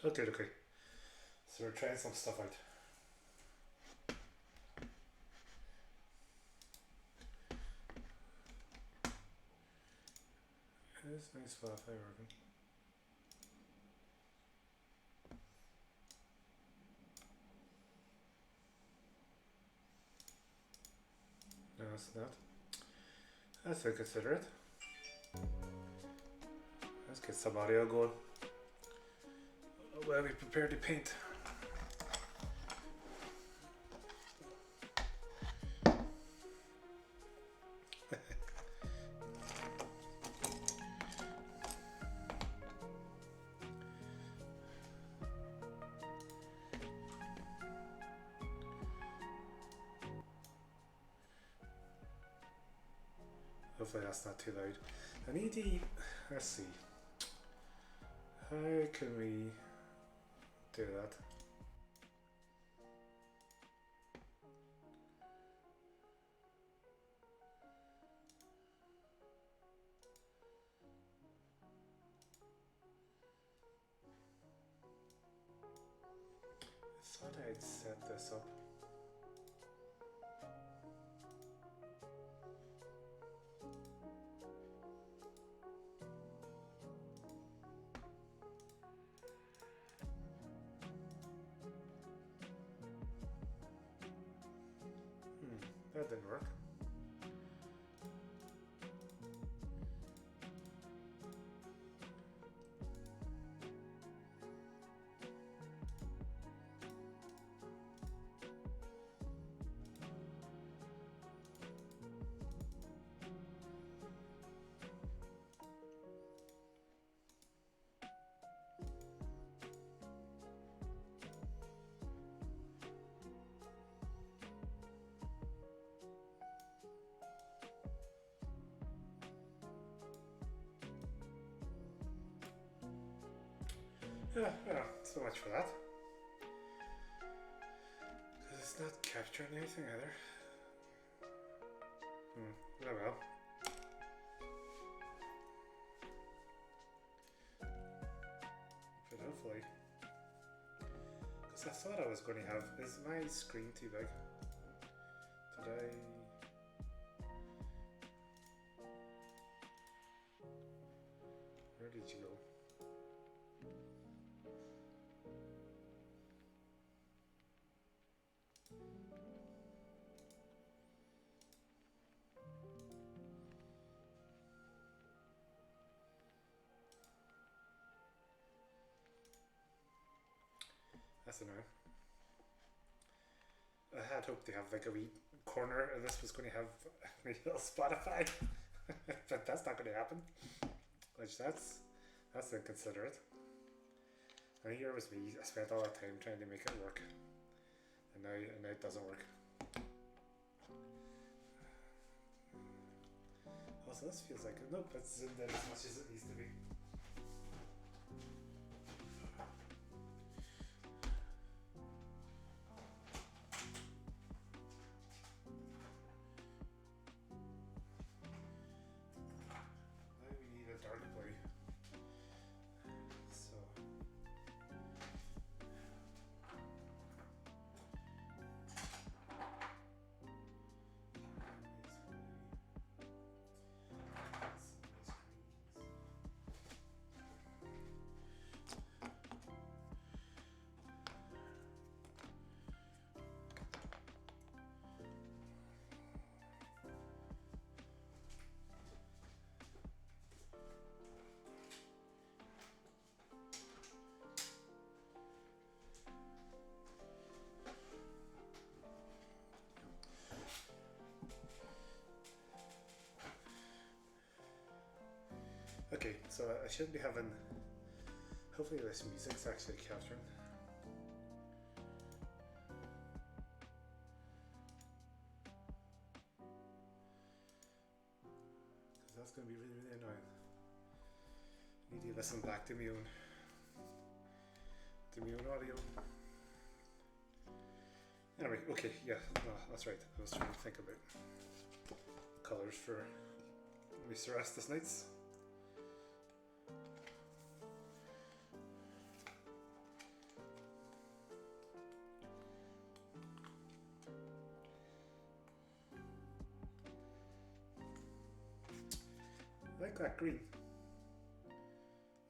Okay, okay. So we're trying some stuff out. Is nice Wi-Fi working? No, it's not. That's inconsiderate. Let's get some audio going. While we prepare to paint. Hopefully that's not too loud. I need to, let's see. How can we do that? I thought I'd set this up. That didn't work. Yeah, so much for that. Because it's not capturing anything either. Oh well. But hopefully. Because I thought I was going to have. Is my screen too big? Did I. Where did you go? That's annoying. I had hoped to have like a wee corner and this was going to have a little Spotify. But that's not going to happen. Which that's inconsiderate. And here was me. I spent all that time trying to make it work. And now it doesn't work. Also, this feels like nope, it's zoomed in as much as it needs to be. Okay, so I should be having. Hopefully, this music's actually capturing. Because that's going to be really, really annoying. I need to listen back to my own audio. Anyway, okay, yeah, no, that's right. I was trying to think about colours for Mr. Estes Nights. like that green.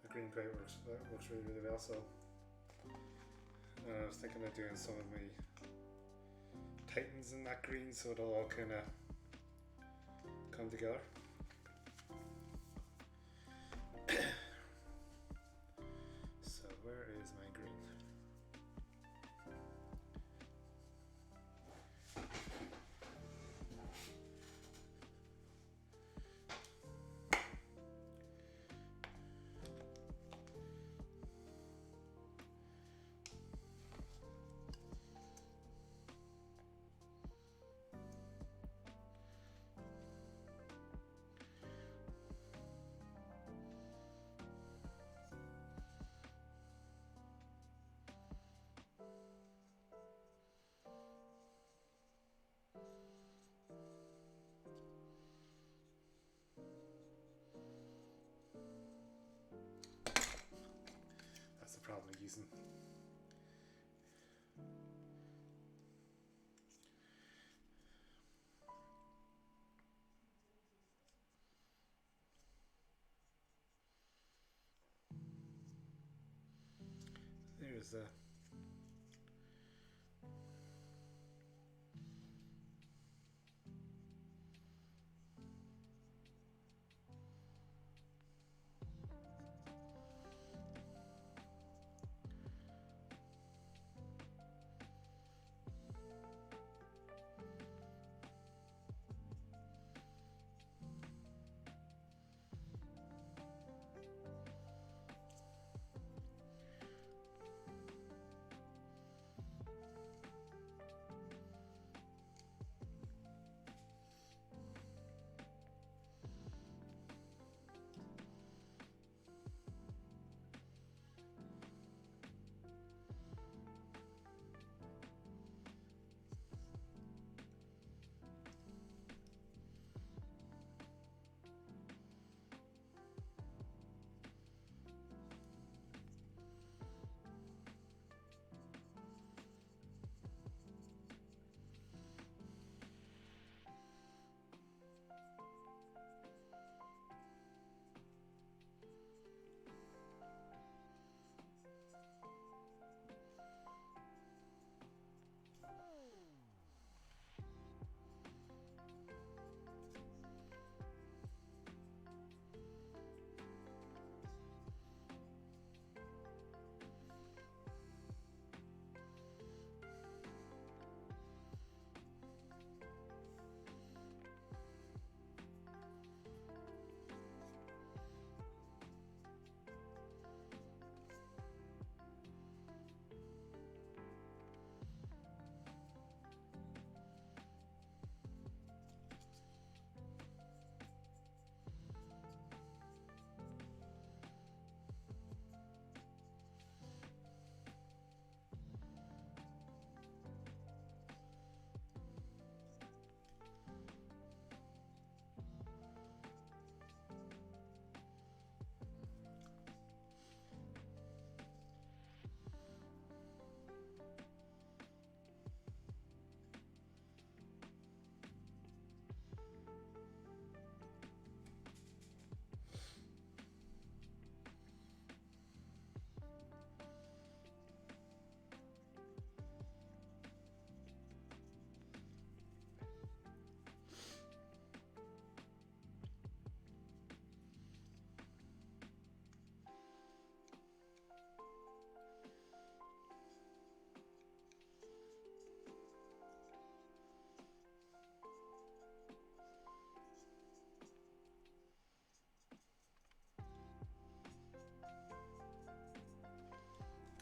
The green gray works really, really well. So I was thinking of doing some of my Titans in that green, so it'll all kind of come together. So where is my green? That's the problem with using. There's the.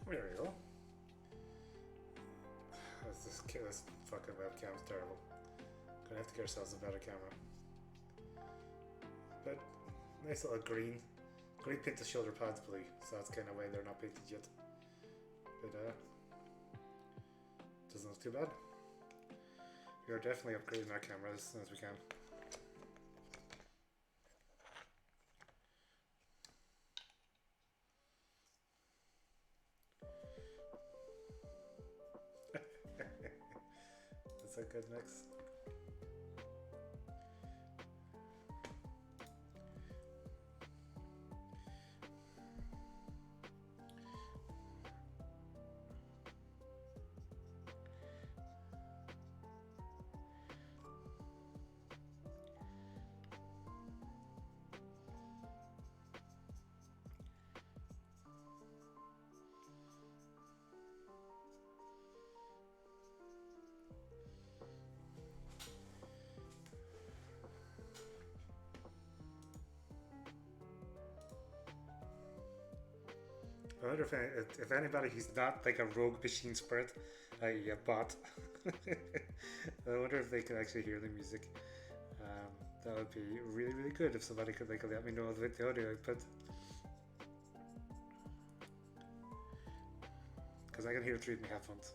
There we go. This fucking webcam's terrible. Gonna have to get ourselves a better camera. But nice little green. Green paint the shoulder pads blue, so that's kind of why they're not painted yet. But doesn't look too bad. We are definitely upgrading our camera as soon as we can. That's a good mix. I wonder if anybody who's not like a rogue machine spirit, a bot, I wonder if they can actually hear the music. That would be really, really good if somebody could like let me know the audio output. Because I can hear it through my headphones.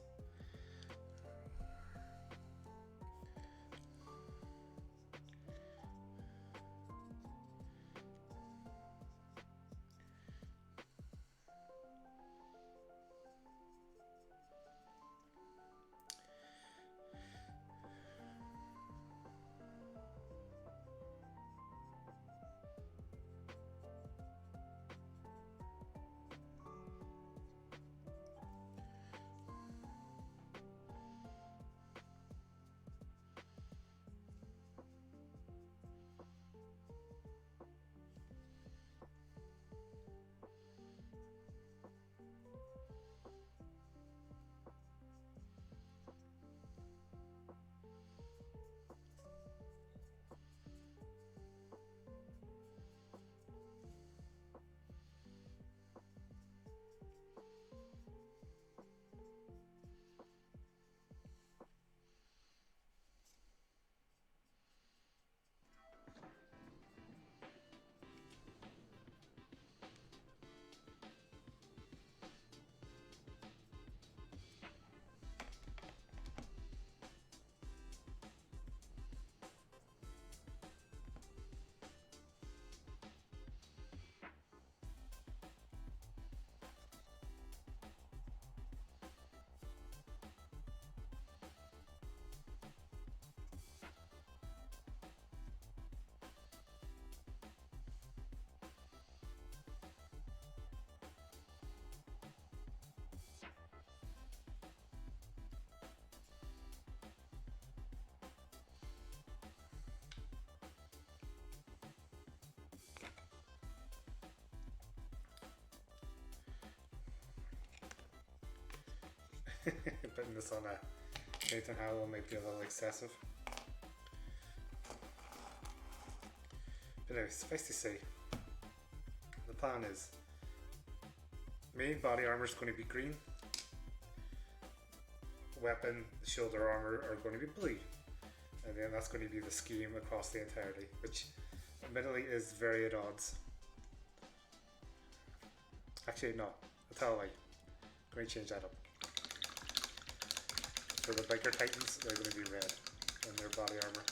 Putting this on a Nathan Howell might be a little excessive. But anyway, suffice to say, the plan is main body armor is going to be green, weapon, shoulder armor are going to be blue, and then that's going to be the scheme across the entirety, which admittedly is very at odds. Actually, no, I'll tell you, I'm going to change that up. For the biker titans, they're going to be red in their body armor,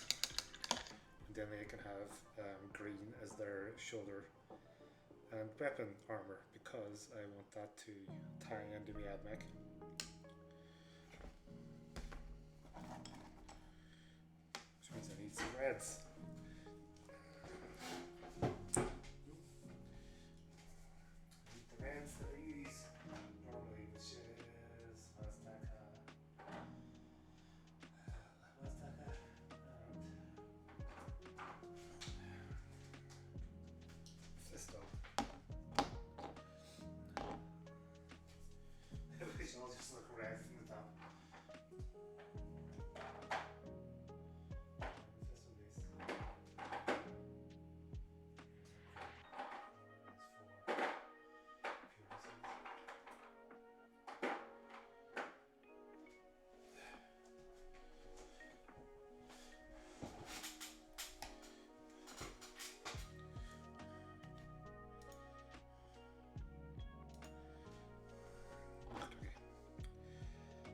and then they can have green as their shoulder and weapon armor, because I want that to tie into my admech. Which means I need some reds. The reds that I use normally, which is I'll just look red from the top.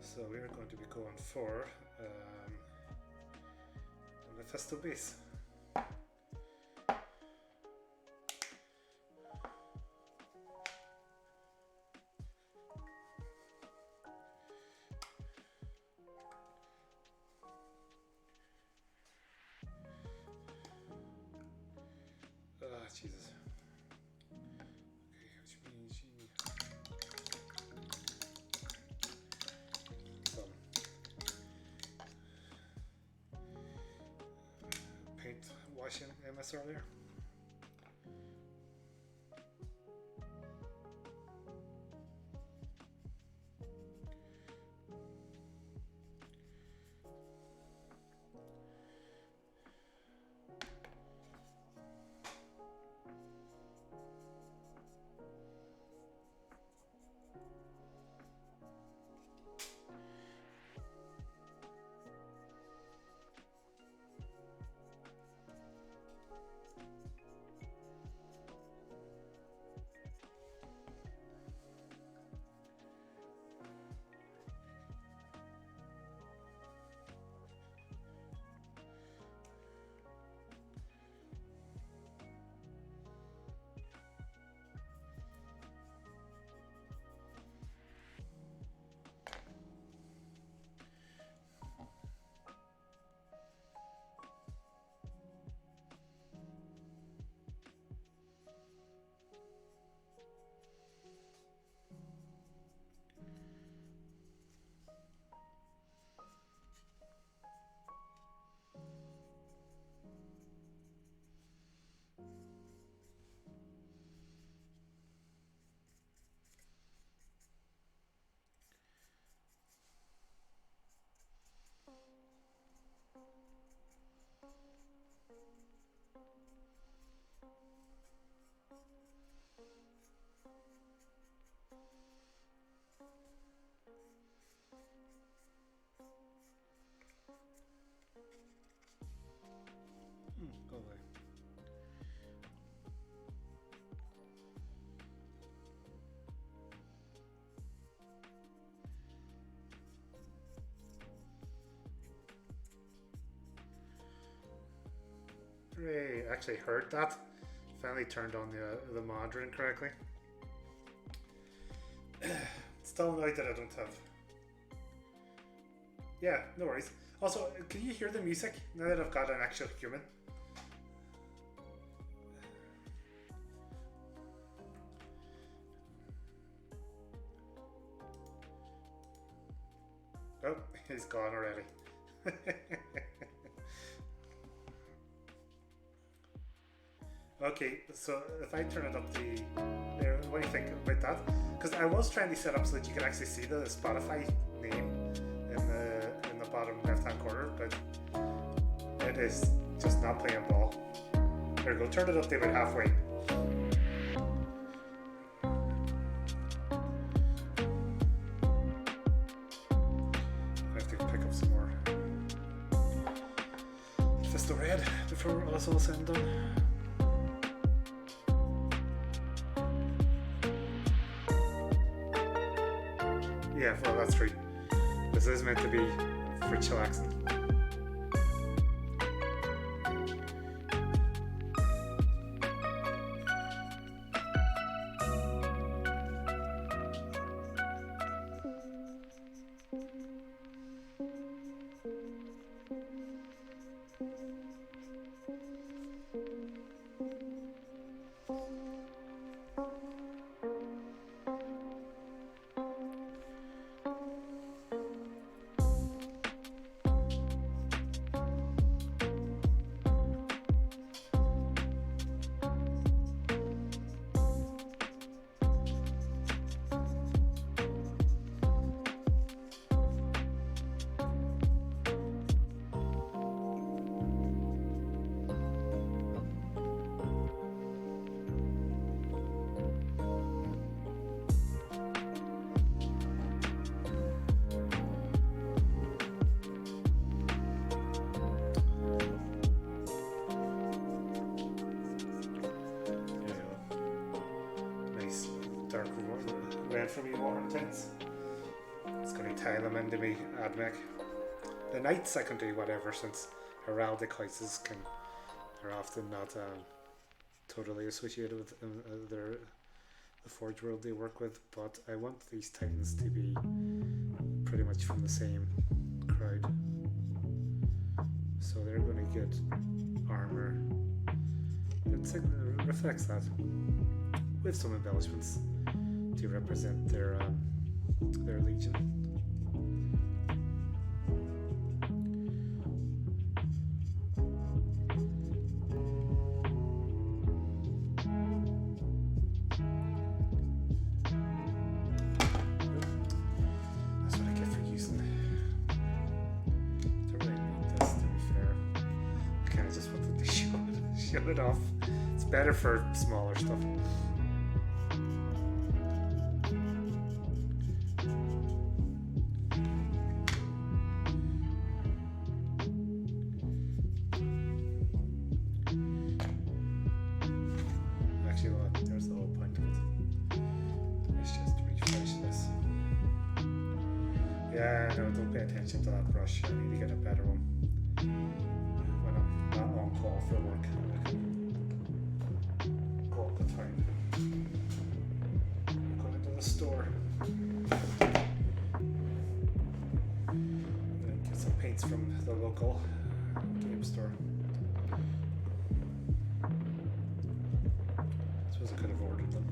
So we're going to be going for the Festo base. Jesus. Okay, which means paint washing MS earlier. Go away. Hooray, actually heard that. Finally turned on the monitoring correctly. Still annoyed that I don't have. Yeah, no worries. Also, can you hear the music now that I've got an actual human? Oh, he's gone already. Okay, so if I turn it up there, what do you think about that? Because I was trying to set up so that you could actually see the Spotify name in the bottom left hand corner, but it is just not playing ball. There we go, turn it up to about halfway. I have to pick up some more Fisto Red before it's all said and done. Yeah, well, that's true. This is meant to be for chillaxing. For me more intense. It's going to tile them into me admech. The knights I can do whatever, since heraldic houses are often not totally associated with the Forgeworld they work with, but I want these titans to be pretty much from the same crowd. So they're going to get armor. It reflects that with some embellishments to represent their legion. That's what I get for using. Don't really need this, to be fair. I kind of just wanted to show it off. It's better for smaller stuff. There's the whole point of it. Let's just refresh this. Yeah, no, don't pay attention to that brush. I need to get a better one when I'm not on call for work. I can go up the town. Go into the store. And get some paints from the local game store. I could have ordered them.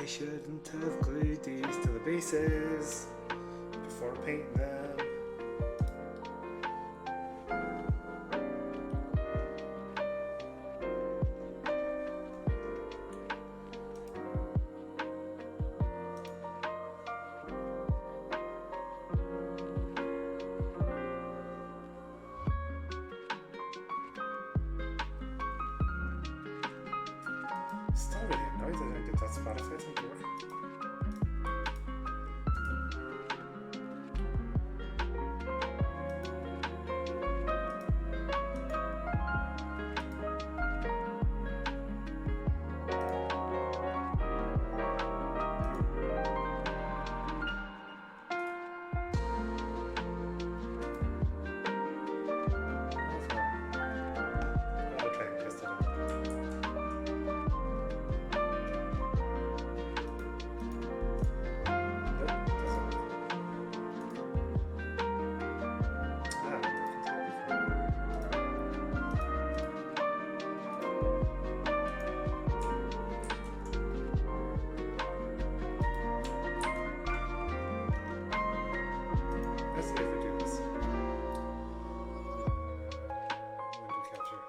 I shouldn't have glued these to the bases before painting them. Still really annoyed that I didn't get that Spotify thing to work. I'll try and test it out. Let's see if we do this. Window capture.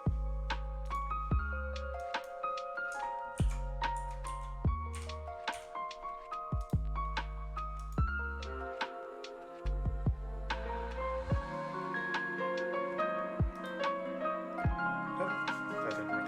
Oh, that didn't work.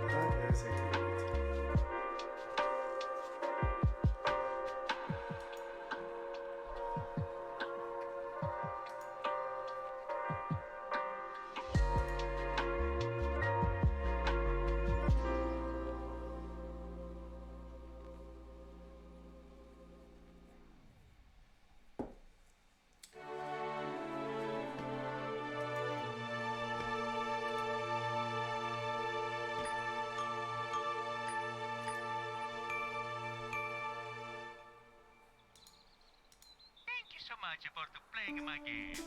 That is inconvenient. Thank you so much for playing my game.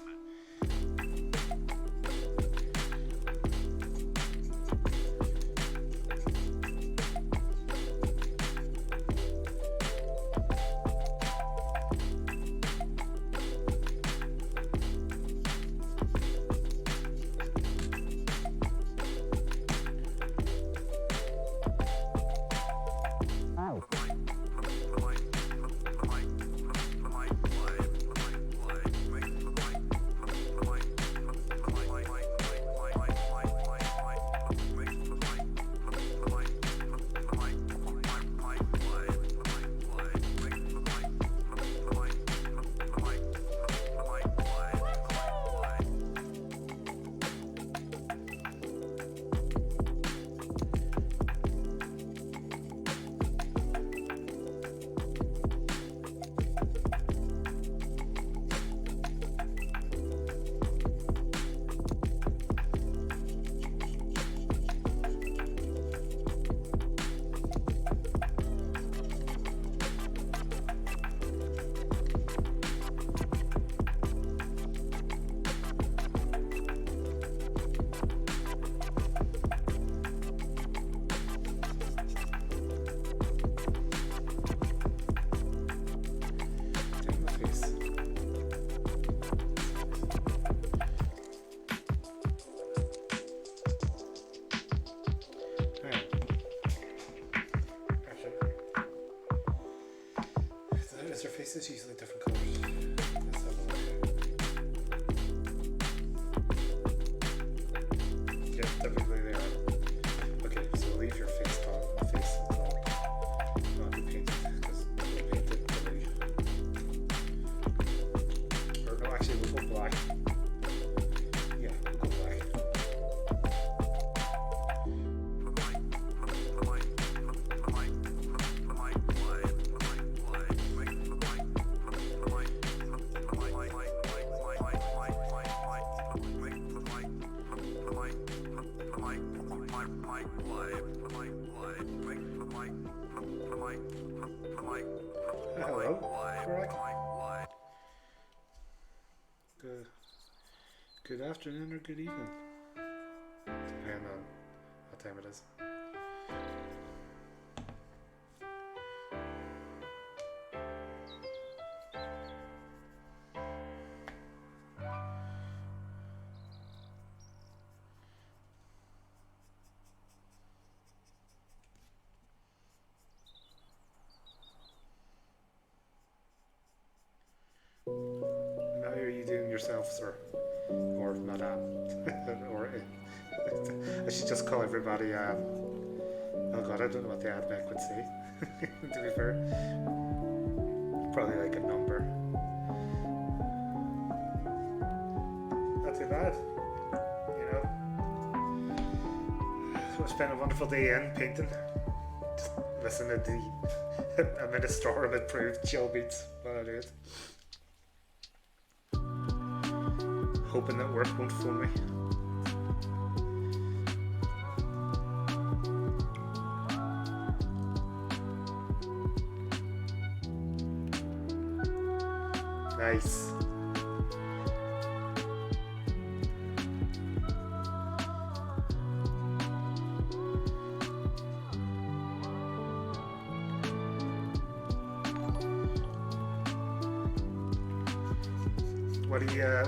It's usually different colors. Let's have a look. Yeah, typically they are. Okay, so leave your face on. Good afternoon or good evening, depending on what time it is. Now are you doing yourself, sir? Or madame? Or I should just call everybody, oh god, I don't know what the ad mech would say. To be fair. Probably like a number. Not too bad. You know. So I spent a wonderful day in painting. Just listening to the Administorum approved chill beats while I do it. Hoping that work won't phone me. Nice.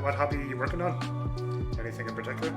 What hobby are you working on? Anything in particular?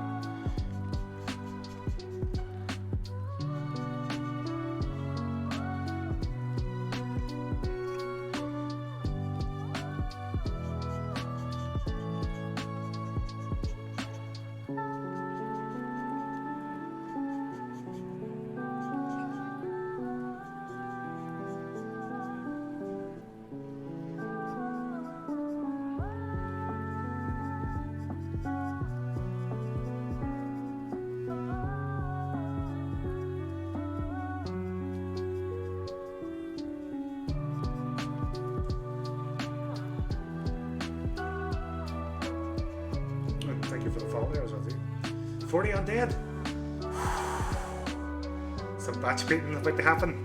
Thank you for the follow there as well, too. 40 undead. Some batch beating about to happen.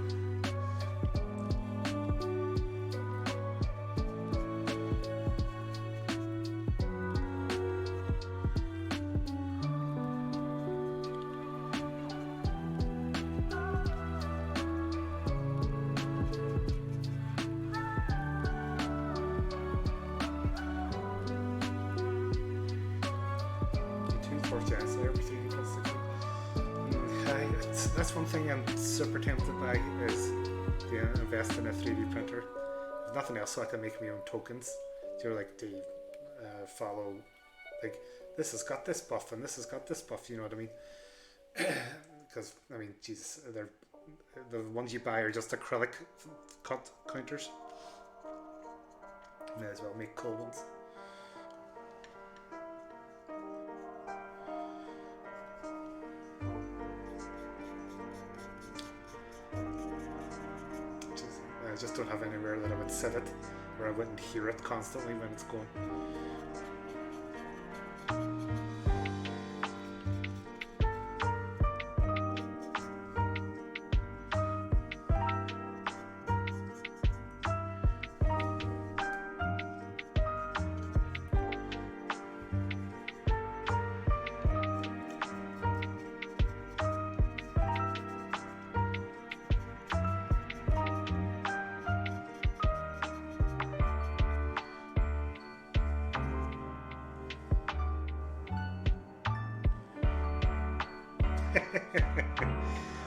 That's one thing I'm super tempted by is to invest in a 3D printer. If nothing else, so I can make my own tokens. You know, like to follow, like this has got this buff and this has got this buff. You know what I mean? Because I mean, Jesus, they're the ones you buy are just acrylic cut counters. May as well make cool ones. I just don't have anywhere that I would set it where I wouldn't hear it constantly when it's going.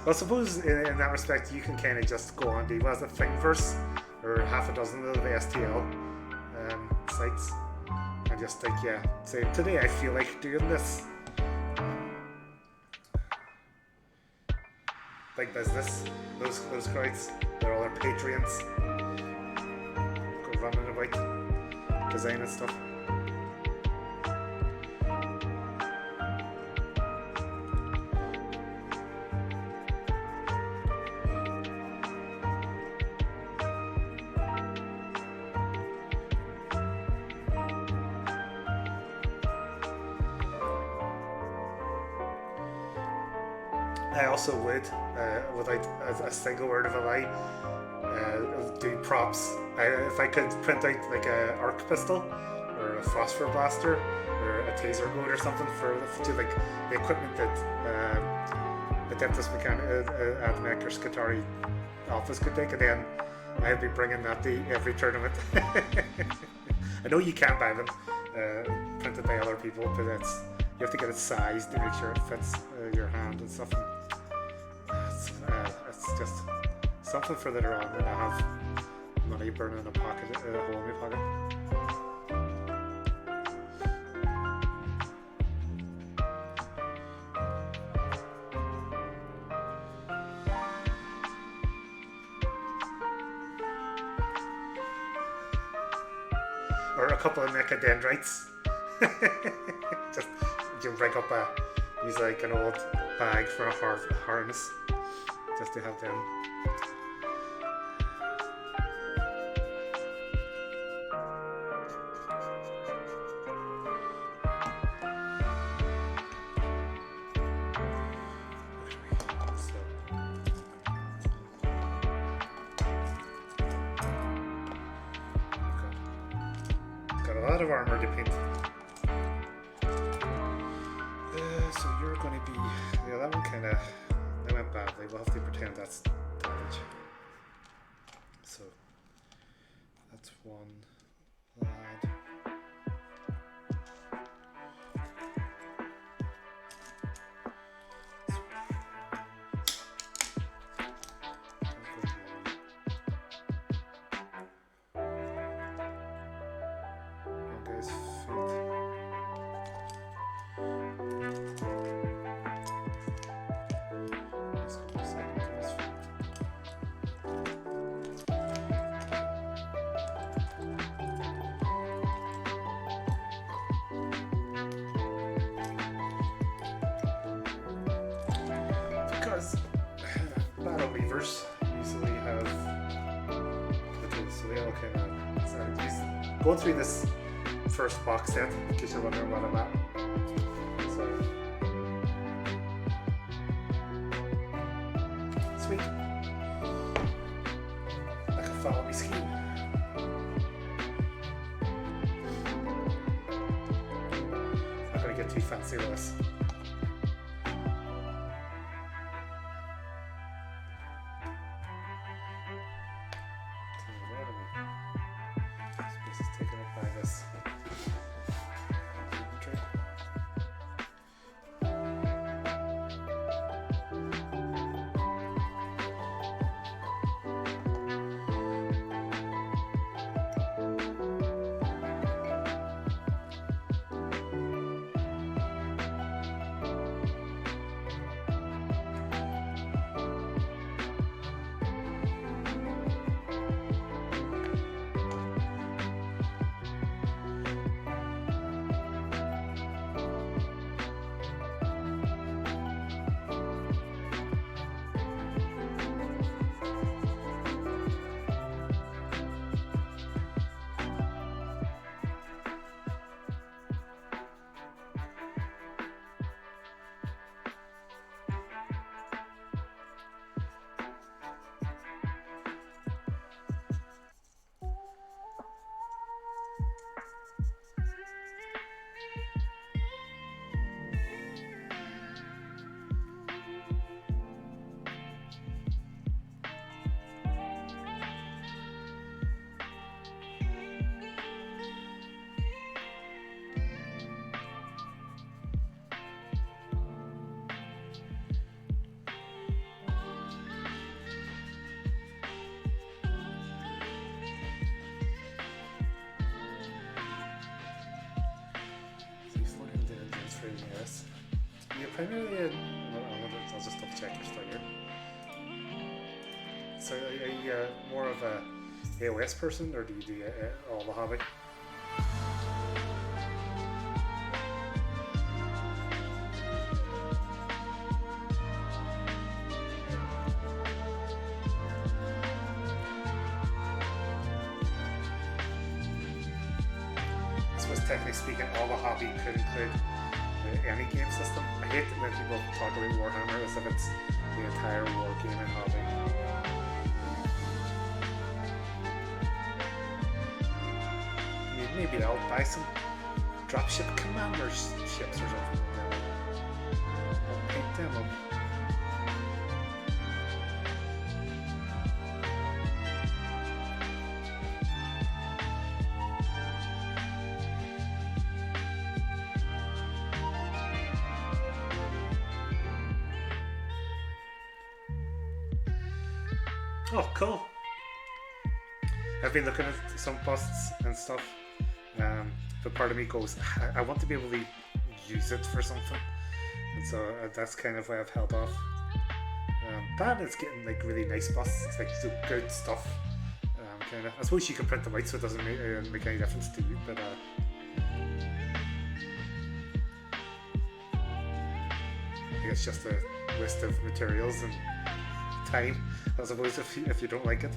Well, I suppose in that respect you can kind of just go on to what is it, Thingiverse or half a dozen of the STL sites and just like, yeah, say today I feel like doing this. Big business, those crowds, they're all our Patreons, go running about designing stuff. I also would, without a single word of a lie, do props. If I could print out like a arc pistol or a phosphor blaster or a taser goat or something for to like the equipment that the dentist mechanic Admech or Skatari office could take, and then I'd be bringing that to every tournament. I know you can buy them printed by other people, but you have to get it sized to make sure it fits your hand and stuff. It's just something for later on when I have money burning in a pocket, a hole in my pocket. Or a couple of mechadendrites. Just you can break up use like an old bag for a harness, just to have them. Got a lot of armor to paint. So you're going to be... Yeah, that one kind of... That went badly. We'll have to pretend that's damage. So... That's one lad. Battle Weavers usually have, so they all kind of, going through this first box set, in case you're wondering what I'm at. So, sweet. I can follow my scheme. Not gonna get too fancy with this. Yes. You're primarily I'll just double check your stuff here. So are you more of a AOS person, or do you do all the hobby? I suppose technically speaking, all the hobby could include any game system. I hate when people talk about Warhammer as if it's the entire wargaming hobby. maybe I'll buy some dropship commander ships or something. I'll paint them up. Oh, cool. I've been looking at some busts and stuff, but part of me goes, I want to be able to use it for something, and so that's kind of why I've held off. That is getting like really nice busts. It's like so good stuff. Kind of. I suppose you can print them out, so it doesn't make any difference to you. But I think it's just a waste of materials and time, I suppose, if you don't like it.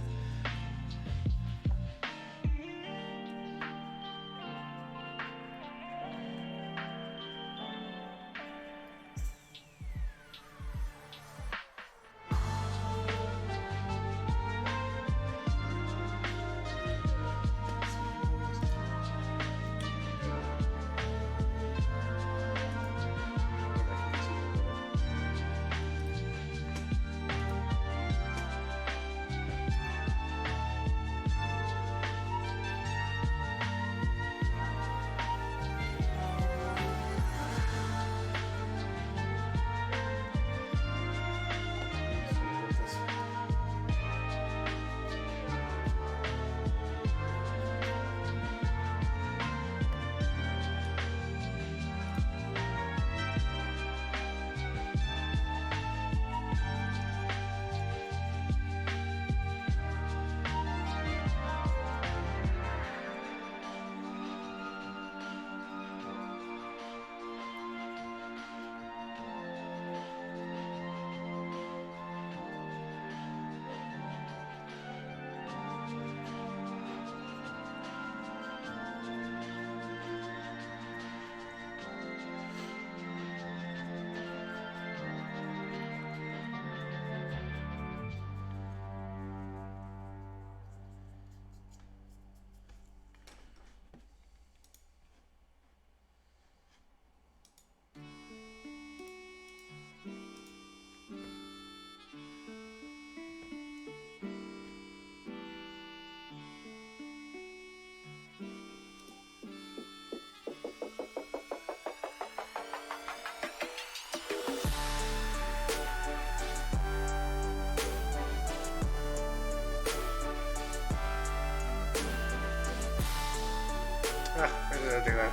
Why did I do that?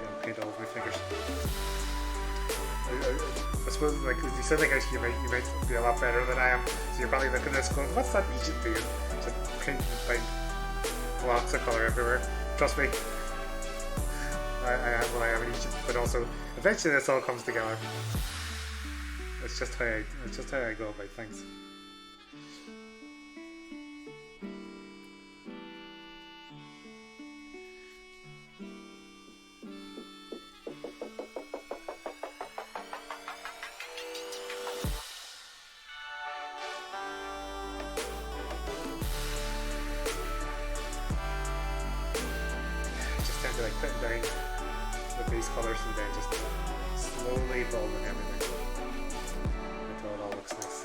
Yeah, paint all of my fingers. I suppose, like, you said, like, you might be a lot better than I am. So you're probably looking at this going, "What's that Egypt doing?" Just paint like blocks of color everywhere. Trust me, I am in Egypt, but also eventually this all comes together. It's just how I go about things. Like putting down the base colors and then just slowly building everything until it all looks nice.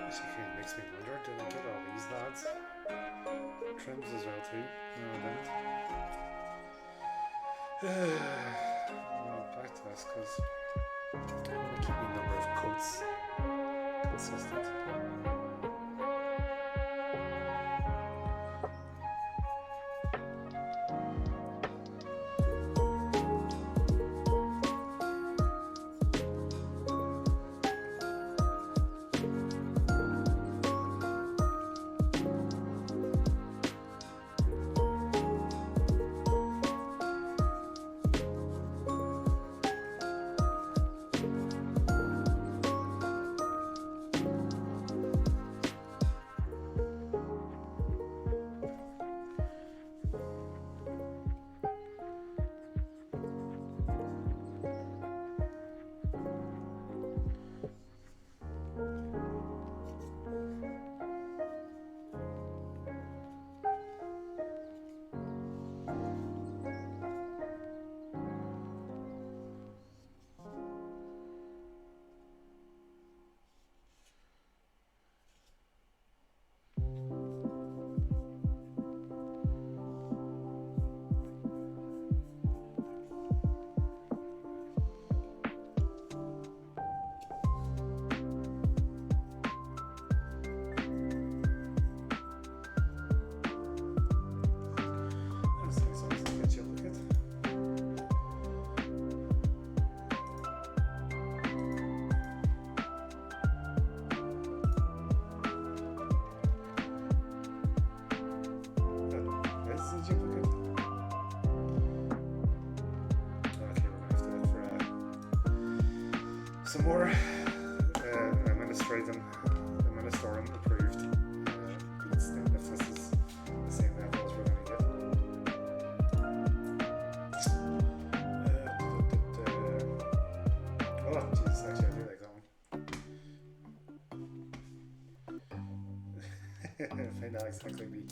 Actually, kind of makes me wonder, did I get all these lads? Trims as well too. No, I didn't. Well, back to this because I want to keep the number of coats consistent. Some more Administorum approved beats then if this is the same level as we're going to get. Oh, Jesus, actually I do like that one. Find out exactly me.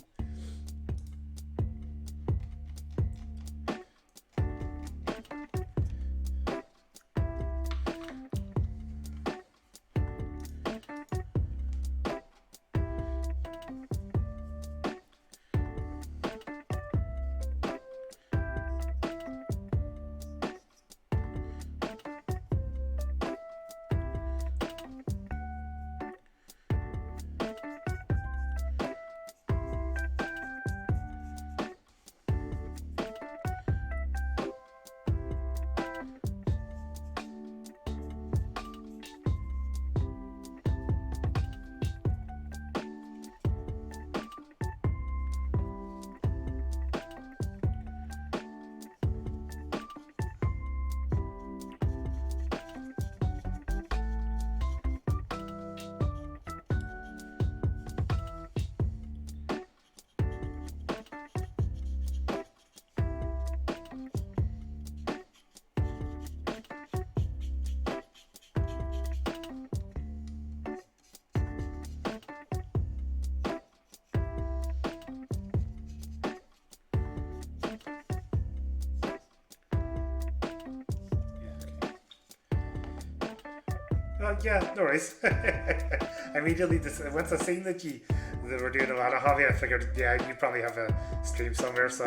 Yeah, no worries. I immediately once I seen that you were doing a lot of hobby, I figured, yeah, you probably have a stream somewhere. So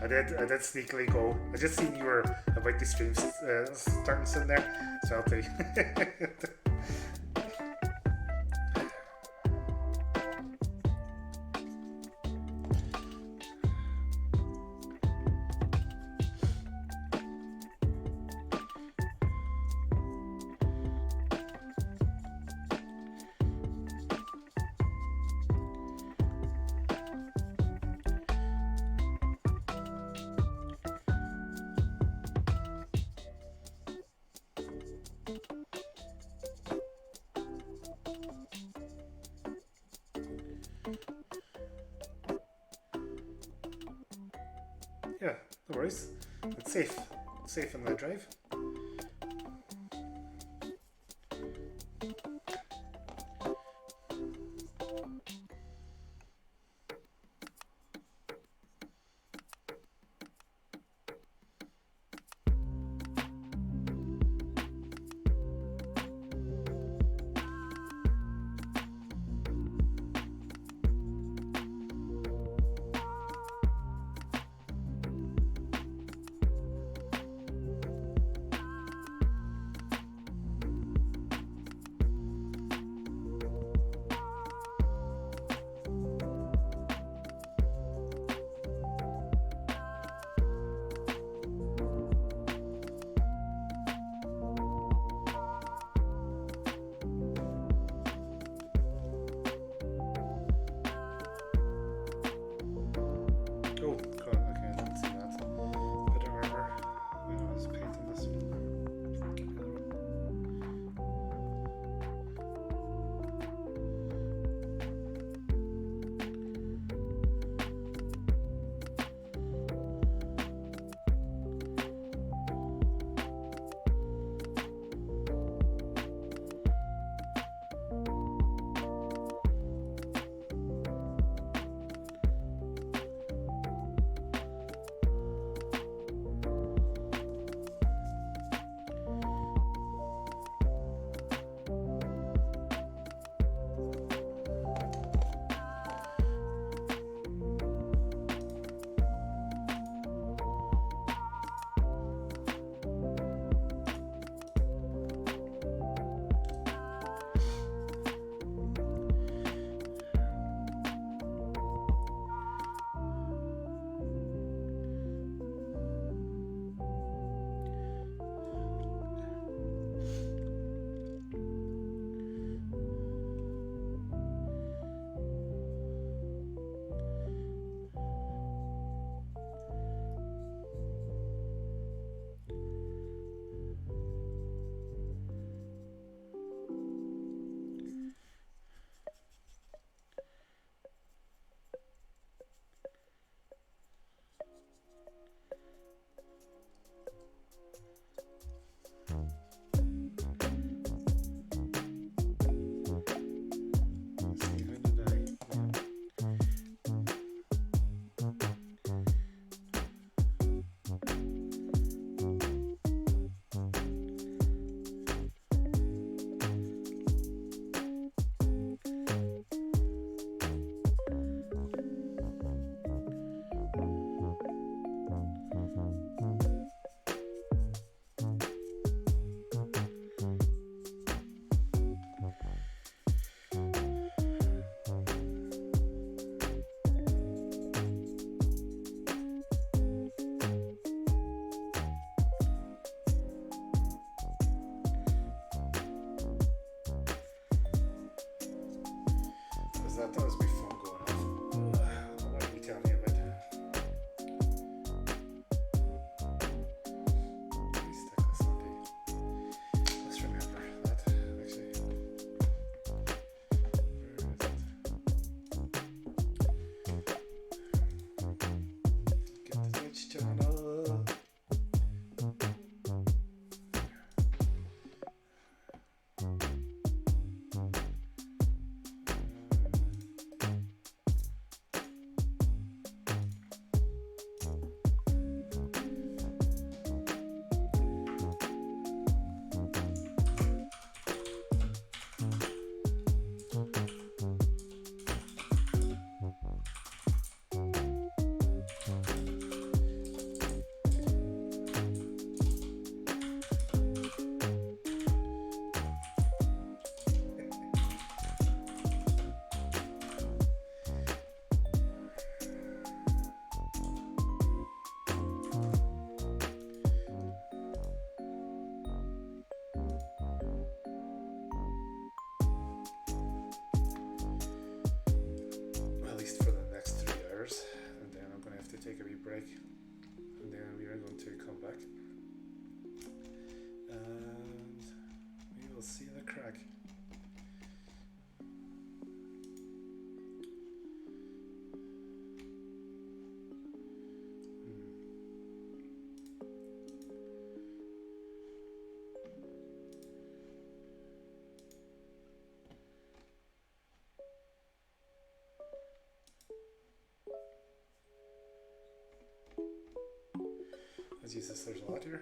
I did sneakily go. I just seen you were about the streams starting soon there, so I'll tell you. Yeah, no worries. It's safe. It's safe in the drive. that does be fun going off. What are you telling me about? Let me stick this on the. Let's remember that actually. Where is it? Get the Twitch channel. Take a wee break and then we are going to come back and we will see the crack. Jesus, there's a lot here.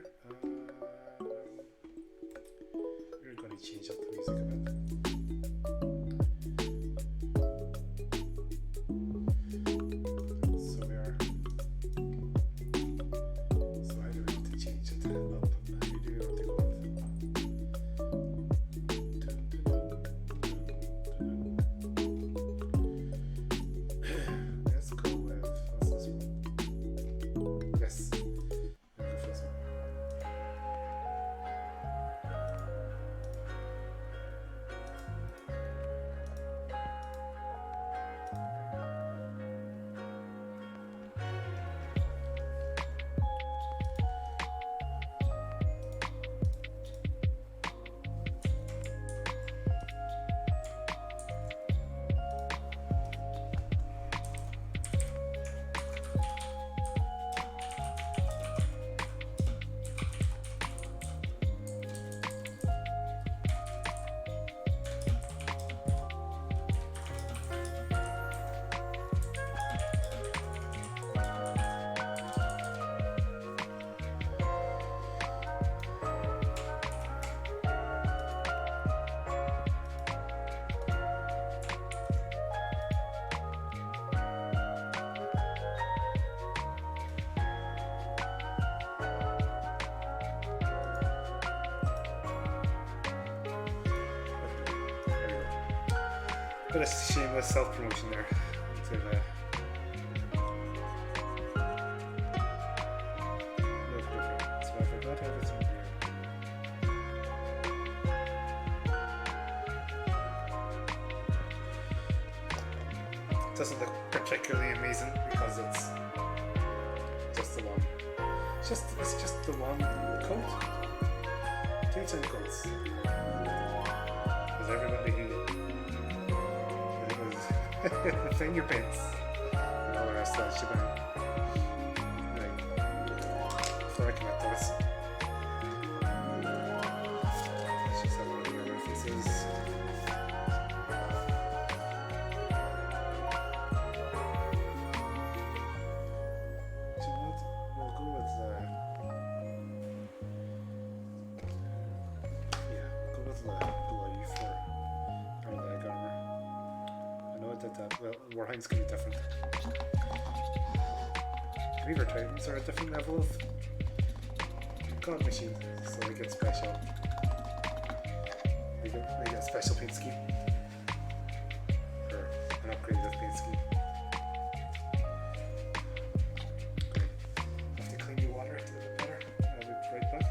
We're going to change up the music a bit. So we are. So how do we want to change it up? How do we want to go up? Let's go with, what's this one? Yes. Bit of shameless self-promotion there. Into the so I forgot everything here. It doesn't look particularly amazing because it's just the one. It's just the one coat. 2 tin coats. Because everybody who finger paints and all the rest of that shebang. Right. Flicking at this. Let's just have a look at your references. Do you know what? We'll go with we'll go with blue for our leg armor. I know I did that. Well, Warhound's going to be different. Reaver Titans are a different level of god machine, so they get special. They get a special paint scheme. Or an upgraded paint scheme. Have to clean your water a little bit better. I'll be right back.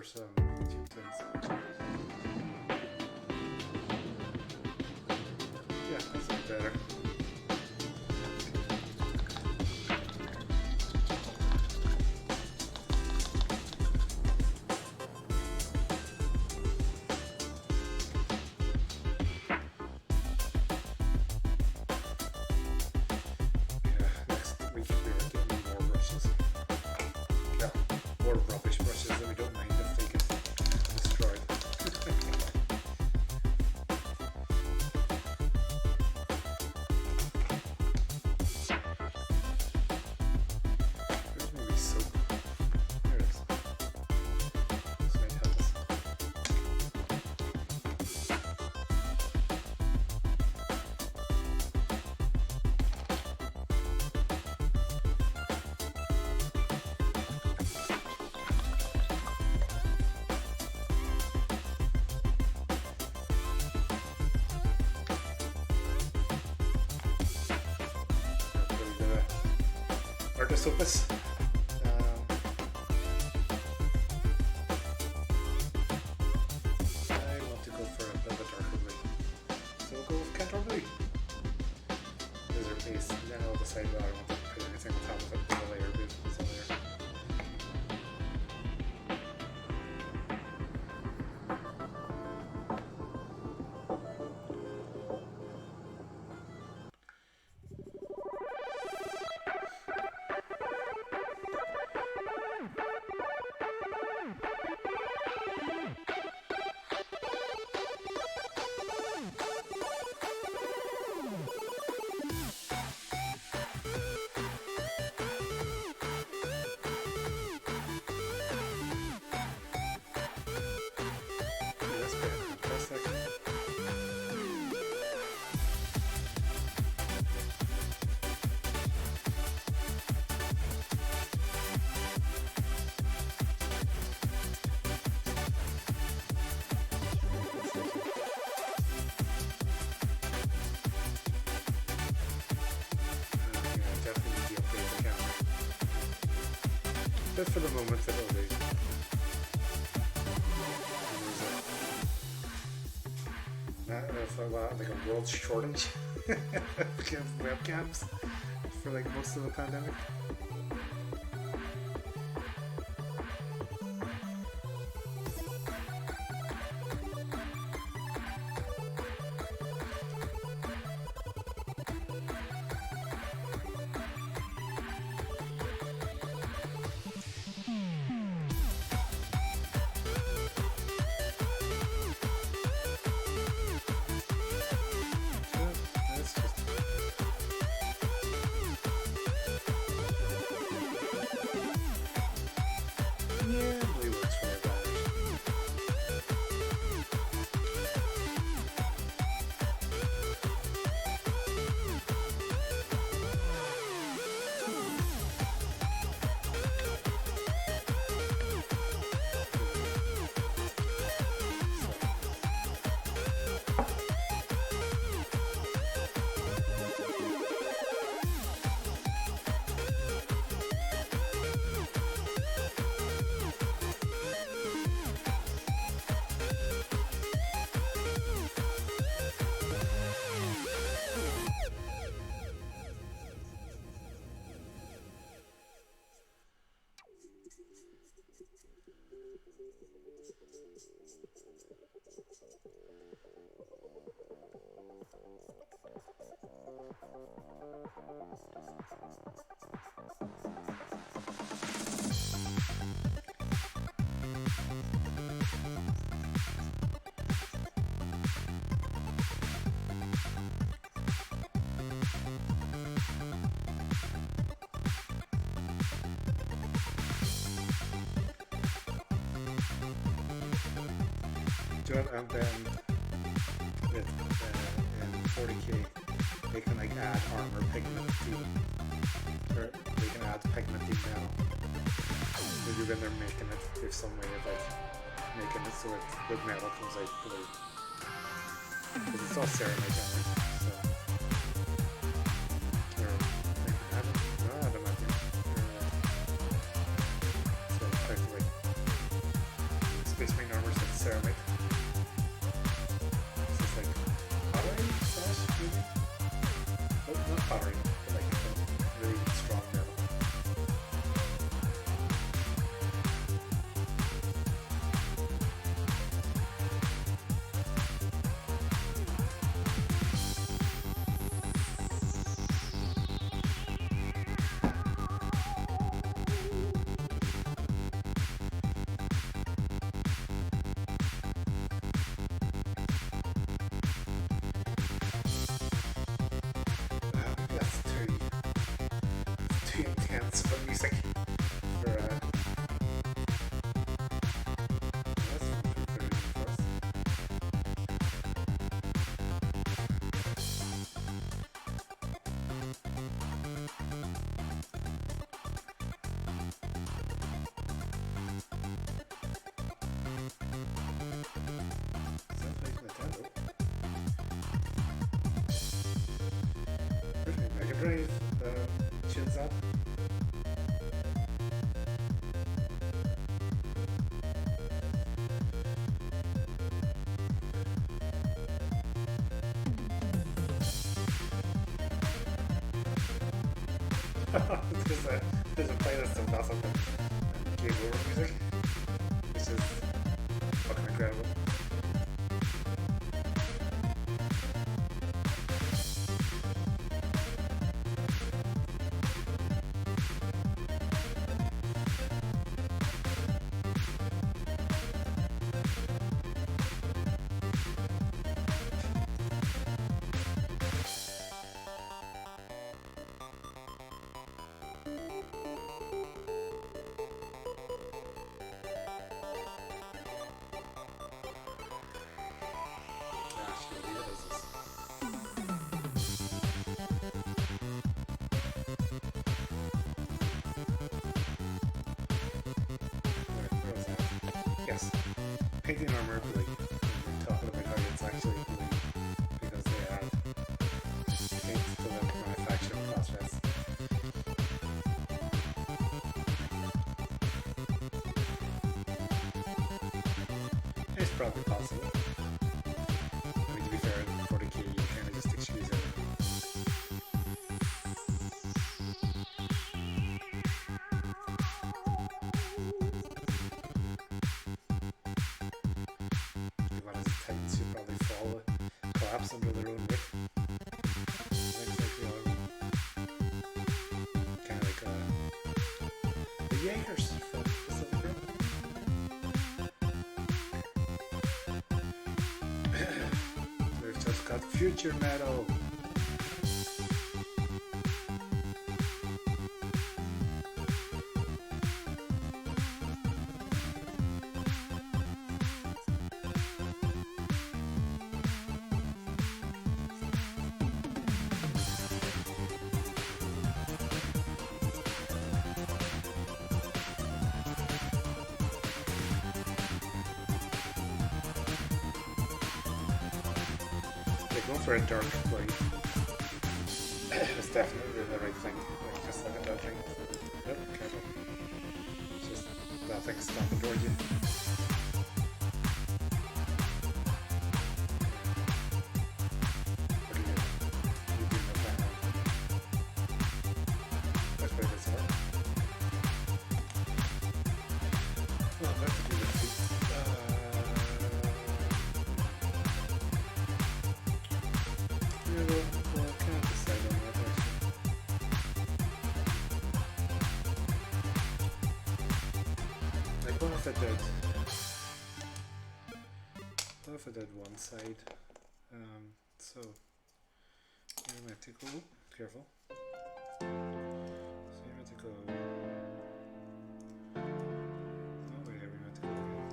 for some chieftains. Yeah, that's a bit better. More rubbish brushes that we don't mind if they get destroyed. There's maybe soap. There it is. This might help us. Artist opus. I want to go for a bit of a darker blue, so we'll go with Cantor blue. There's our base, and then I'll decide whether I want to put anything on top of it. The layer base is a layer. But for the moment, it'll be. Like a world shortage of webcams for like most of the pandemic. Do it, and then with in 40k they can like add armor pigment to, or they can add pigment to metal. Maybe when they're making it, there's some way of like making it so that the metal comes out blue. Because it's all ceramic, so. Or maybe I don't know. So effectively. enhance the music for that's pretty for us. Is that playing Nintendo? Mega Drive, tunes up. there's a playlist of nothing but game over music, which is fucking incredible. Yes, painting armor, like talking about how it's actually blue because they have paint for the manufacturing process. It's probably possible. I mean, to be fair, in 40k you kind of just excuse it. Titans should probably fall, collapse under their own weight. Kind of like the Jaegers from Pacific Rim. We've just got future metal. Go for a dark blade. It's definitely the right thing. Like, just look at that thing. Yep, careful. It's just that thing stomping towards you. What are you doing? You're doing that back now. That's pretty good stuff. Well, I'd like to do the feet. Well, I can't decide on that actually. Like, what if I did? What if I did one side? So you're meant to go. Careful. So you're meant to go. Oh wait, we're meant to go again.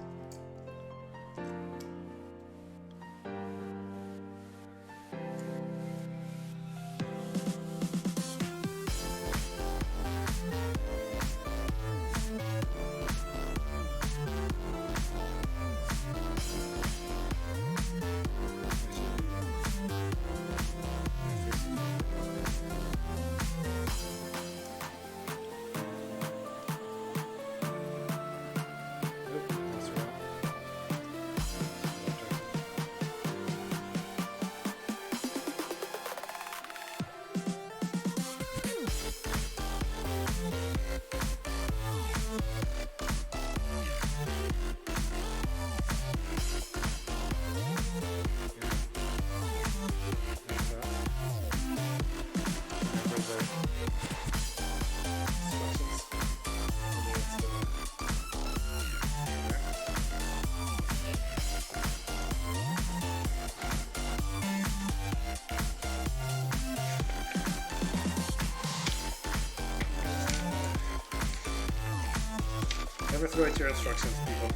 Never throw out your instructions, people.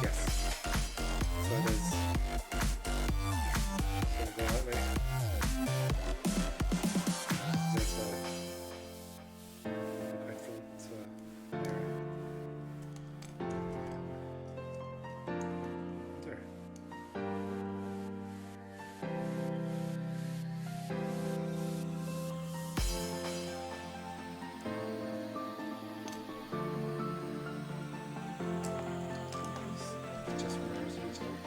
Yes. So it is. So we go that way. There's quite full, so there. Just mirrors each other.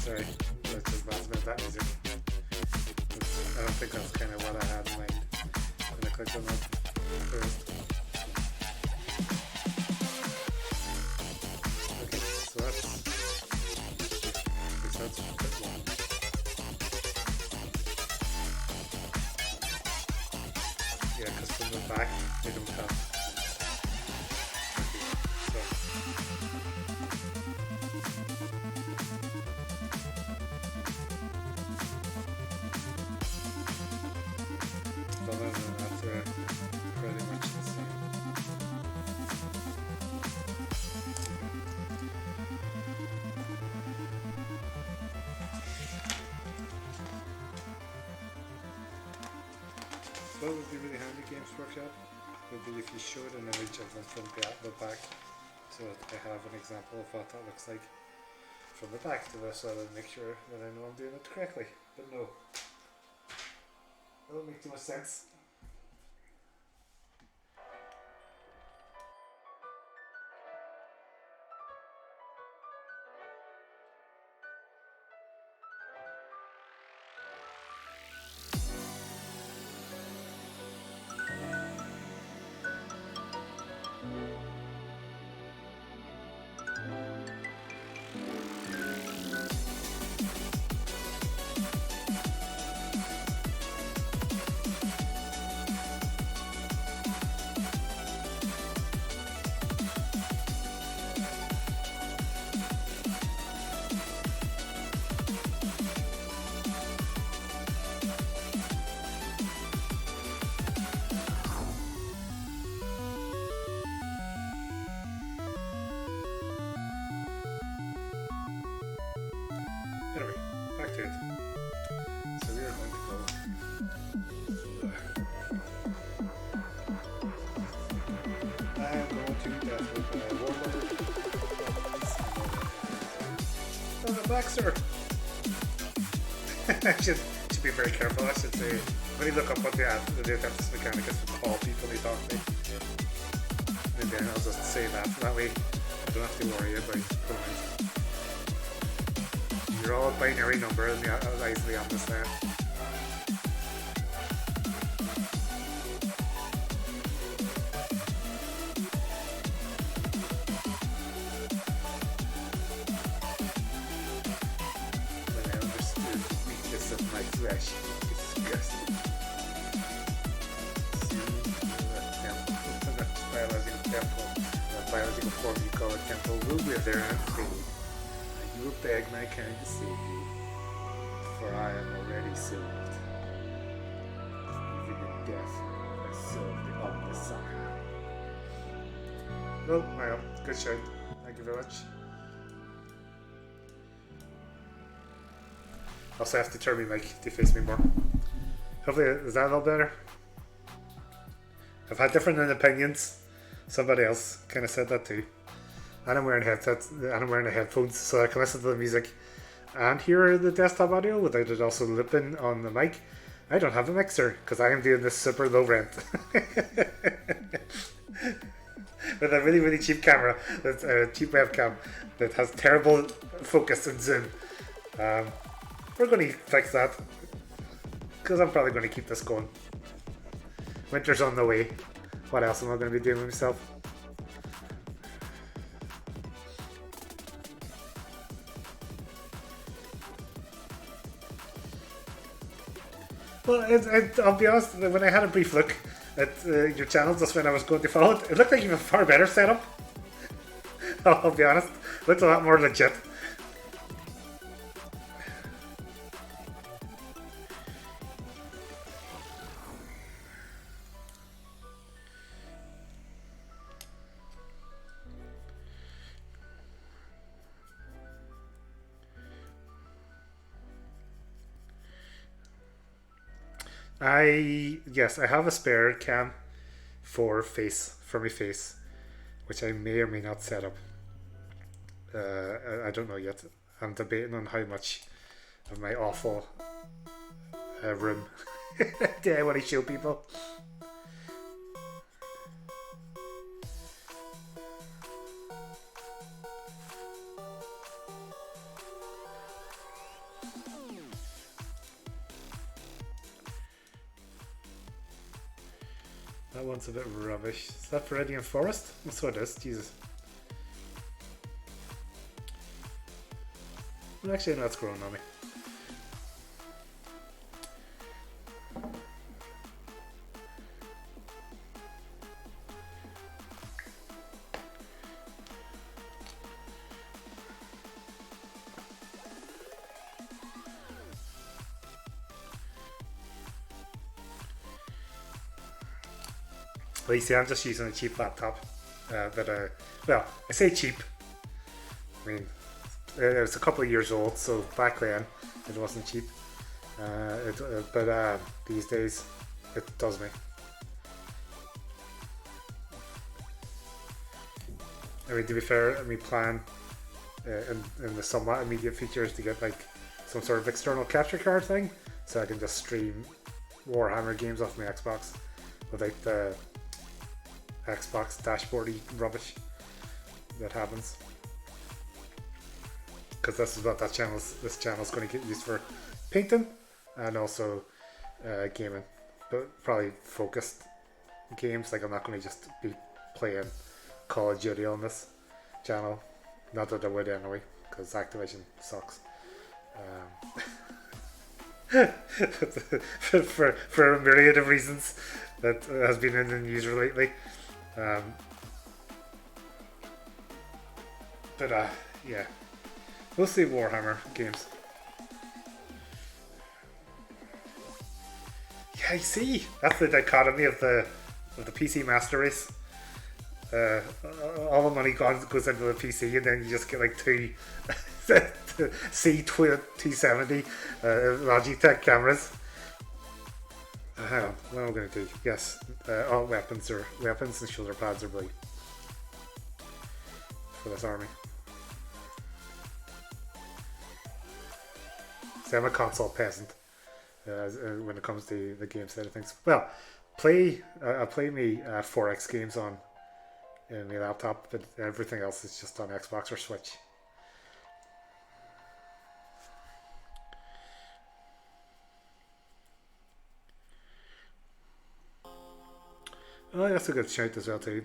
Sorry, that's just bad about that music. I don't think that's kind of what I had in mind when I clicked on that first. Okay, so that's a bit long. Yeah, because from the back they don't have. Okay, so. Other than that, they're pretty much the same. So what would be really handy, Games Workshop, would be if you showed an image of them from the back, so that I have an example of what that looks like from the back to this, so that I make sure that I know I'm doing it correctly. But no, that don't make too much sense. Anyway, back to it. So we are going to go. I am going to death with Warlord. Oh, the black sir! I should be very careful. I should say, when you look up what the Adeptus Mechanicus would call people they talk to, and then I'll just say that. That way, I don't have to worry about pronouns. You're all a binary number and I'll easily understand. When I understood the weakness of my flesh, it's disgusting. See, that biological temple, that biological form you call a temple, will wither and fade. You will beg my kind to save you, for I am already served. Even in death, I serve the Omnissiah. Well, good shout. Thank you very much. Also have to turn my mic to face me more. Hopefully, is that a little better? I've had different opinions. Somebody else kind of said that too. And I'm wearing headsets, and I'm wearing the headphones, so I can listen to the music and hear the desktop audio without it also looping on the mic, I don't have a mixer because I am doing this super low rent with a really, really cheap camera, that's a cheap webcam that has terrible focus and zoom. We're going to fix that because I'm probably going to keep this going. Winter's on the way. What else am I going to be doing with myself? Well, I'll be honest, when I had a brief look at your channel just when I was going to follow it, it looked like you have a far better setup. I'll be honest, it looked a lot more legit. Yes, I have a spare cam for my face, which I may or may not set up. I don't know yet. I'm debating on how much of my awful room do I want to show people. That one's a bit rubbish. Is that Viridian Forest? That's what it is. Jesus. Well, actually, no, it's growing on me. Well, you see, I'm just using a cheap laptop. Well, I say cheap. I mean, it was a couple of years old, so back then it wasn't cheap. But these days it does me. I mean, to be fair, I mean, plan in the somewhat immediate future is to get like some sort of external capture card thing, so I can just stream Warhammer games off my Xbox without the Xbox dashboardy rubbish that happens. Because this is what this channel's going to get used for: painting and also gaming, but probably focused games. Like, I'm not going to just be playing Call of Duty on this channel. Not that I would anyway, because Activision sucks. For a myriad of reasons that has been in the news lately. Yeah, mostly Warhammer games. Yeah, I see. That's the dichotomy of the PC master race. All the money goes into the PC, and then you just get like two C270 Logitech cameras. Hang on, what am I going to do? Yes, all weapons and shoulder pads are blue for this army. See, I'm a console peasant when it comes to the game side of things. Well, I play me 4X games on my laptop, but everything else is just on Xbox or Switch. Oh, that's a good shout as well too.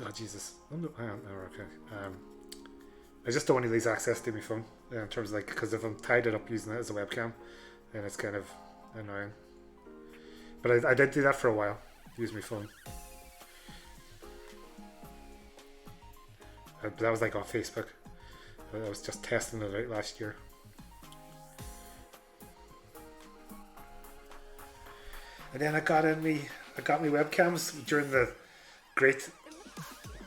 Oh Jesus! Okay. I just don't want to lose access to my phone in terms of, like, because if I'm tied it up using it as a webcam, then it's kind of annoying. But I did do that for a while. Use my phone. But that was like on Facebook. I was just testing it out last year. And then I got me webcams during the great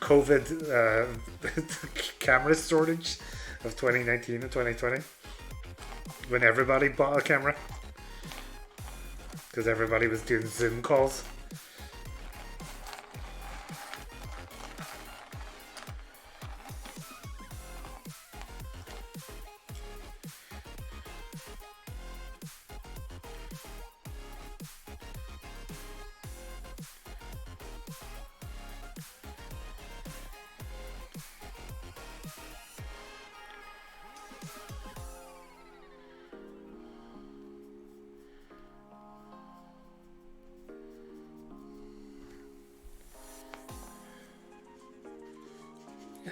COVID camera shortage of 2019 and 2020, when everybody bought a camera because everybody was doing Zoom calls.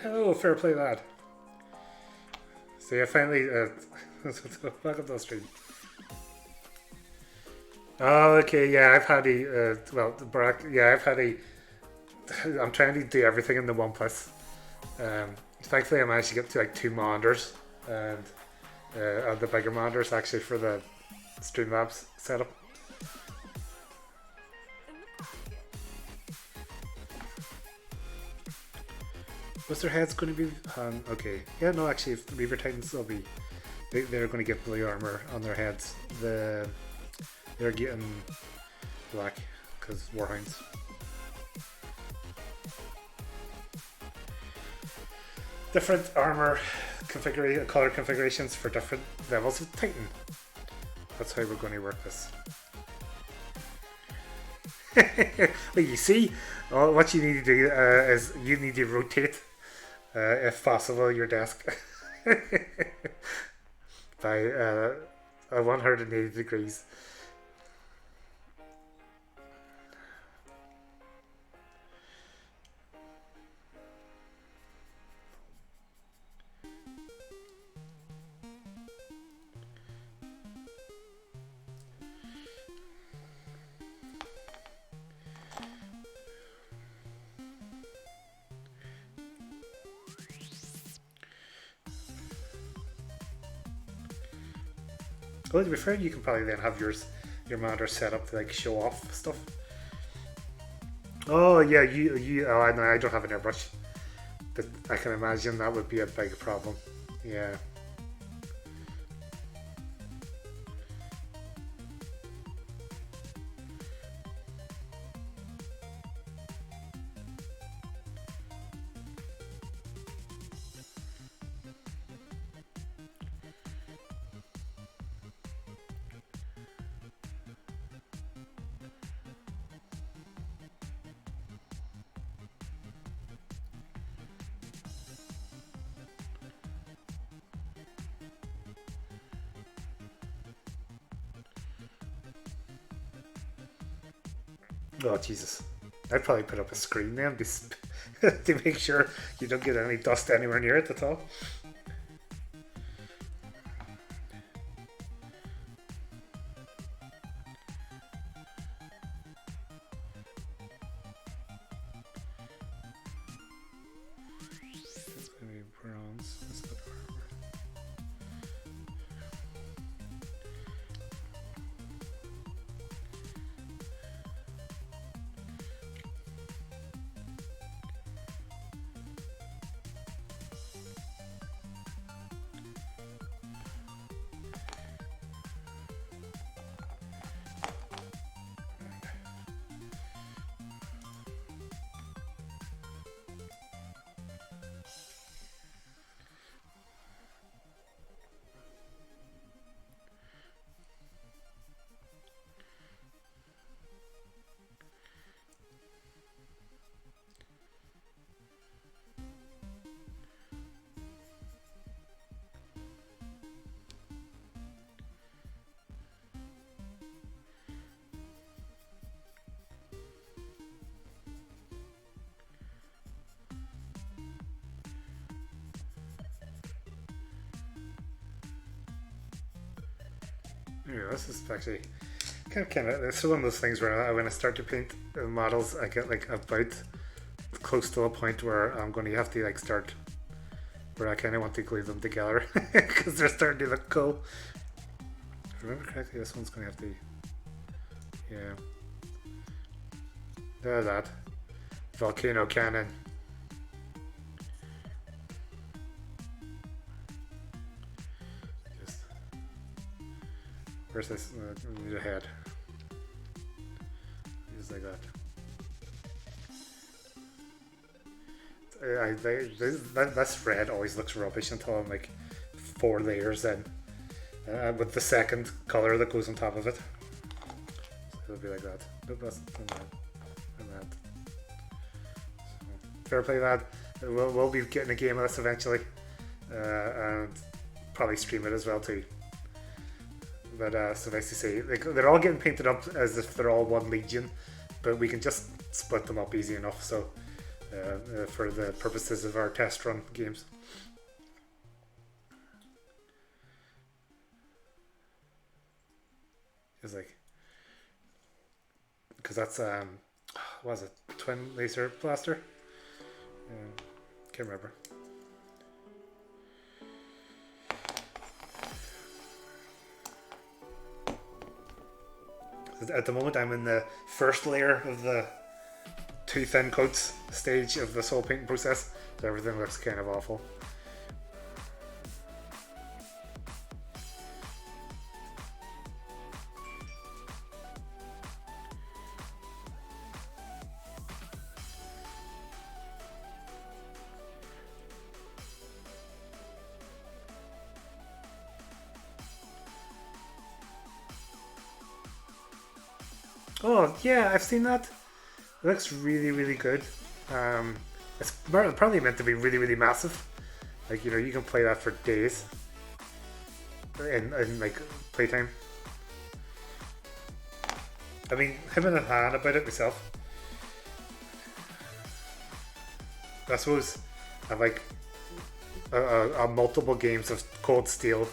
Oh, fair play, lad. So yeah, finally, welcome to the stream. Oh, okay, yeah, I've had a, well, Barack, yeah, I've had a, I'm trying to do everything in the one place. Thankfully, I managed to get to like 2 monitors, and the bigger monitors actually for the Streamlabs setup. What's their heads going to be? Okay, yeah, no, actually, if the Reaver Titans will be, they're going to get blue armor on their heads. They're getting black because Warhounds. Different armor color configurations for different levels of Titan. That's how we're going to work this. Well, you see, what you need to do is you need to rotate, if possible, your desk by 180 degrees. Well, to be fair, you can probably then have your monitor set up to like show off stuff. Oh yeah, oh, I don't have an airbrush, but I can imagine that would be a big problem. Yeah. Oh Jesus! I'd probably put up a screen then to make sure you don't get any dust anywhere near it at all. It's going to be bronze. That's the armor. Yeah, this is actually kind of it's one of those things where when I start to paint models, I get like about close to a point where I'm going to have to like start where I kind of want to glue them together because they're starting to look cool. If I remember correctly, this one's going to have to, yeah, there's that volcano cannon. Where's this? The head. Just like that. This red always looks rubbish until I'm like 4 layers in, with the second color that goes on top of it. So it'll be like that. Nope, that's and that. So, fair play, lad. We'll be getting a game of this eventually, and probably stream it as well too. But so nice to see. Like, they're all getting painted up as if they're all one legion, but we can just split them up easy enough. So for the purposes of our test run games. It's like, because that's what was it, twin laser blaster? Can't remember. At the moment, I'm in the first layer of the two thin coats stage of the soul painting process, so everything looks kind of awful. Oh yeah, I've seen that. It looks really, really good. It's probably meant to be really, really massive. Like, you know, you can play that for days in like playtime. I mean, him and Han about it myself. I suppose I like multiple games of Cold Steel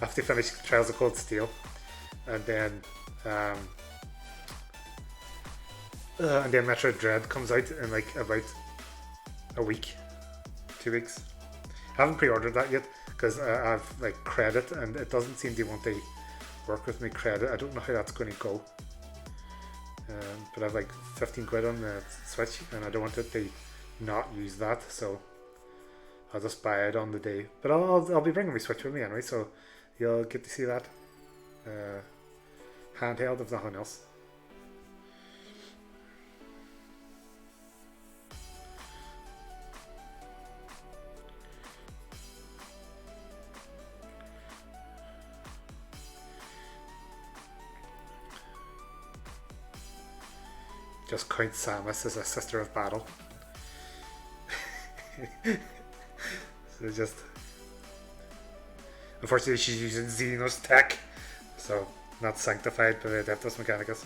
after you finish Trials of Cold Steel, and then Metroid Dread comes out in like about a week, 2 weeks. I haven't pre-ordered that yet because I've like credit and it doesn't seem to want to work with me credit. I don't know how that's going to go. But I've like 15 quid on the Switch and I don't want it to not use that, so I'll just buy it on the day. But I'll be bringing my Switch with me anyway, so you'll get to see that handheld if nothing else. Just count Samus as a sister of battle. So just, unfortunately she's using Xenos tech, so not sanctified by the Adeptus Mechanicus.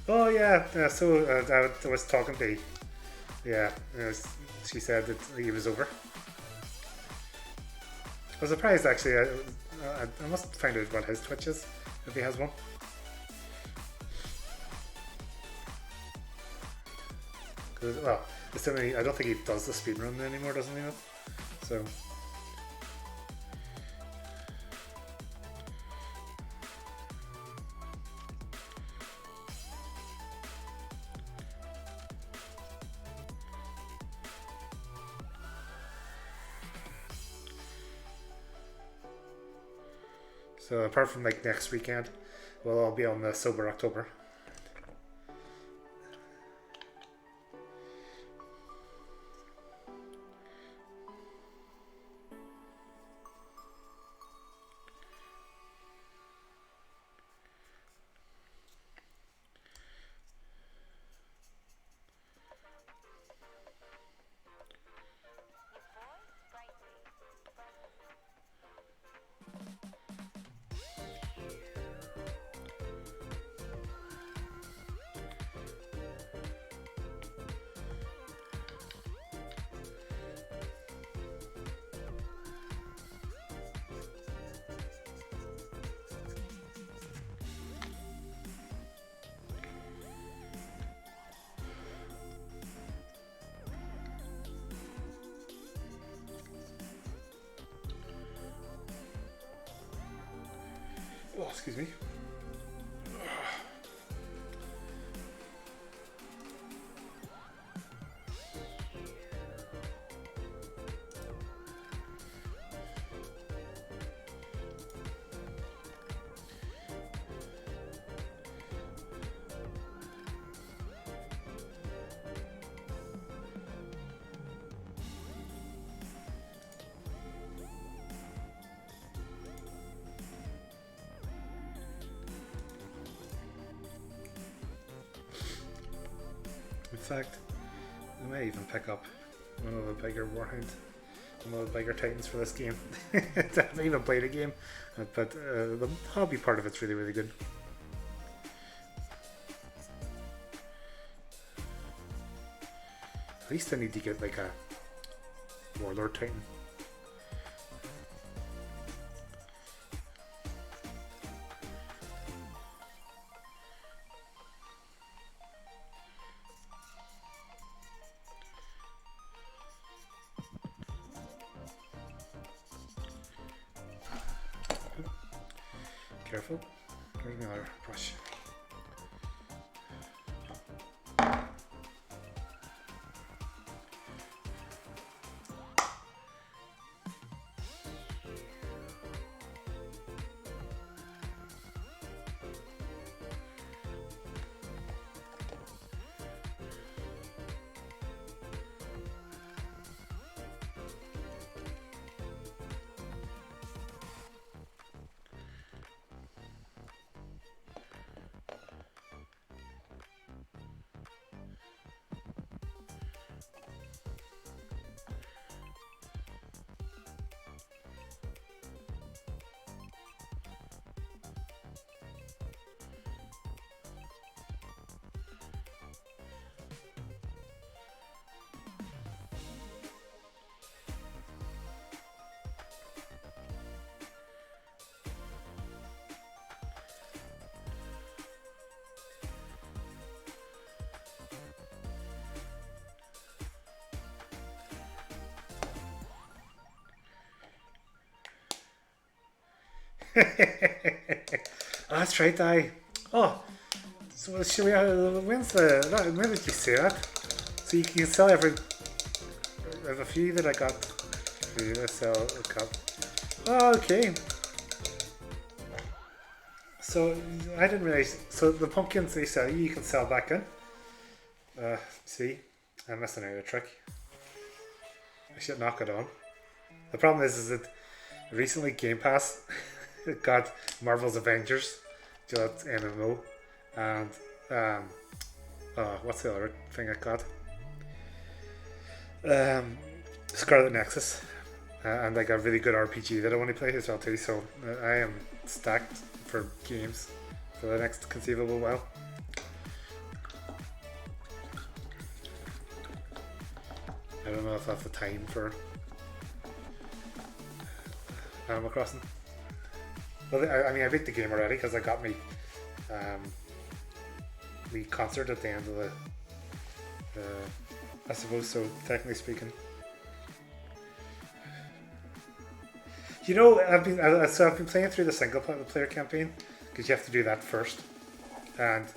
Oh yeah, so I was talking to, she said that he was over. I was surprised actually. I must find out what his Twitch is, if he has one. Well, I don't think he does the speedrun anymore, doesn't he? So. So apart from like next weekend, we'll all be on the Sober October. Oh, excuse me. In fact, I may even pick up One of the bigger warhounds. One of the bigger titans for this game. I haven't even played a game, but the hobby part of it's really, really good. At least I need to get like a warlord titan. Careful. Where's my other brush? That's right, Oh, so should we, when's the, when did you say that? So you can sell every, I have a few that I got, few that sell a cup. Oh, okay. So I didn't realize, so the pumpkins they sell you can sell back in. See, I'm missing out a trick. I should knock it on. The problem is that recently Game Pass got Marvel's Avengers, just MMO, and what's the other thing I got? Scarlet Nexus, and like a really good RPG that I want to play as well too. So I am stacked for games for the next conceivable while. I don't know if I have the time for Animal Crossing. Well, I mean, I beat the game already because I got me the concert at the end of the I suppose so, technically speaking. You know, I've been playing through the single player campaign because you have to do that first, and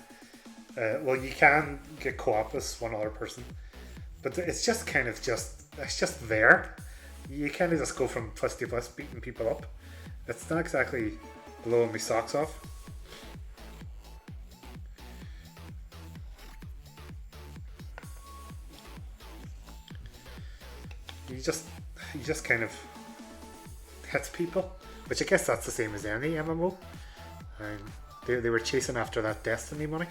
well, you can get co-op with one other person, but it's just kind of it's just there. You kind of just go from plus to plus, beating people up. It's not exactly blowing my socks off. You just kind of hit people, which I guess that's the same as any MMO. They were chasing after that Destiny money.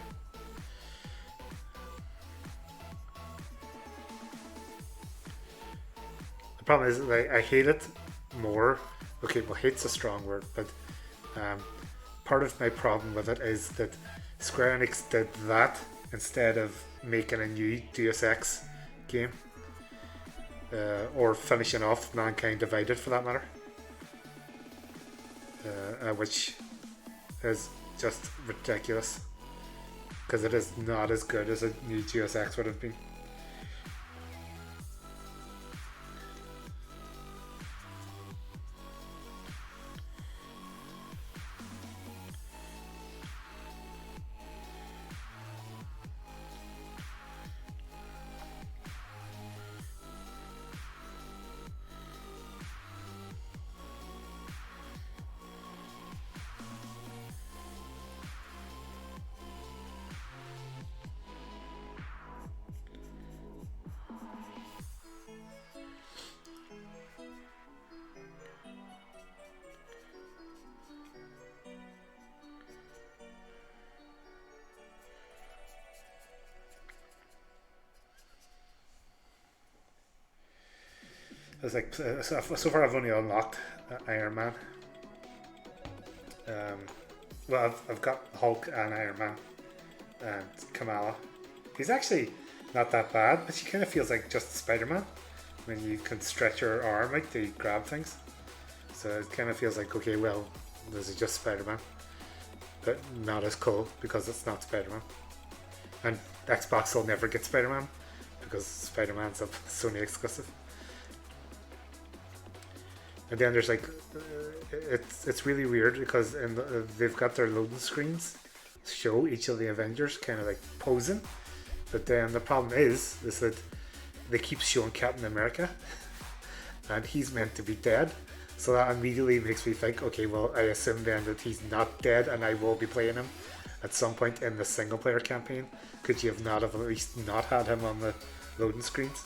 The problem is I hate it more. Okay, well, hate's a strong word, but part of my problem with it is that Square Enix did that instead of making a new Deus Ex game, or finishing off Mankind Divided for that matter, which is just ridiculous because it is not as good as a new Deus Ex would have been. It's like so far I've only unlocked Iron Man. Well, I've got Hulk and Iron Man and Kamala. He's actually not that bad, but she kind of feels like just Spider-Man when you can stretch your arm out to grab things. So it kind of feels like, okay, well, this is just Spider-Man, but not as cool because it's not Spider-Man. And Xbox will never get Spider-Man because Spider-Man's a Sony exclusive. And then there's like, it's really weird because they've got their loading screens show each of the Avengers kind of like posing, but then the problem is that they keep showing Captain America, and he's meant to be dead. So that immediately makes me think, okay, well, I assume then that he's not dead, and I will be playing him at some point in the single player campaign. Could you have not have at least not had him on the loading screens?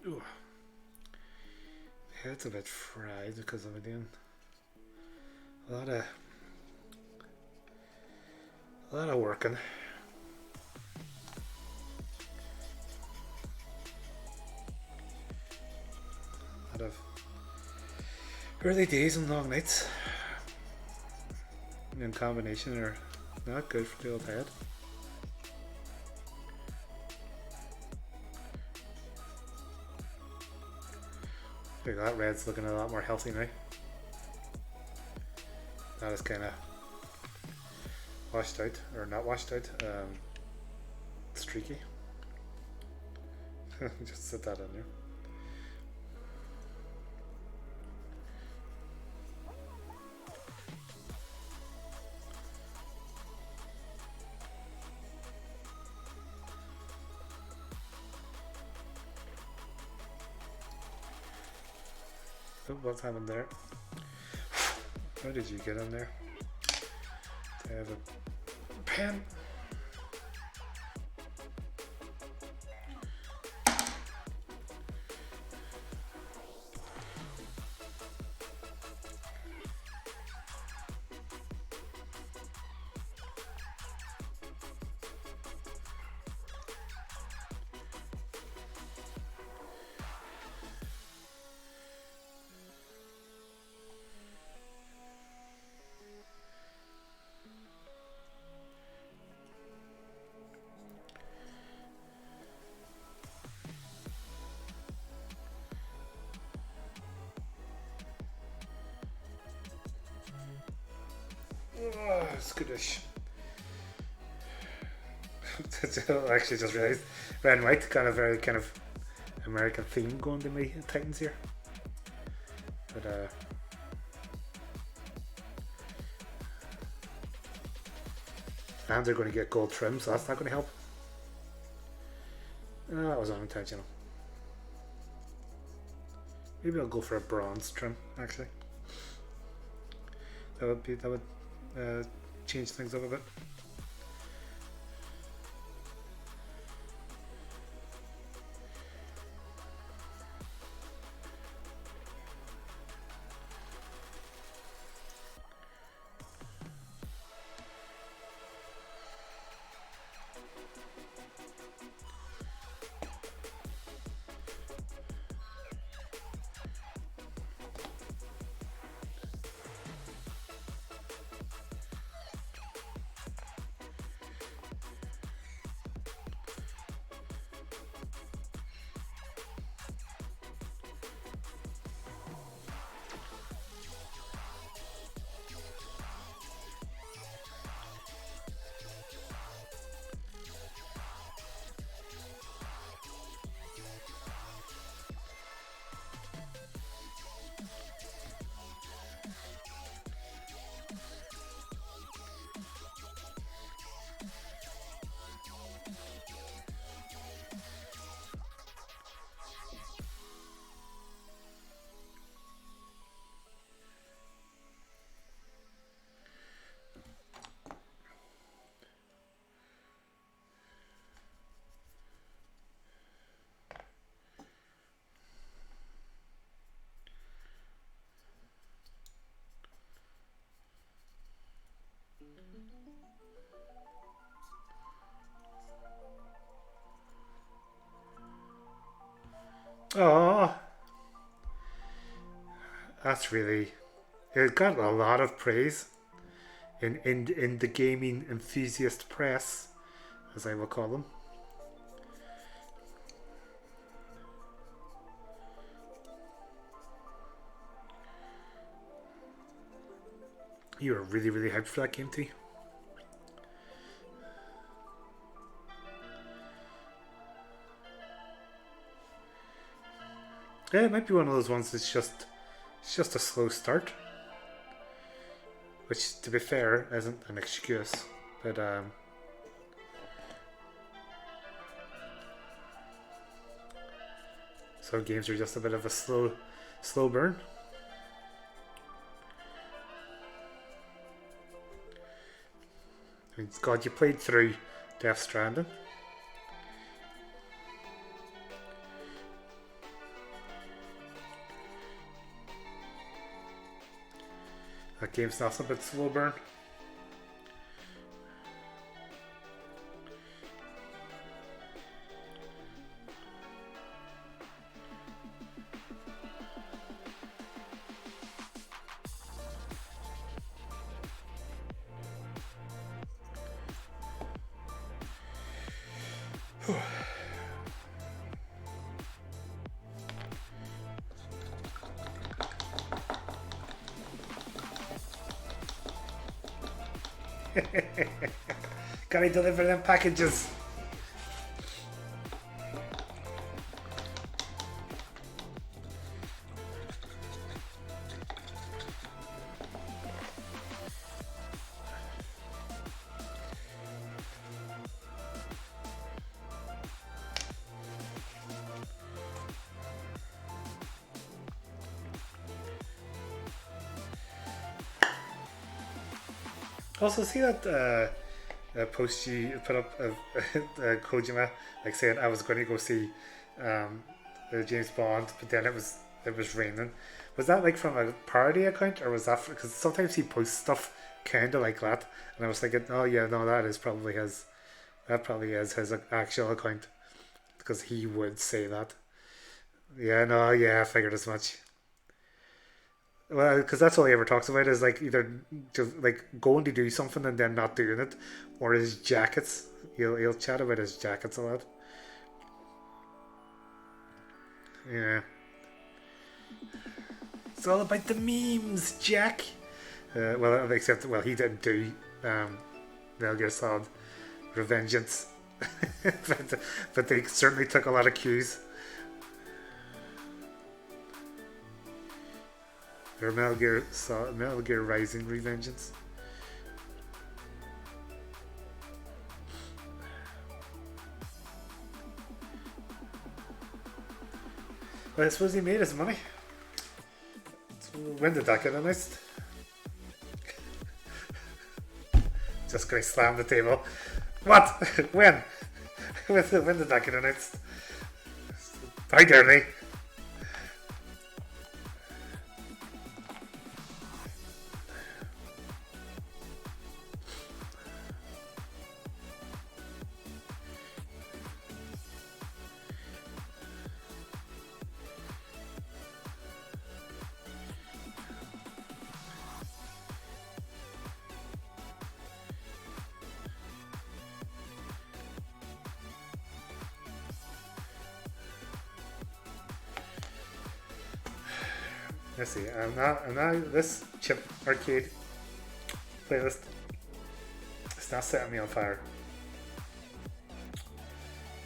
Ooh. Yeah, it's a bit fried because I'm doing a lot of working. A lot of early days and long nights in combination are not good for the old head. That red's looking a lot more healthy now. That is kind of washed out, or not washed out, streaky. Just set that in there. What's happened there? How did you get in there? I have a pen. Oh, it's goodish. Actually, just realized red and white, kind of very kind of American theme going to me Titans here. But and they're going to get gold trim, so that's not going to help. That was unintentional. Maybe I'll go for a bronze trim, actually. That would change things up a bit. Oh, that's really. It got a lot of praise in the gaming enthusiast press, as I will call them. You were really, really hyped for that game, T. Yeah, it might be one of those ones that's just a slow start. Which, to be fair, isn't an excuse. But, so games are just a bit of a slow burn. I mean, God, you played through Death Stranding. That game's not a bit slow burn. Gotta deliver them packages. Also, see that post you put up of Kojima, like saying I was going to go see James Bond, but then it was raining. Was that like from a parody account, or was that because sometimes he posts stuff kind of like that, and I was thinking, oh yeah, no, that is probably his. That probably is his actual account, because he would say that. Yeah, no, yeah, I figured as much. Well, because that's all he ever talks about is like either just like going to do something and then not doing it, or his jackets. He'll chat about his jackets a lot. Yeah, it's all about the memes, Jack. Well, he didn't do Metal Gear Solid Revengeance, but they certainly took a lot of cues. Or Metal Gear Rising Revengeance. Well, I suppose he made his money. So when did that get announced? Just gonna slam the table. What? When? When did that get announced? How dare they? Let's see. I'm now this chip arcade playlist. It's not setting me on fire.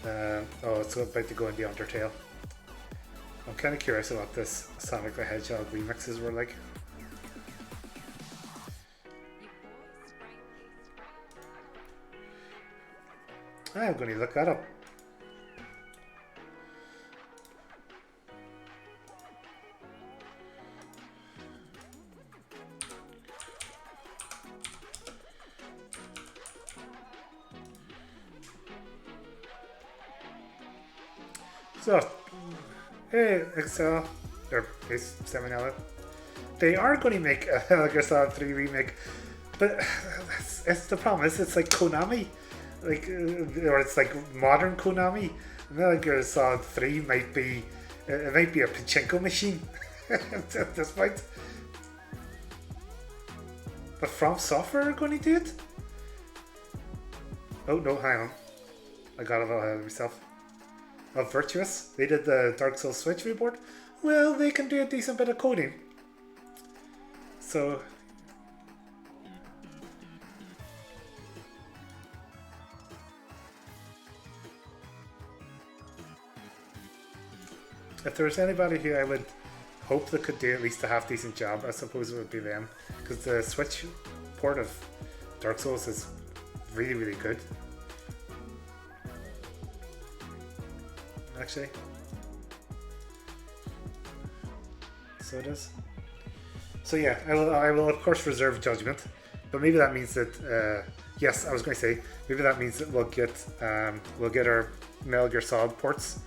Oh, it's about to go into Undertale. I'm kind of curious about this Sonic the Hedgehog remixes were like. I'm going to look that up. So, hey, Excel, or Base 7 they are going to make a Metal Gear Solid 3 remake, but it's the problem is it's like Konami, like, or it's like modern Konami. Metal Gear Solid 3 might be, it might be a pachinko machine at this point. But From Software are going to do it? Oh no, hang on. I got a little ahead of myself. Of Virtuous, they did the Dark Souls Switch report. Well, they can do a decent bit of coding. So, if there was anybody who I would hope that could do at least a half decent job, I suppose it would be them. Because the Switch port of Dark Souls is really, really good. Actually, so it is. So yeah, I will of course reserve judgment, but maybe that means that yes, I was going to say maybe that means that we'll get our Metal Gear Solid ports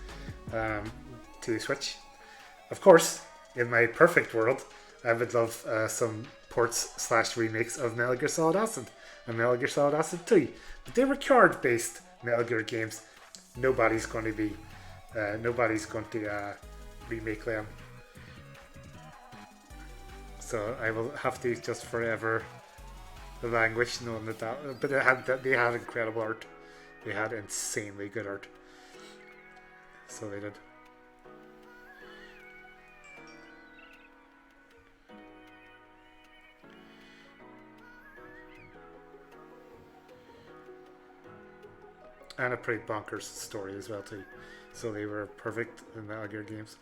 to the Switch. Of course, in my perfect world, I would love some ports / remakes of Metal Gear Solid Acid and Metal Gear Solid Acid 2, but they were card-based Metal Gear games. Nobody's going to remake them. So I will have to just forever languish knowing that. But they had incredible art. They had insanely good art. So they did. And a pretty bonkers story as well too. So they were perfect in Metal Gear games.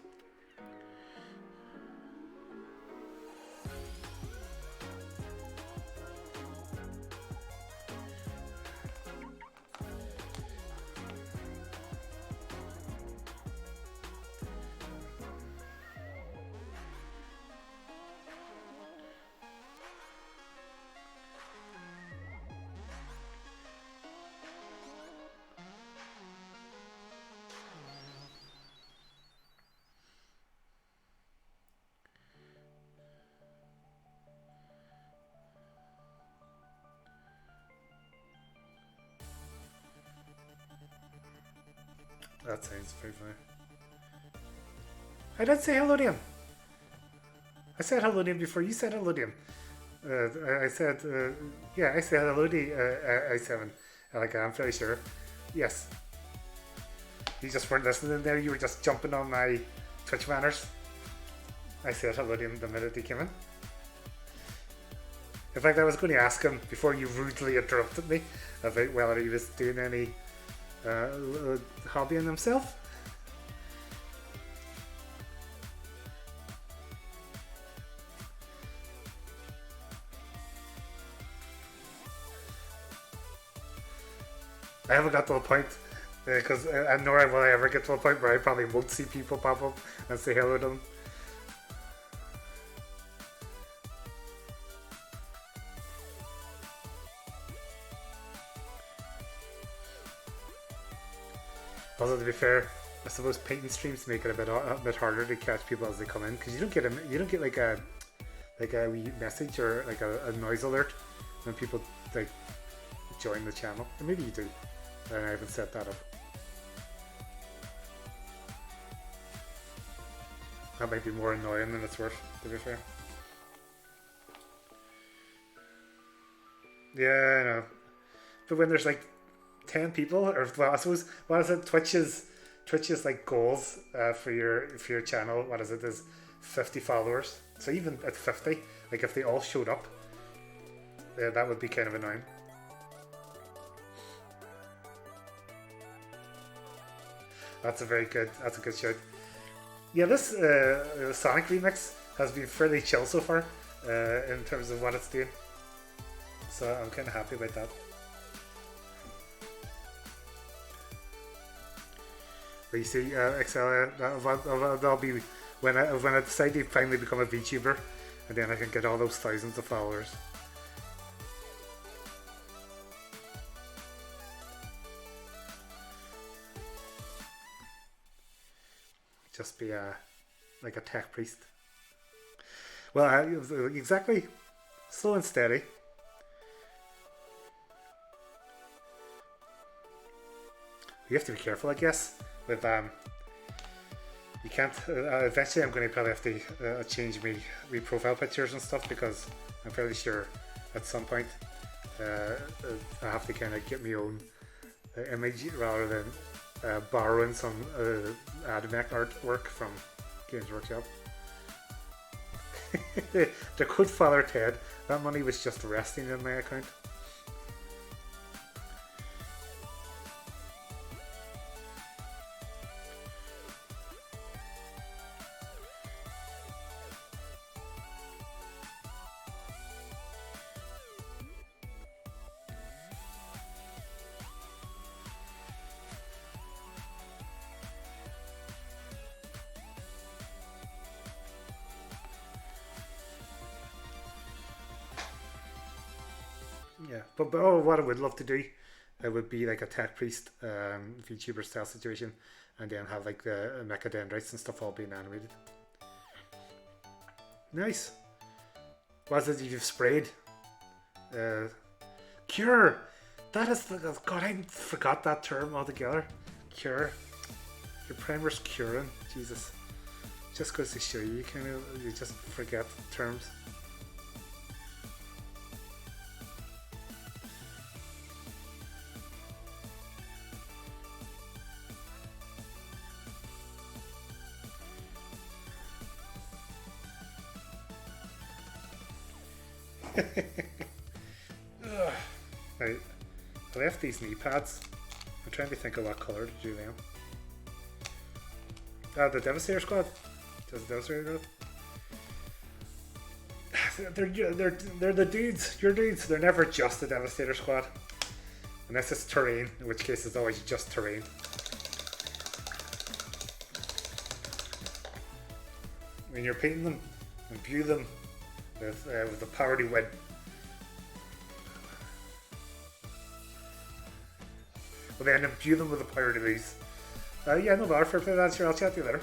That sounds very funny. I did say hello to him. I said hello to him before you said hello to him. I said, yeah, I said hello to I7. Like, I'm fairly sure. Yes. You just weren't listening there. You were just jumping on my Twitch manners. I said hello to him the minute he came in. In fact, I was going to ask him before you rudely interrupted me about whether he was doing any hobbying himself. I haven't got to the point Because nor will I ever get to a point where I probably won't see people pop up and say hello to them. Also, to be fair, I suppose painting streams make it a bit harder to catch people as they come in because you don't get like a wee message or like a noise alert when people like join the channel. Or maybe you do. I haven't set that up. That might be more annoying than it's worth, to be fair. Yeah, I know. But when there's like 10 people, or well, I suppose what is it? Twitch's like goals for your channel. What is it? Is 50 followers. So even at 50, like if they all showed up, that would be kind of annoying. That's a good shout. Yeah, this Sonic remix has been fairly chill so far in terms of what it's doing. So I'm kind of happy about that. But you see, Excel, that'll be when I decide to finally become a VTuber, and then I can get all those thousands of followers. Just be like a tech priest. Well, exactly. Slow and steady. You have to be careful, I guess. With you can't. Eventually, I'm going to probably have to change my profile pictures and stuff because I'm fairly sure at some point I have to kind of get my own image rather than borrowing some Admech artwork from Games Workshop. The good Father Ted, that money was just resting in my account. Yeah, but oh, what I would love to do, it would be like a tech priest VTuber style situation, and then have like the mecha dendrites and stuff all being animated. Nice. What is it you've sprayed? Cure. That is the God. I forgot that term altogether. Cure. Your primer's curing. Jesus. Just goes to show you, you just forget terms. Right, I left these knee pads. I'm trying to think of what colour to do them. The Devastator Squad. Does the Devastator go? They're the dudes. Your dudes. They're never just the Devastator Squad, unless it's terrain, in which case it's always just terrain. When you're painting them, imbue them with the power to win. Well, then imbue them with the power to lose. Yeah, no bother. Fair play, that's your. I'll chat to you later.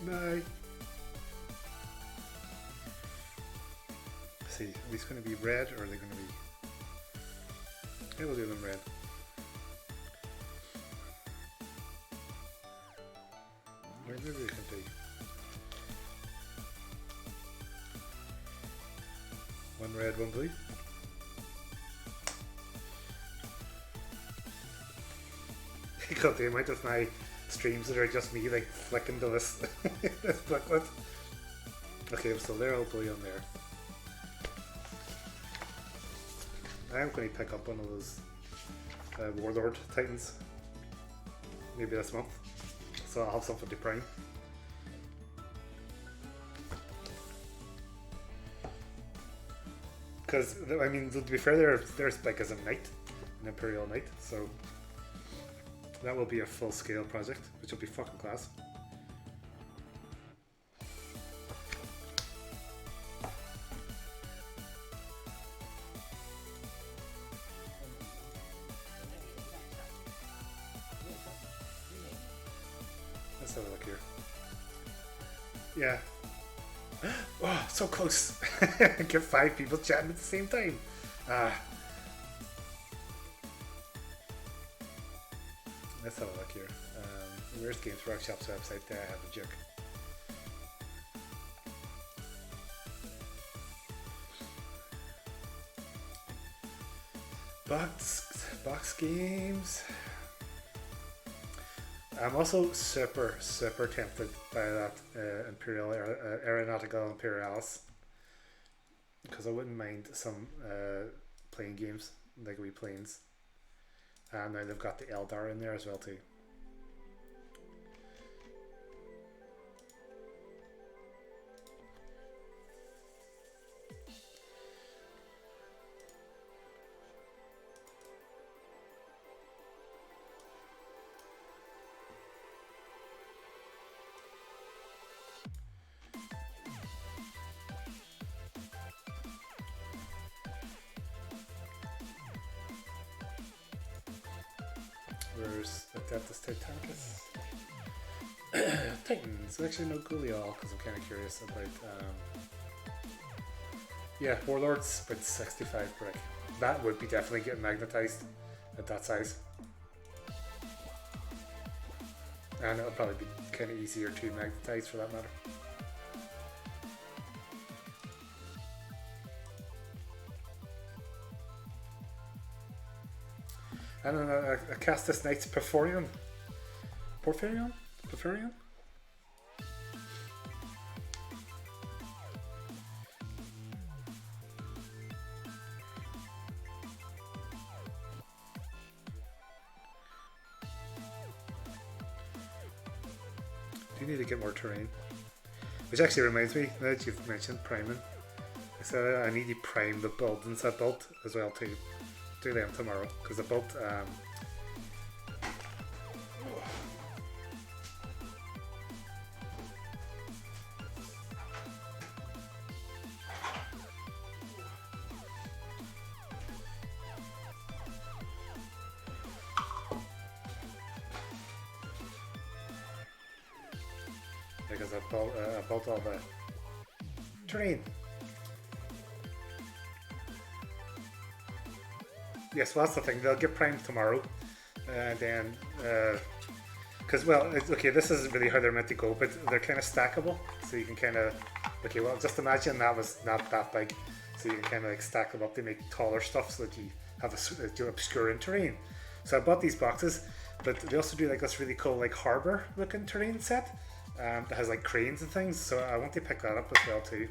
Bye. Let's see, are these going to be red or are they going to be? Yeah, we'll do them red. Maybe we can do one red, one blue. God, the amount of my streams that are just me like flicking to this this booklet. Okay, so they're all blue on there. I am going to pick up one of those Warlord Titans maybe this month. so I'll have something to prime. Because, I mean, to be fair, there's like as a knight, an Imperial Knight, so that will be a full-scale project, which will be fucking class. Let's have a look here. Yeah. Oh, so close. Get 5 people chatting at the same time. Let's have a look here. Where's Games Workshop's website? There I have a joke. Box games. I'm also super tempted by that Imperial Aeronautical Imperialis, because I wouldn't mind some plane games, like wee planes. And now they've got the Eldar in there as well too. Where's Adeptus Titanicus? Titans. Actually, no Goliath, because I'm kind of curious about. Yeah, Warlords, but 65 brick. That would be definitely getting magnetized at that size. And it'll probably be kind of easier to magnetize for that matter. I don't know, a Castus Knight's Porphyrion? Porphyrion? Porphyrion? Do need to get more terrain. Which actually reminds me, now that you've mentioned priming, I said I need to prime the buildings I built as well too. Do them tomorrow, because I built because I built all the terrain. Yes, well, that's the thing. They'll get primed tomorrow, and then because well, okay, this isn't really how they're meant to go, but they're kind of stackable, so you can kind of okay. Well, just imagine that was not that big, so you can kind of like stack them up to make taller stuff, so that you have a obscure in terrain. So I bought these boxes, but they also do like this really cool like harbor looking terrain set that has like cranes and things. So I want to pick that up as well too.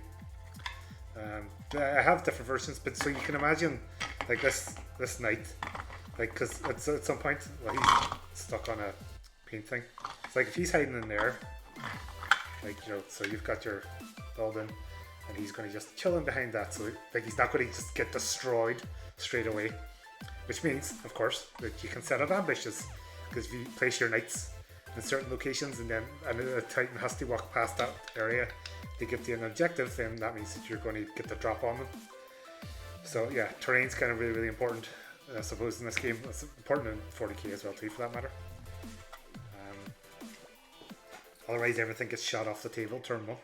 I have different versions, but so you can imagine like this knight, like because at some point, well, he's stuck on a paint thing. It's like if he's hiding in there, like so you've got your building, and he's going to just chill in behind that. So like he's not going to just get destroyed straight away, which means, of course, that you can set up ambushes, because if you place your knights in certain locations, and then a Titan has to walk past that area to give you an objective, then that means that you're going to get the drop on them. So yeah, terrain's kind of really important, I suppose, in this game. It's important in 40k as well too, for that matter. Otherwise everything gets shot off the table turn 1.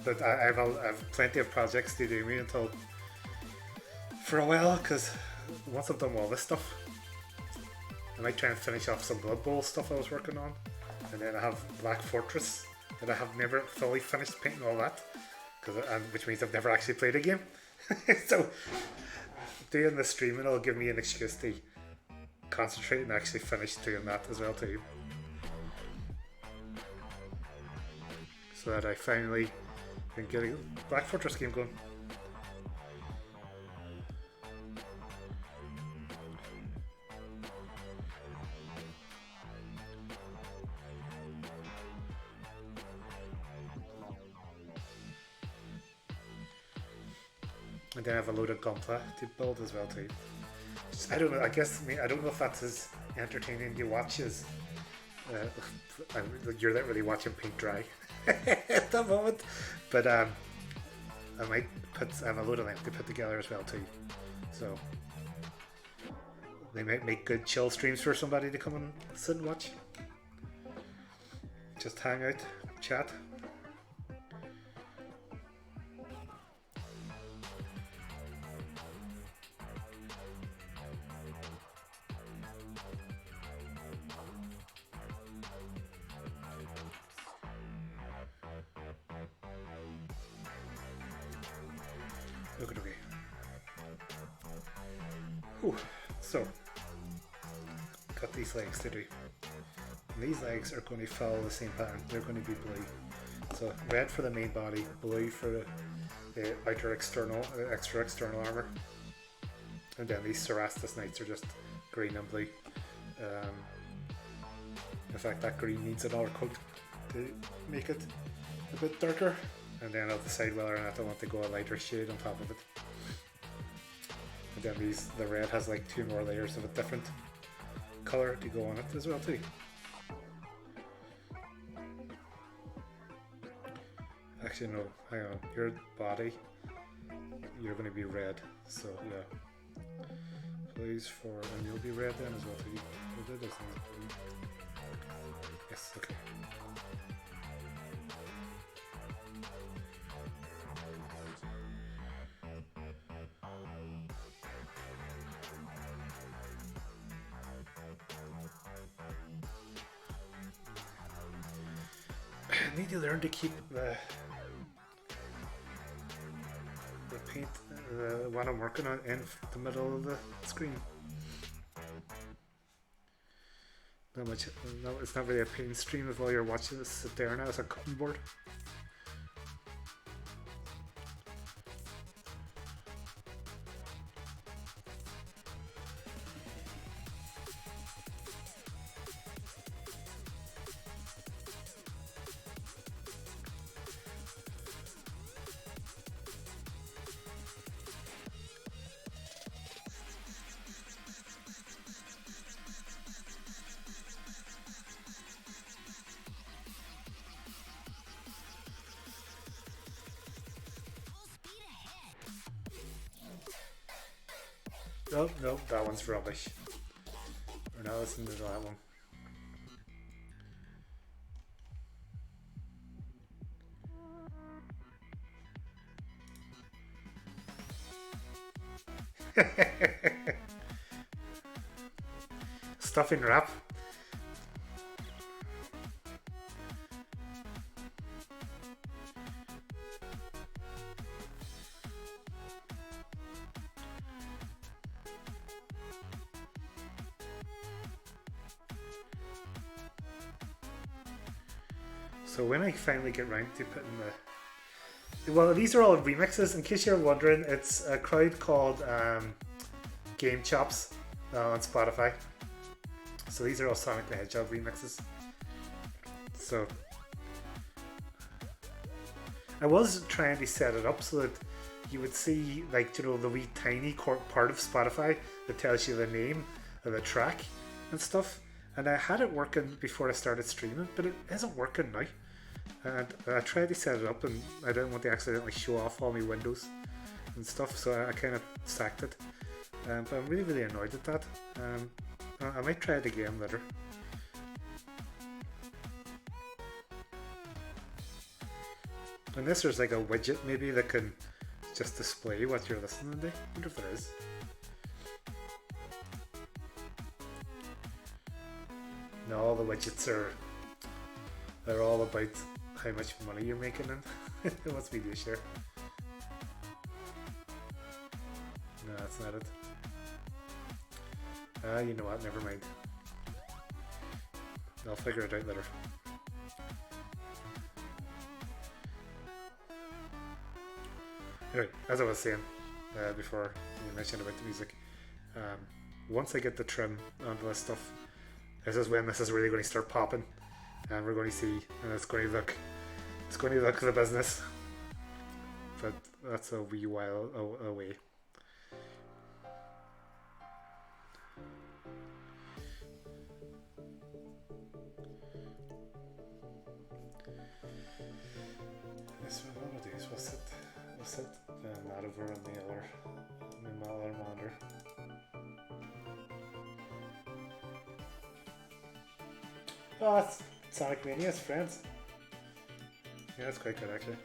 But I have plenty of projects to do me until for a while, because once I've done all this stuff, I might try and finish off some Blood Bowl stuff I was working on, and then I have Black Fortress that I have never fully finished painting all that, which means I've never actually played a game. So doing the streaming will give me an excuse to concentrate and actually finish doing that as well too, so that I finally can get a Black Fortress game going. And then I have a load of gunpla to build as well too. I don't know. I guess I don't know if that's as entertaining to watch as you're not really watching paint dry at the moment. But I might put a load of them to put together as well too. So they might make good chill streams for somebody to come and sit and watch. Just hang out, chat. Okay. Ooh, so got these legs to do. And these legs are going to follow the same pattern. They're going to be blue. So red for the main body, blue for the outer external, extra external armor. And then these Cerastus Knights are just green and blue. In fact, that green needs another coat to make it a bit darker. And then on the side, whether or not I want to go a lighter shade on top of it. And then the red has like 2 more layers of a different color to go on it as well too. Actually no, hang on, your body, you're going to be red, so yeah. Please and you'll be red then as well too. Yes, okay. I need to learn to keep the paint what I'm working on in the middle of the screen. No, it's not really a paint stream if while you're watching this sit there now as a cutting board. Oh, no, that one's rubbish. We're not listening to that one. Stuffing wrap. So when I finally get round to putting well, these are all remixes. In case you're wondering, it's a crowd called Game Chops on Spotify. So these are all Sonic the Hedgehog remixes. So I was trying to set it up so that you would see, like, you know, the wee tiny part of Spotify that tells you the name of the track and stuff. And I had it working before I started streaming, but it isn't working now. And I tried to set it up, and I didn't want to accidentally show off all my windows and stuff, so I kind of sacked it. But I'm really, really annoyed at that. I might try it again later. Unless there's like a widget maybe that can just display what you're listening to. I wonder if there is. No, all the widgets they're all about how much money you're making them. It must be this year. No, that's not it. You know what, never mind. I'll figure it out later. Anyway, as I was saying before you mentioned about the music, once I get the trim onto this stuff, this is when this is really going to start popping, and we're going to see, and it's going to look the business. But that's a wee while away. This one of these will sit that over on the other monitor. Oh, that's Sonic Mania's friends. Yeah, that's quite good actually.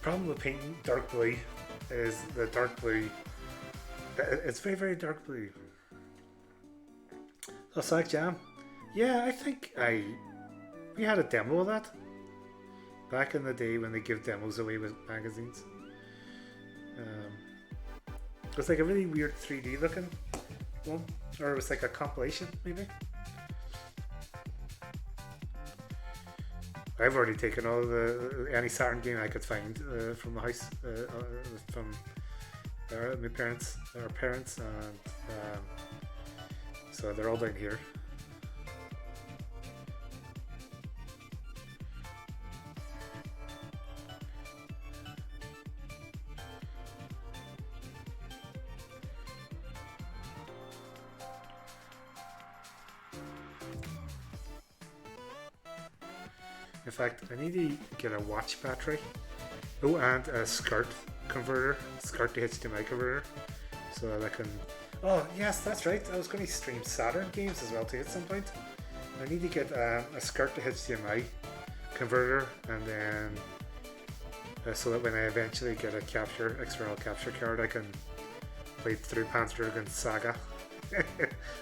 Problem with painting dark blue is the dark blue. It's very, very dark blue. Oh, Sonic Jam. Yeah, I think we had a demo of that back in the day when they give demos away with magazines. It was like a really weird 3D looking one, or it was like a compilation maybe. I've already taken all any Saturn game I could find from the house, from my parents, and so they're all down here. In fact, I need to get a watch battery. Oh, and a SCART converter, SCART to HDMI converter, so that I can. Oh yes, that's right. I was going to stream Saturn games as well too at some point. I need to get a SCART to HDMI converter, and then so that when I eventually get a external capture card, I can play through Panzer Dragoon Saga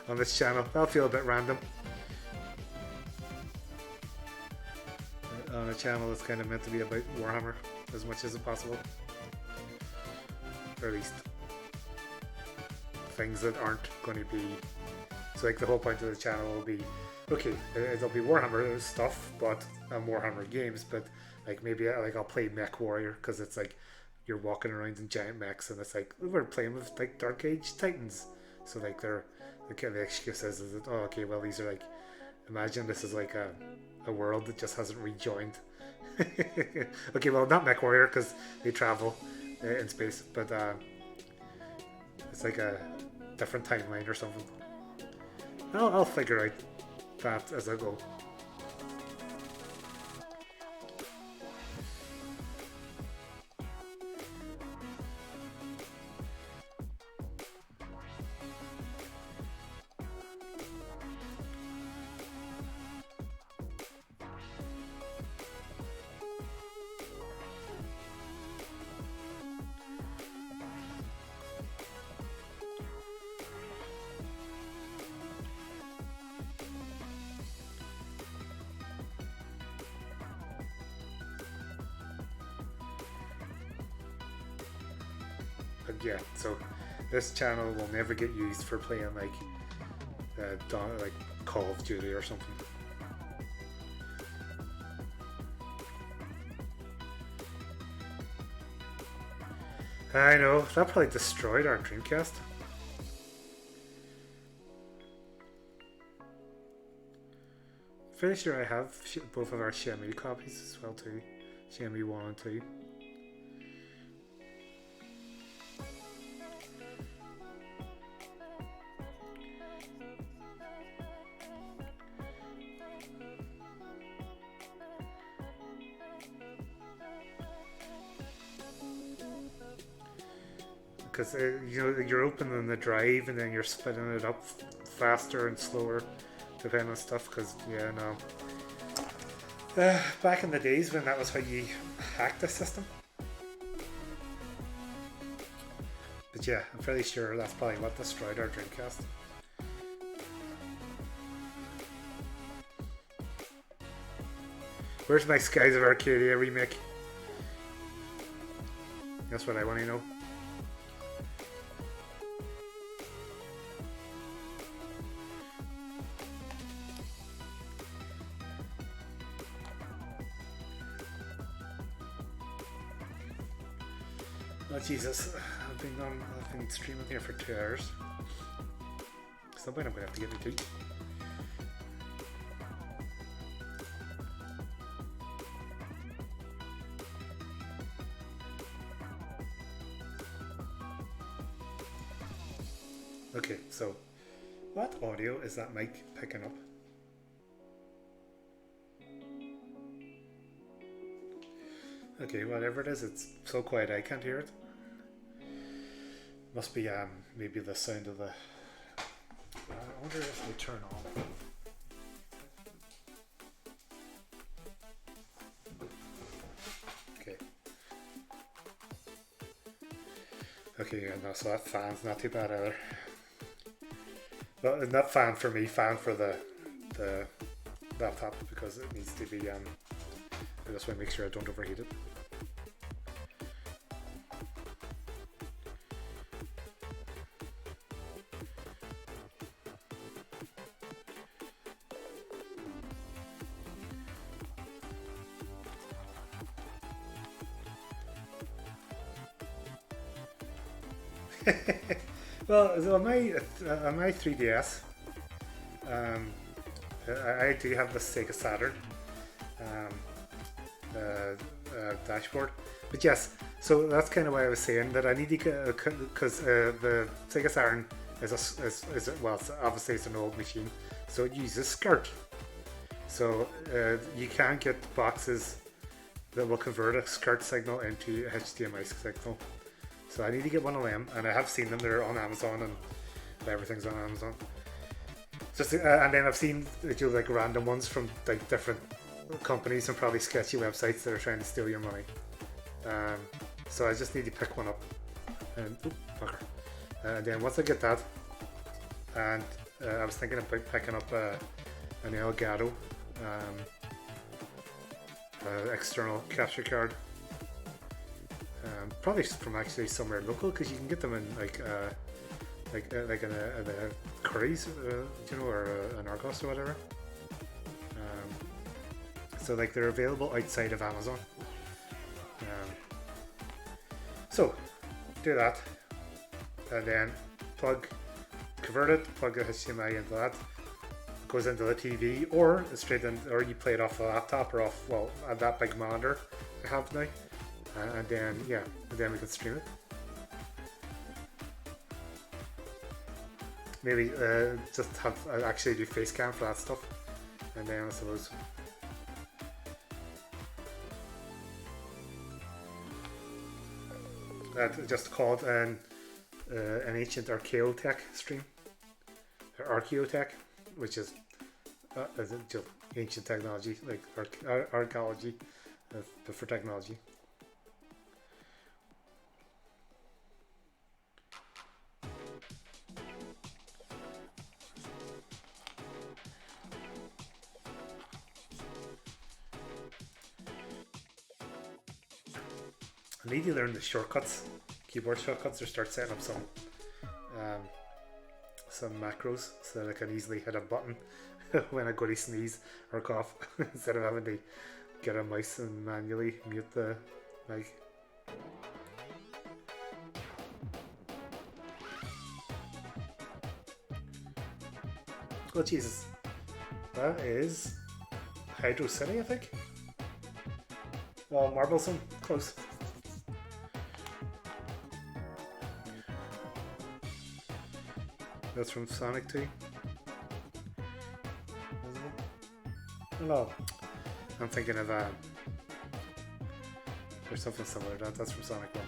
on this channel. That'll feel a bit random. On a channel that's kind of meant to be about Warhammer as much as possible, or at least things that aren't going to be. So like the whole point of the channel will be, okay, it'll be Warhammer stuff, but Warhammer games, but like maybe like I'll play Mech Warrior because it's like you're walking around in giant mechs, and it's like we're playing with like Dark Age Titans, so like the kind of excuse is that, oh okay, well these are like, imagine this is like a world that just hasn't rejoined. Okay, well not Mech Warrior because they travel in space, but it's like a different timeline or something. I'll figure out that as I go. Yeah, so this channel will never get used for playing like Call of Duty or something. I know, that probably destroyed our Dreamcast. Pretty sure I have both of our Shenmue copies as well too. Shenmue 1 and 2. Because you know, you're opening the drive and then you're spinning it up faster and slower depending on stuff. Because yeah, no, back in the days when that was how you hacked the system. But yeah, I'm fairly sure that's probably what destroyed our Dreamcast. Where's my Skies of Arcadia remake? That's what I want to know. Oh Jesus, I've been streaming here for 2 hours. Some point I'm gonna have to get me to. Okay, so what audio is that mic picking up? Okay, whatever it is, it's so quiet I can't hear it. Must be maybe the sound of the. I wonder if they turn on. Okay. Okay, yeah, no, so that fan's not too bad either. Well, not fan for me, fan for the laptop because it needs to be. I just want to make sure I don't overheat it. Well, so on my 3DS, I do have the Sega Saturn dashboard, but yes, so that's kind of why I was saying that I need to get because the Sega Saturn is well, obviously it's an old machine, so it uses SCART. So you can get boxes that will convert a SCART signal into a HDMI signal. So I need to get one of them, and I have seen them. They're on Amazon, and everything's on Amazon. Just and then I've seen like random ones from like different companies and probably sketchy websites that are trying to steal your money. So I just need to pick one up, and and then once I get that, and I was thinking about picking up an Elgato external capture card. Probably from actually somewhere local because you can get them in like in a Curry's, or an Argos or whatever. So like they're available outside of Amazon. So do that, and then convert it, plug the HDMI into that. Goes into the TV or straight in, or you play it off a laptop or off that big monitor I have now. And then we can stream it. Maybe just have actually do face cam for that stuff, and then I suppose. Just called an ancient archaeotech stream, archaeotech, which is just ancient technology, like archaeology, but for technology. I need to learn the shortcuts, keyboard shortcuts, or start setting up some macros so that I can easily hit a button when I go to sneeze or cough instead of having to get a mouse and manually mute the mic. Oh Jesus, that is Hydro City, I think. Oh, Marblesome, close. That's from Sonic 2. No, I'm thinking of there's something similar to that. That's from Sonic 1.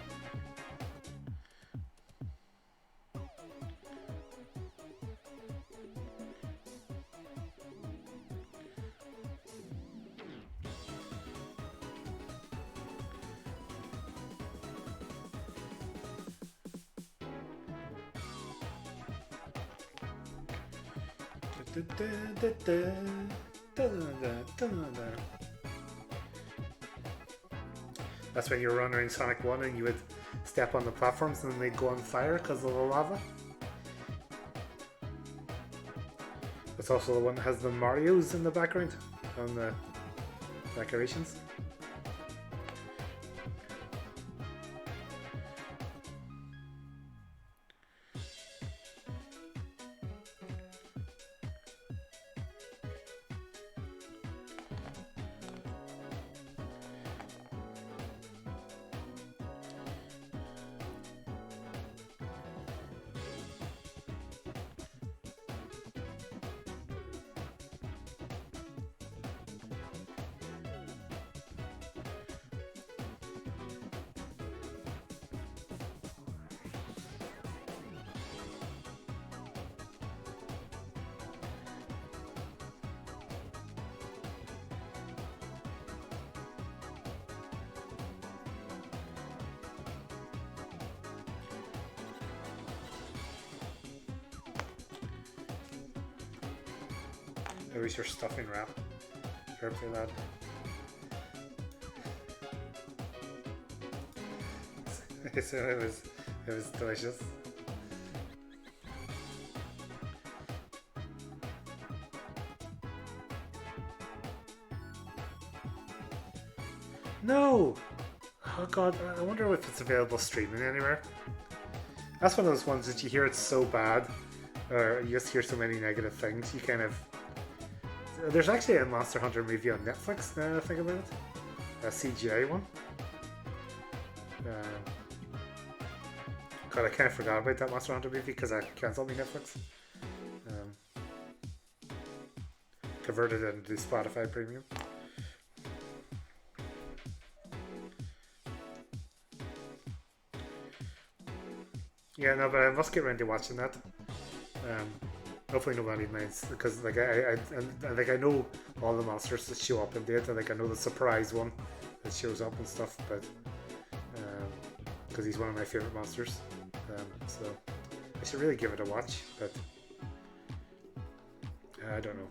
That's when you were running Sonic 1 and you would step on the platforms and they'd go on fire because of the lava. It's also the one that has the Marios in the background on the decorations. Where's your stuffing wrap? Fair play, lad. So it was delicious. No! Oh god, I wonder if it's available streaming anywhere. That's one of those ones that you hear it's so bad, or you just hear so many negative things, you kind of... There's actually a Monster Hunter movie on Netflix, now that I think about it. A CGI one. God, I kind of forgot about that Monster Hunter movie because I cancelled my Netflix. Converted it into Spotify Premium. Yeah, no, but I must get around to watching that. Hopefully nobody minds, because like I know all the monsters that show up in it, and like I know the surprise one that shows up and stuff, but because he's one of my favorite monsters, so I should really give it a watch, but I don't know.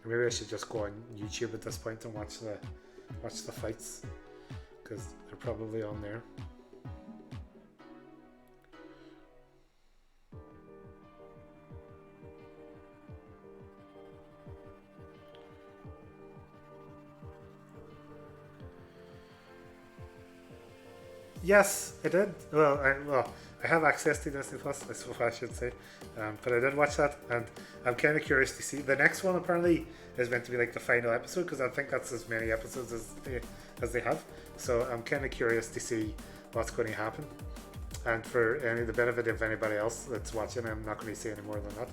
Maybe I should just go on YouTube at this point and watch the fights, because they're probably on there. Yes, I did. Well, I have access to Disney Plus, I suppose I should say. But I did watch that, and I'm kind of curious to see. The next one apparently is meant to be like the final episode, because I think that's as many episodes as they have. So I'm kind of curious to see what's going to happen. And for the benefit of anybody else that's watching, I'm not going to say any more than that.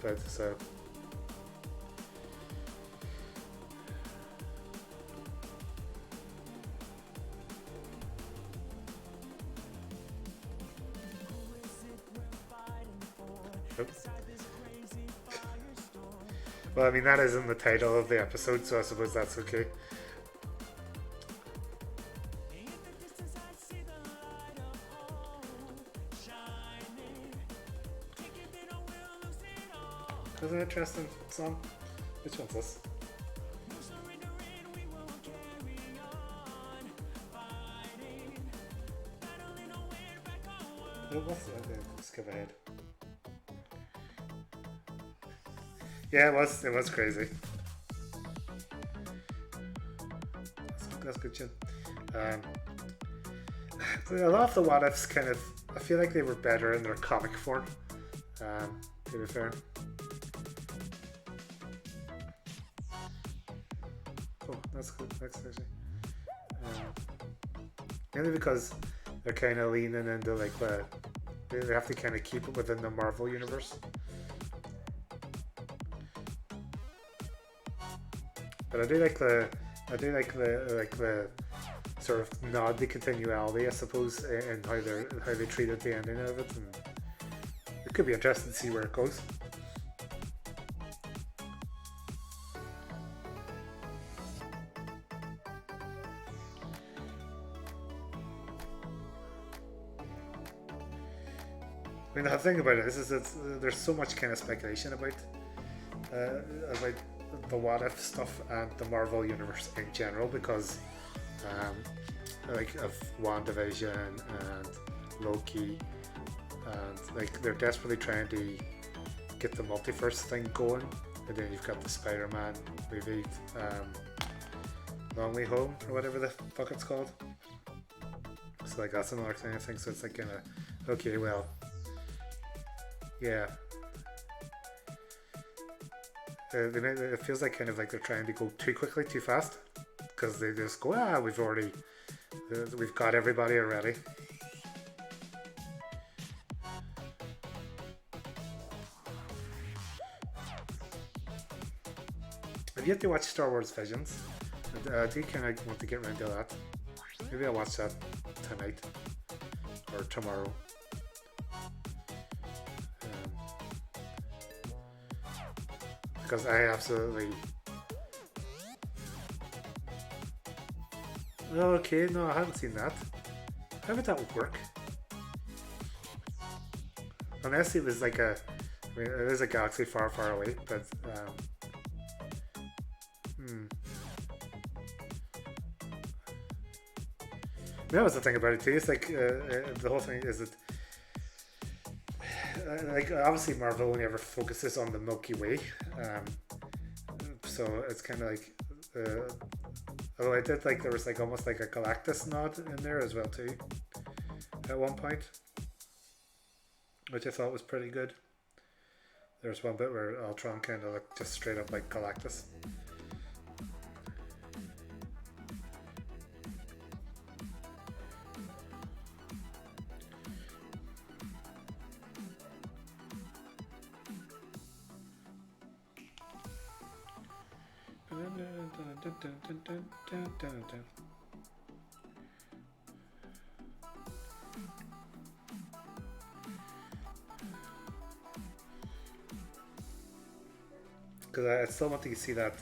But so. Oops. Well, I mean, that isn't the title of the episode, so I suppose that's okay. That's an interesting song. Which one's this? Oh, what's that? Okay, skip ahead. Yeah, it was crazy. That's good shit. A lot of the what ifs kind of, I feel like they were better in their comic form. To be fair. Oh, that's good. That's actually. Mainly because they're kind of leaning into like they have to kind of keep it within the Marvel universe. But I do like the sort of nod to continuality, I suppose, and how they treated the ending of it, and it could be interesting to see where it goes. I mean, the thing about it is that there's so much kind of speculation about the What If stuff and the Marvel universe in general, because like of WandaVision and Loki, and like they're desperately trying to get the multiverse thing going, and then you've got the Spider-Man movie, Long Way Home or whatever the fuck it's called. So like that's another thing I think. So it's like kind of okay, well, yeah. It feels like kind of like they're trying to go too quickly, too fast, because they just go, we've got everybody already. I've yet to watch Star Wars Visions. I do kind of want to get around to that. Maybe I'll watch that tonight or tomorrow. Because I absolutely... Okay, no, I haven't seen that. How would that work? Unless it was like it is a galaxy far, far away, but... That was the thing about it too. It's like the whole thing is that like obviously Marvel only ever focuses on the Milky Way, so it's kind of like although I did like there was like almost like a Galactus nod in there as well too at one point, which I thought was pretty good. There's one bit where Ultron kind of looked just straight up like Galactus. Because I still want to see that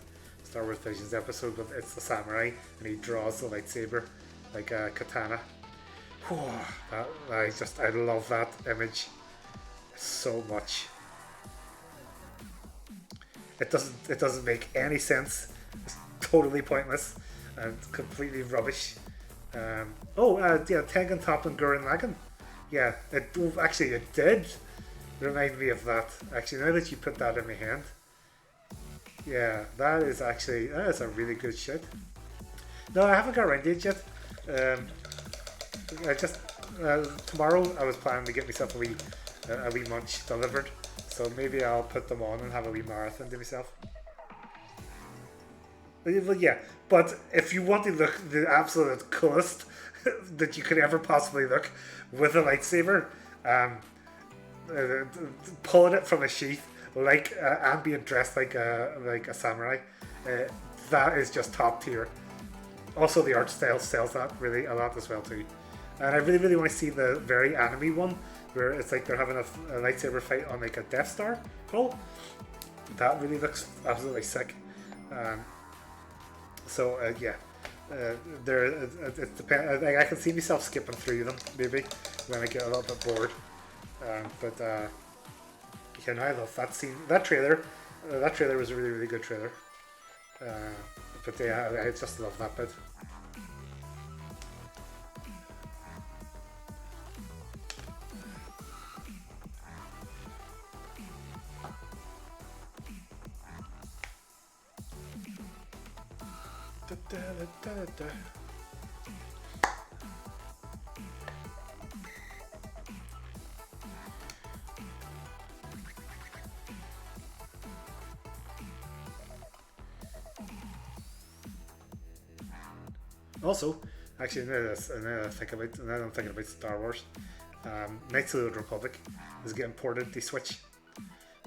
Star Wars Visions episode with it's the samurai and he draws the lightsaber like a katana. I love that image so much. It doesn't make any sense. It's totally pointless and completely rubbish. Tengen Top and Gurren Lagann. Yeah, it did remind me of that. Actually, now that you put that in my hand, yeah, that is a really good shit. No, I haven't got around to it yet. I just tomorrow I was planning to get myself a wee munch delivered. So maybe I'll put them on and have a wee marathon to myself. Well, yeah, but if you want to look the absolute coolest that you could ever possibly look with a lightsaber, pulling it from a sheath like and being dressed like a samurai, that is just top tier. Also, the art style sells that really a lot as well too. And I really, really want to see the very anime one, where it's like they're having a lightsaber fight on like a Death Star hull. That really looks absolutely sick. It depends. I can see myself skipping through them maybe when I get a little bit bored. I love that scene. That trailer was a really, really good trailer. I just love that bit. Also, actually, now I'm thinking about Star Wars. Knights of the Old Republic is getting ported to Switch,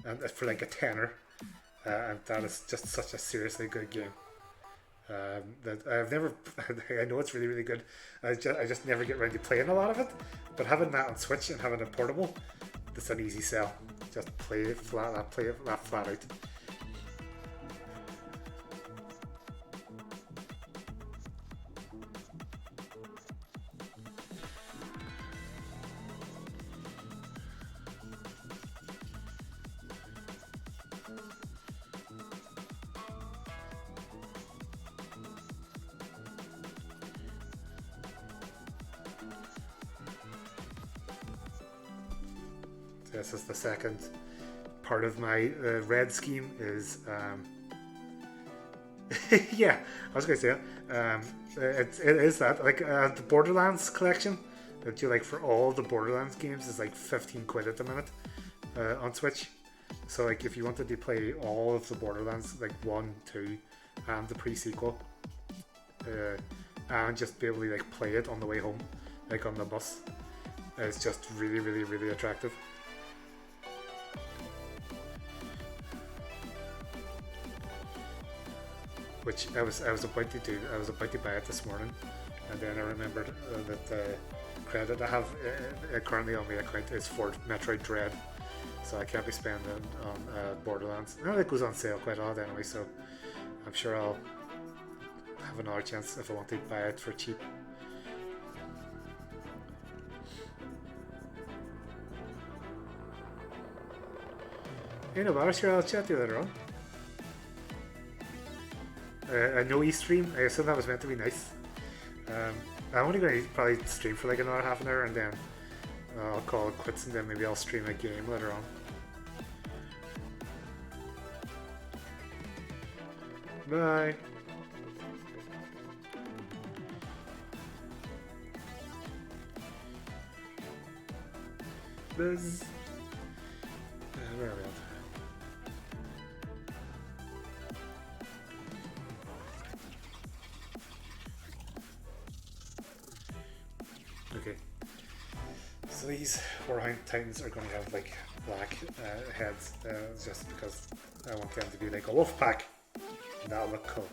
and for like a tenner, and that is just such a seriously good game. That I've never. I know it's really, really good. I just never get around to playing a lot of it. But having that on Switch and having it portable, it's an easy sell. Just play it flat out. This is the second part of my red scheme. Is yeah, I was going to say it is that like the Borderlands collection that you like for all the Borderlands games is like 15 quid at the minute on Switch. So like if you wanted to play all of the Borderlands, like 1, 2, and the pre-sequel, and just be able to like play it on the way home, like on the bus, it's just really, really, really attractive. Which I was about to do. I was about to buy it this morning, and then I remembered that the credit I have currently on my account is for Metroid Dread, so I can't be spending on Borderlands. No, it goes on sale quite a lot anyway, so I'm sure I'll have another chance if I want to buy it for cheap. You know, but sure, I'll chat to you later on. A no-e stream. I assume that was meant to be nice. I'm only going to probably stream for like another half an hour, and then I'll call it quits, and then maybe I'll stream a game later on. Bye. Buzz. Where are we at? Okay, so these Warhound Titans are going to have like black heads, just because I want them to be like a wolf pack, and that'll look cool.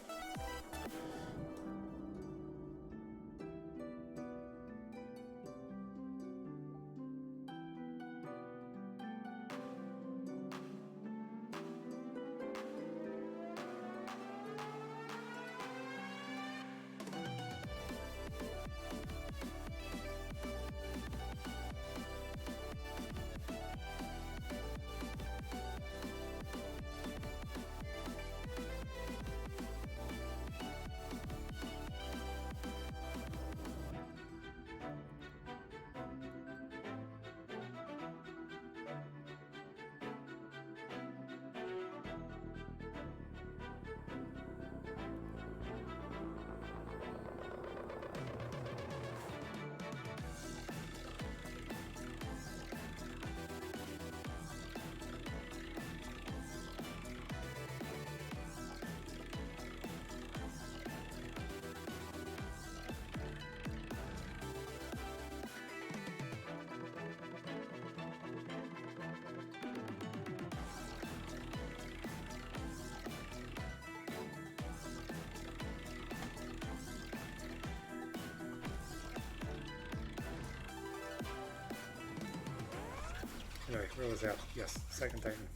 Anyway, where was that? Yes, second Titan.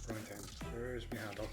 Wrong Titan. Where's my handle?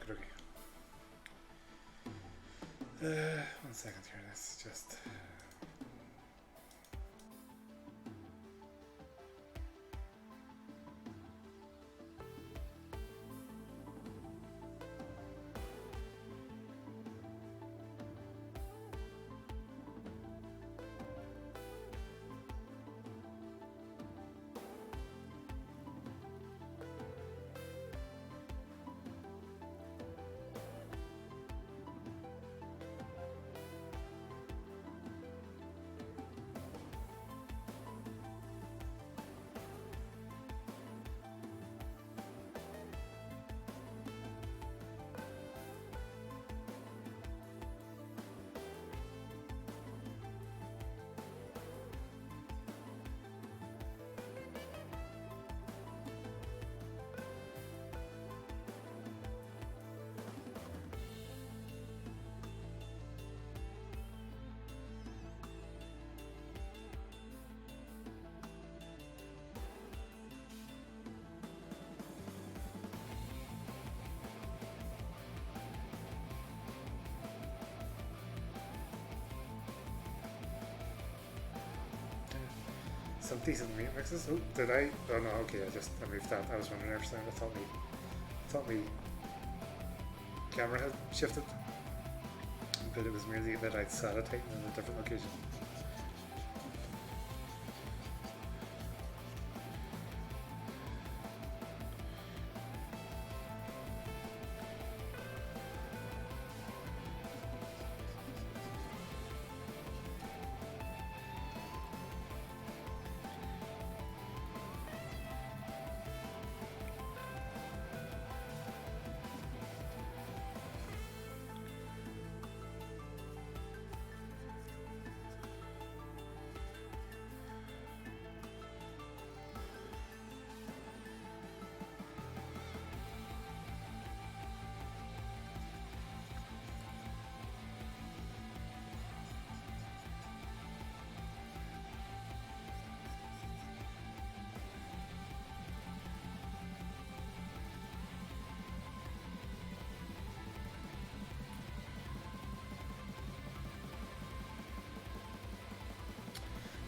Okay. 1 second here, let's just... some decent meat mixes. Oh, did I? Oh no, okay, I moved that. I was wondering every time. I thought me camera had shifted, but it was merely that I'd set it in a different location.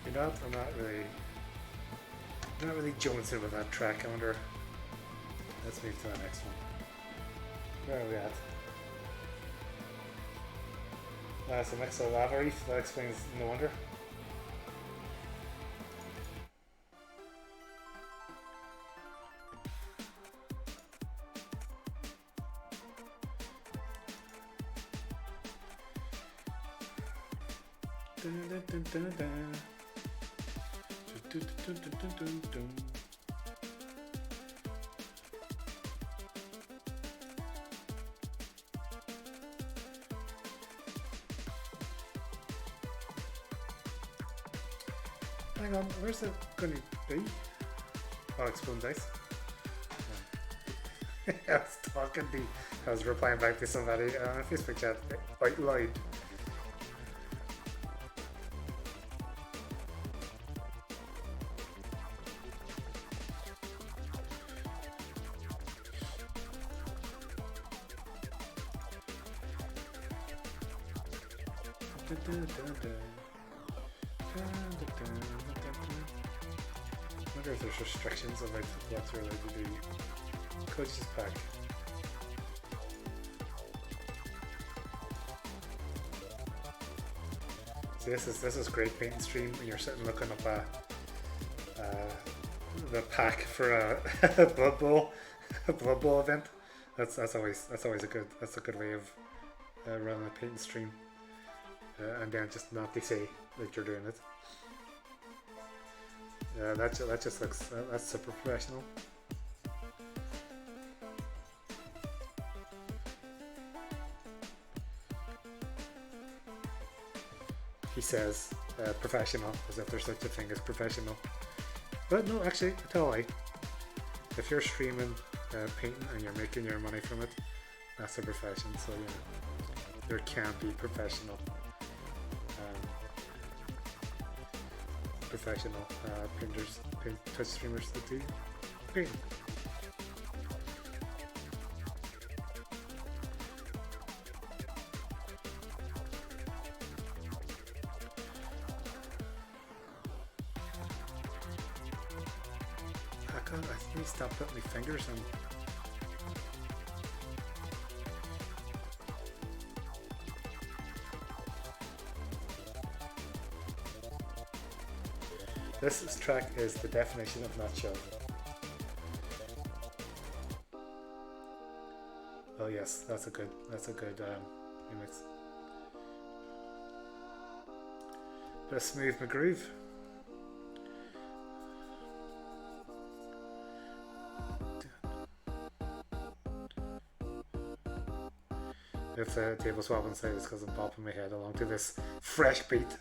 You know, I'm not really jonesing with that track. I wonder. Let's move to the next one. Where are we at? It's a mix of lava reef. That explains no wonder. Dun, dun, dun, dun, dun. Dun, dun, dun, dun, dun, dun. Hang on, where's it going to be? Oh, explode dice. I was replying back to somebody on a Facebook chat quite loud. I wonder if there's restrictions about what you're allowed to do. Coach's pack. See, this is great paint and stream when you're sitting looking up the pack for a Blood Bowl event. That's always a good way of running a paint and stream. And then just not to say that you're doing it. That just looks that's super professional. He says professional, as if there's such a thing as professional. But no, actually, I tell a lie. If you're streaming painting and you're making your money from it, that's a profession. So there can be professional painters, touch streamers that do painting. I need to stop putting my fingers in. This track is the definition of not chill. Oh yes, that's a good remix. Bit of smooth McGroove. If the table swap inside is because I'm popping my head along to this fresh beat.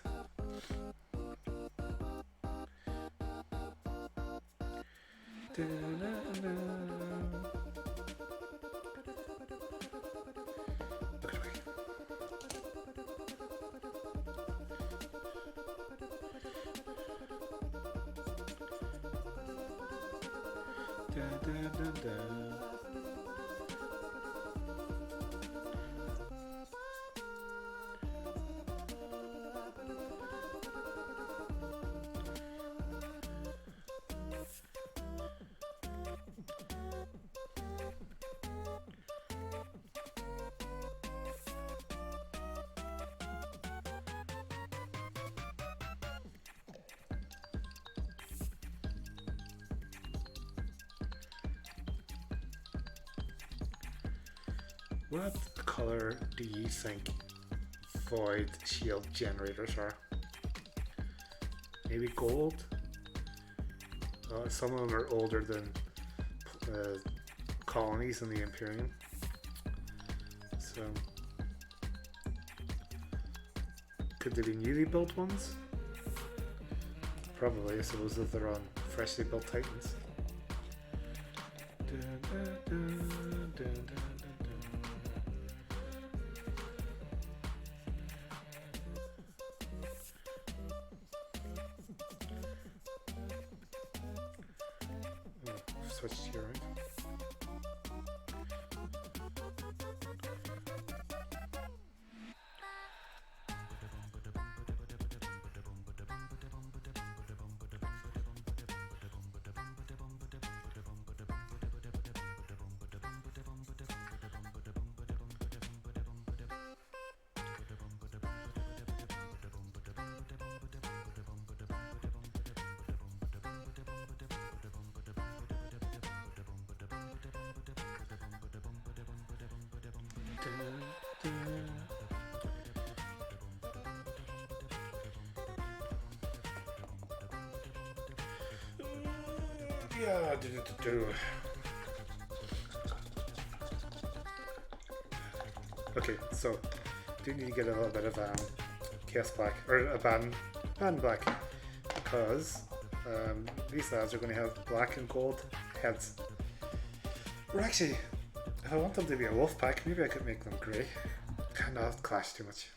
What color do you think void shield generators are? Maybe gold? Some of them are older than colonies in the Imperium. So, could they be newly built ones? Probably, I suppose, if they're on freshly built Titans. Switched here, right? Yeah, do. Okay, so do need to get a little bit of chaos black or a ban black because these lads are going to have black and gold heads. Or actually, if I want them to be a wolf pack, maybe I could make them grey. No, it'll clash too much.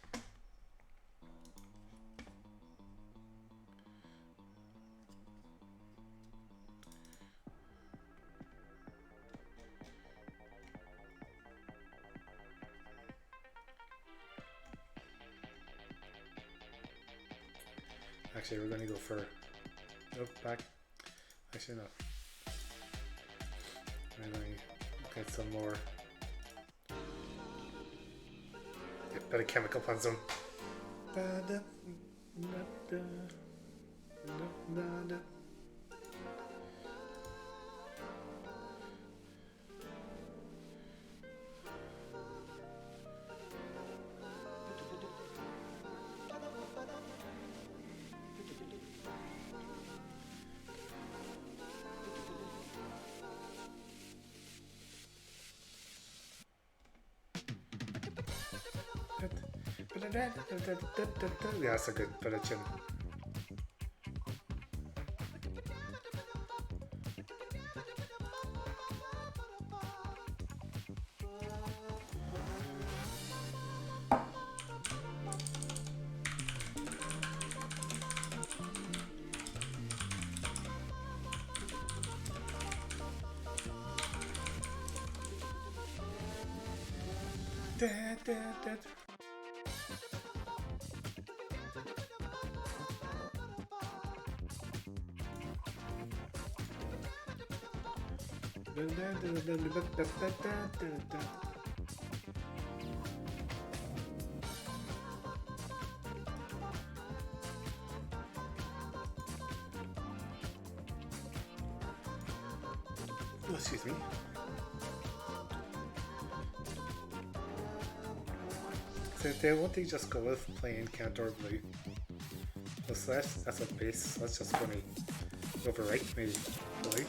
Actually, we're going to go for back. Actually, no. We're going to get some more. Get a bit of chemical on some. Yeah, that's a good bit of chin. Oh, excuse me. So they want to just go with plain Cantor Blue. So that's a base. Let's just go and overwrite maybe blue.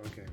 Okay.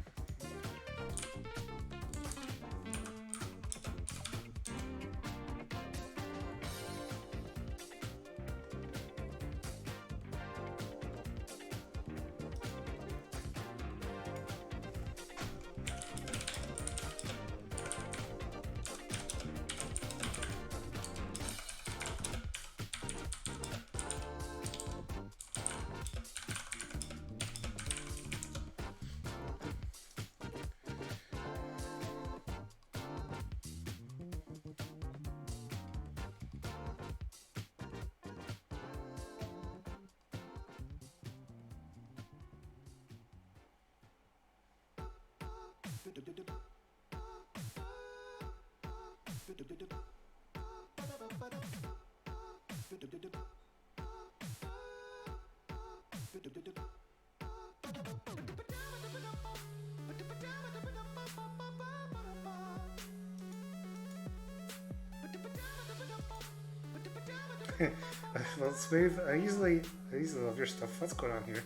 Well, Smooth, I usually love your stuff. What's going on here?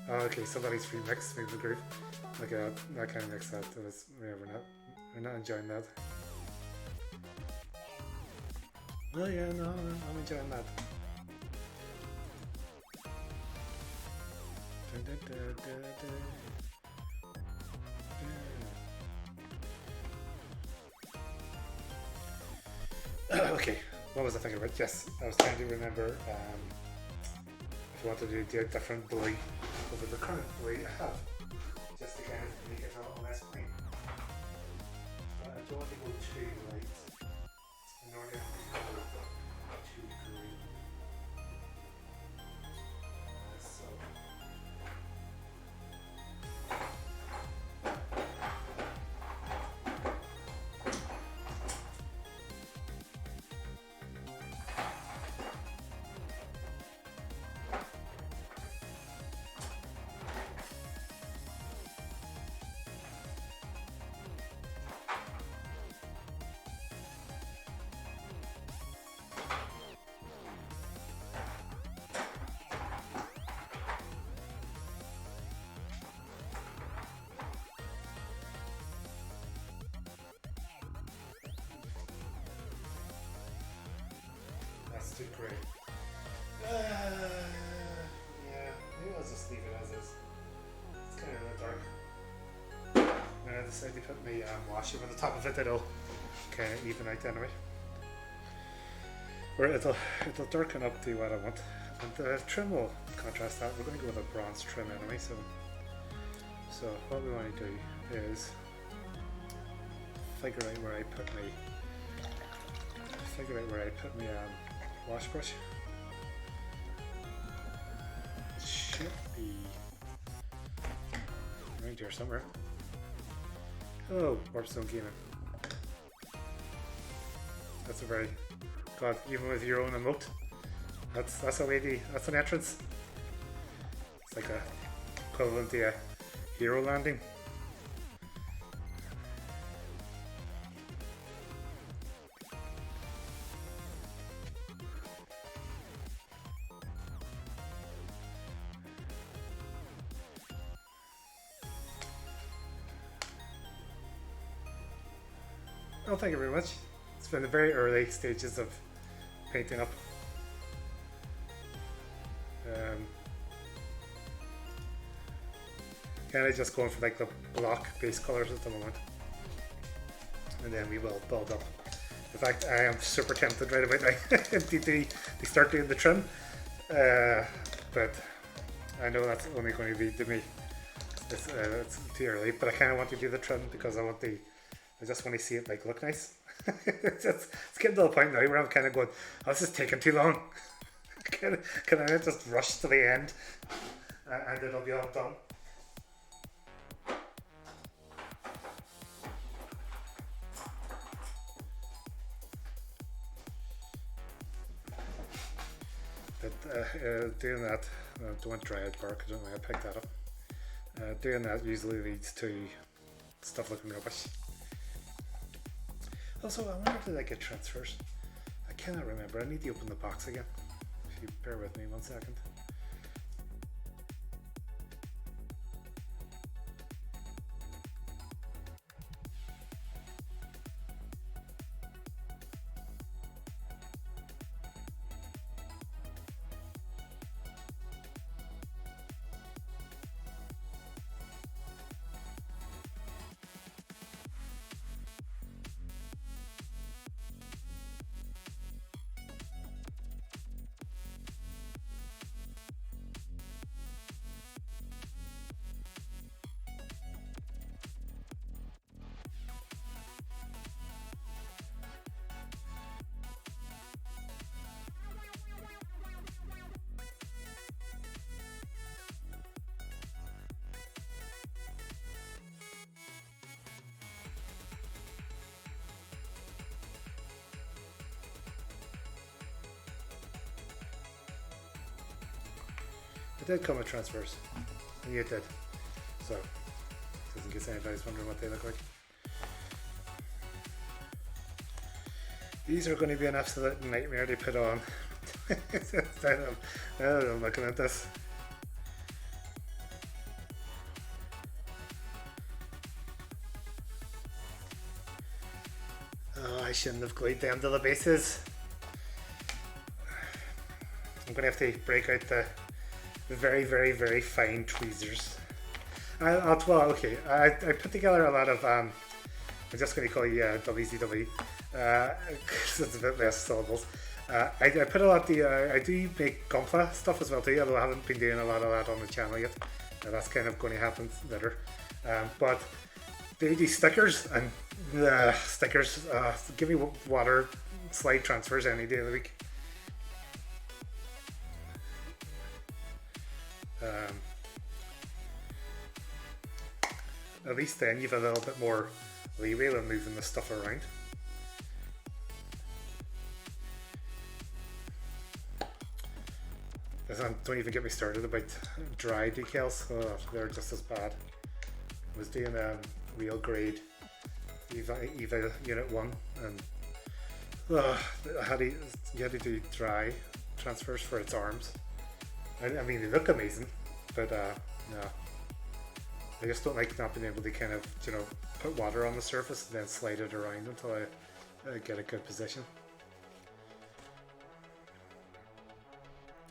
Oh, okay, somebody's remixed Smooth the Groove. Look at that kind of mix that was, yeah, we're not enjoying that. Oh yeah, no, I'm enjoying that. Okay, what was I thinking about? Yes, I was trying to remember if I wanted to do a different bully over the current bully I have, just to kind of make it a little less clean. But I don't want to go too light, nor do I want to go too green. So. That's too great. Yeah, maybe I'll just leave it as is. It's kind of really dark. When I decide to put my wash over the top of it, it'll kind of even out anyway. Or it'll darken up to what I want. And the trim will contrast that. We're going to go with a bronze trim anyway, so what we want to do is figure out where I put my wash brush. It should be right here somewhere. Oh, Warpstone Gaming. That's a very God, even with your own emote. That's a lady, that's an entrance. It's like a equivalent to a hero landing. Well, thank you very much. It's been the very early stages of painting up. Kind of just going for like the block base colors at the moment, and then we will build up. In fact, I am super tempted right about now to start doing the trim, but I know that's only going to be to me. It's too early, but I kind of want to do the trim because I just want to see it like look nice. it's getting to the point now where I'm kind of going, oh, this is taking too long. Can I just rush to the end and it'll be all done? But doing that, don't dry out bark, I don't know, I picked that up. Doing that usually leads to stuff looking rubbish. Also, I wonder if I get transfers. I cannot remember. I need to open the box again. If you bear with me 1 second. did come with transfers. And you did. So, just in case anybody's wondering what they look like. These are going to be an absolute nightmare to put on. I'm looking at this. Oh, I shouldn't have glued them to the bases. I'm going to have to break out the very, very, very fine tweezers. Well, okay, I put together a lot of, I'm just going to call you WZW, because it's a bit less syllables. I put a lot of I do make Gonfa stuff as well too, although I haven't been doing a lot of that on the channel yet. That's kind of going to happen later. But they do stickers, and stickers, give me water slide transfers any day of the week. At least then you've a little bit more leeway when moving the stuff around. Don't even get me started about dry decals. Oh, they're just as bad. I was doing real grade Eva Unit 1, and you had to do dry transfers for its arms. I mean, they look amazing, but no. I just don't like not being able to kind of, put water on the surface and then slide it around until I get a good position.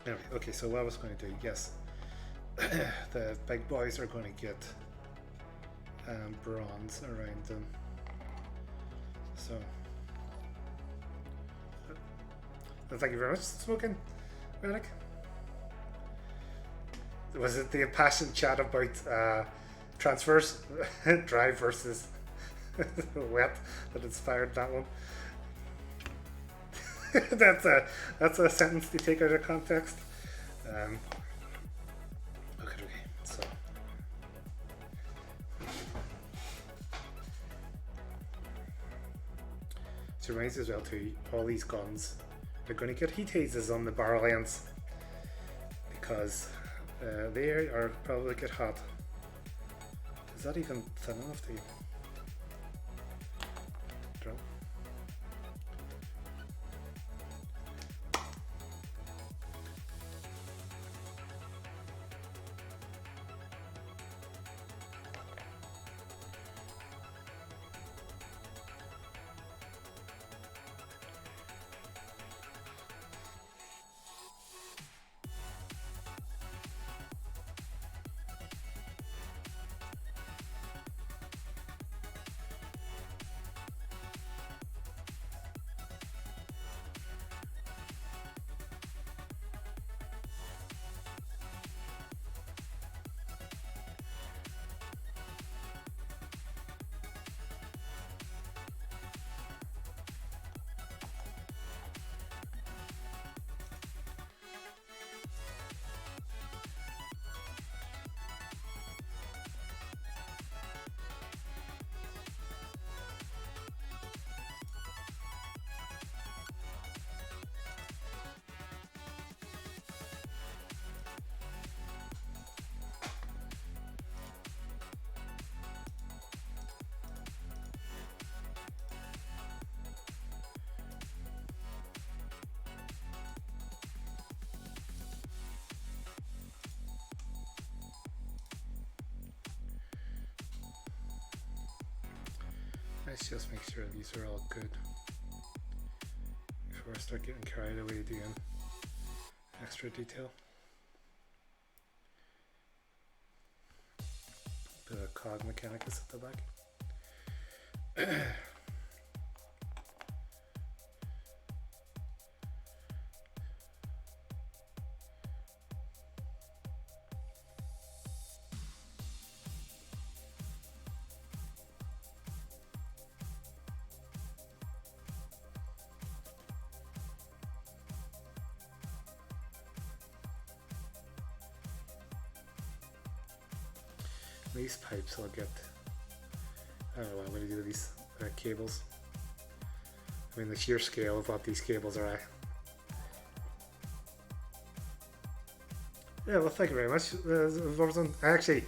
Anyway, okay, so what I was going to do, yes, the big boys are going to get bronze around them. So, thank you very much, Smoking Relic. Was it the impassioned chat about transfers, dry versus wet, that inspired that one? that's a sentence to take out of context. Okay, so it reminds me as well too, all these guns are going to get heat hazes on the barrel ends because they are probably get hot. Is that even thin enough to drill? Let's just make sure these are all good before I start getting carried away doing extra detail. Bit of cog mechanicus at the back. These pipes I'll get, I don't know what I'm going to do with these cables. I mean, the sheer scale of what these cables are at. Yeah, well, thank you very much, Robertson. Actually,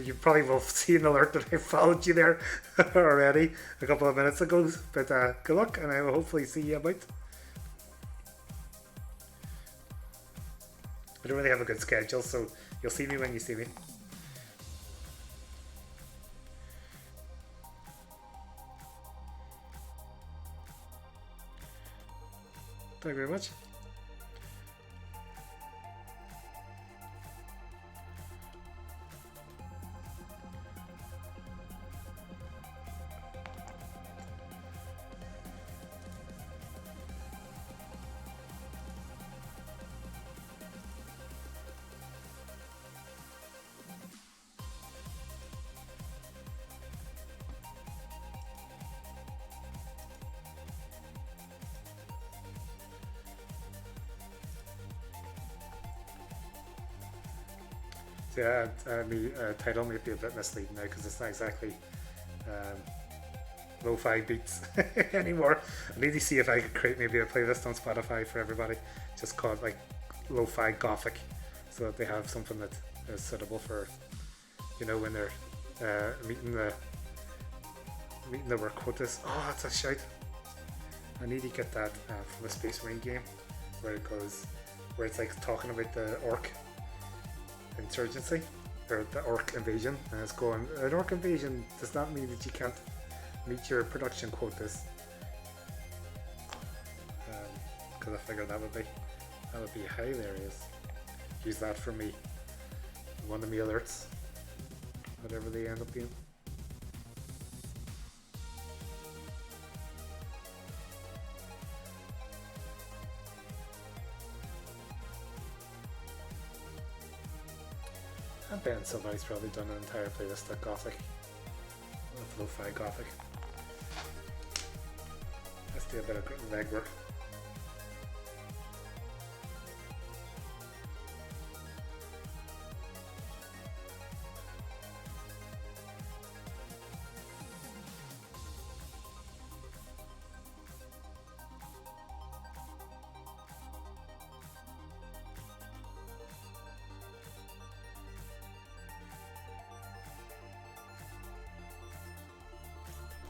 you probably will see an alert that I followed you there already a couple of minutes ago. But good luck, and I will hopefully see you about. I don't really have a good schedule, so you'll see me when you see me. Thank you very much. Yeah, the title may be a bit misleading now because it's not exactly lo-fi beats anymore. I need to see if I could create maybe a playlist on Spotify for everybody, just called like lo-fi gothic, so that they have something that is suitable for, you know, when they're meeting the work quotas. Oh, that's a shout! I need to get that from the Space Marine game, where it goes, where it's like talking about the orc insurgency or the orc invasion, and it's going, an orc invasion does not mean that you can't meet your production quotas, because I figured that would be hilarious. Use that for me, one of me alerts, whatever they end up being. I bet somebody's probably done an entire playlist of Gothic, of lo-fi Gothic. Let's do a bit of legwork.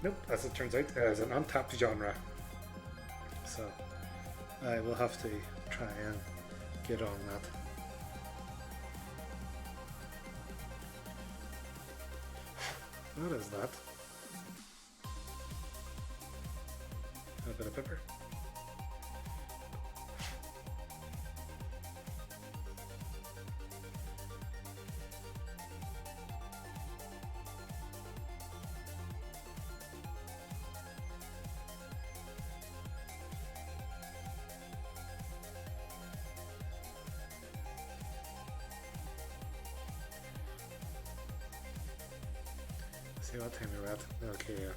Nope, as it turns out, it is an untapped genre. So I will have to try and get on that. What is that? A bit of pepper. See what time we're at. Okay, yeah.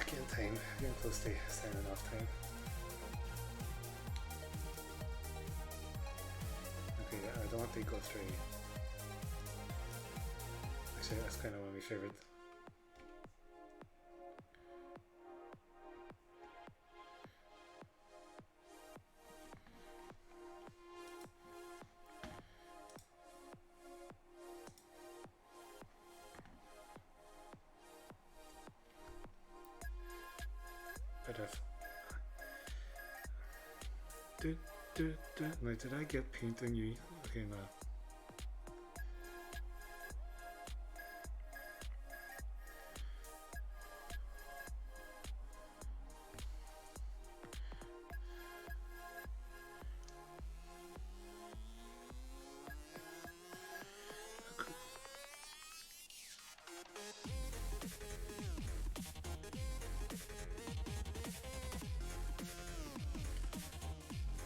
Getting time, getting close to signing off time. Okay, I don't want to go through. Actually, that's kind of one of my favorite. Now, did I get paint on you? Okay, no.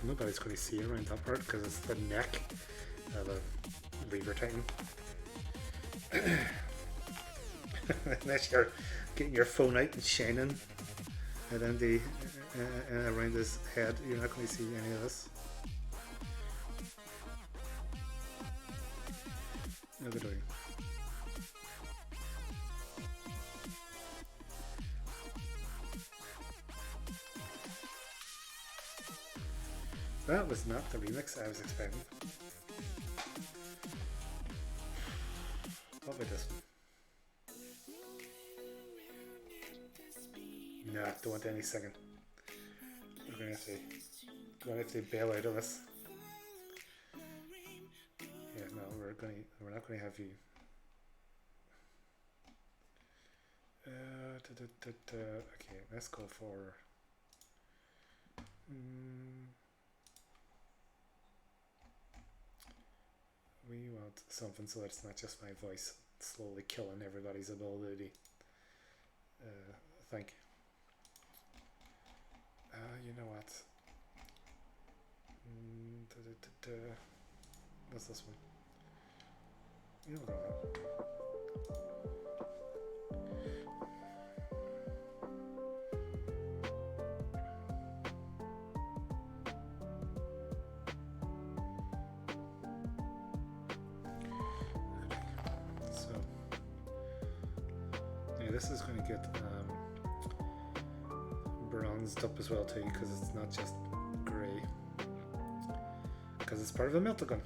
Nobody's going to see around that part because it's the neck of a Reaver Titan. Unless you're getting your phone out and shining and then around his head, you're not going to see any of this. No good doing. That was not the remix I was expecting. What about this one? Nah, don't want any singing. We're gonna have to bail out of this. Yeah, no, we're not gonna have you. Okay, let's go for. We want something so that it's not just my voice slowly killing everybody's ability. I think. You know what? What's this one? You know what? So, yeah, this is going to get bronzed up as well too, because it's not just grey, because it's part of a meltagun.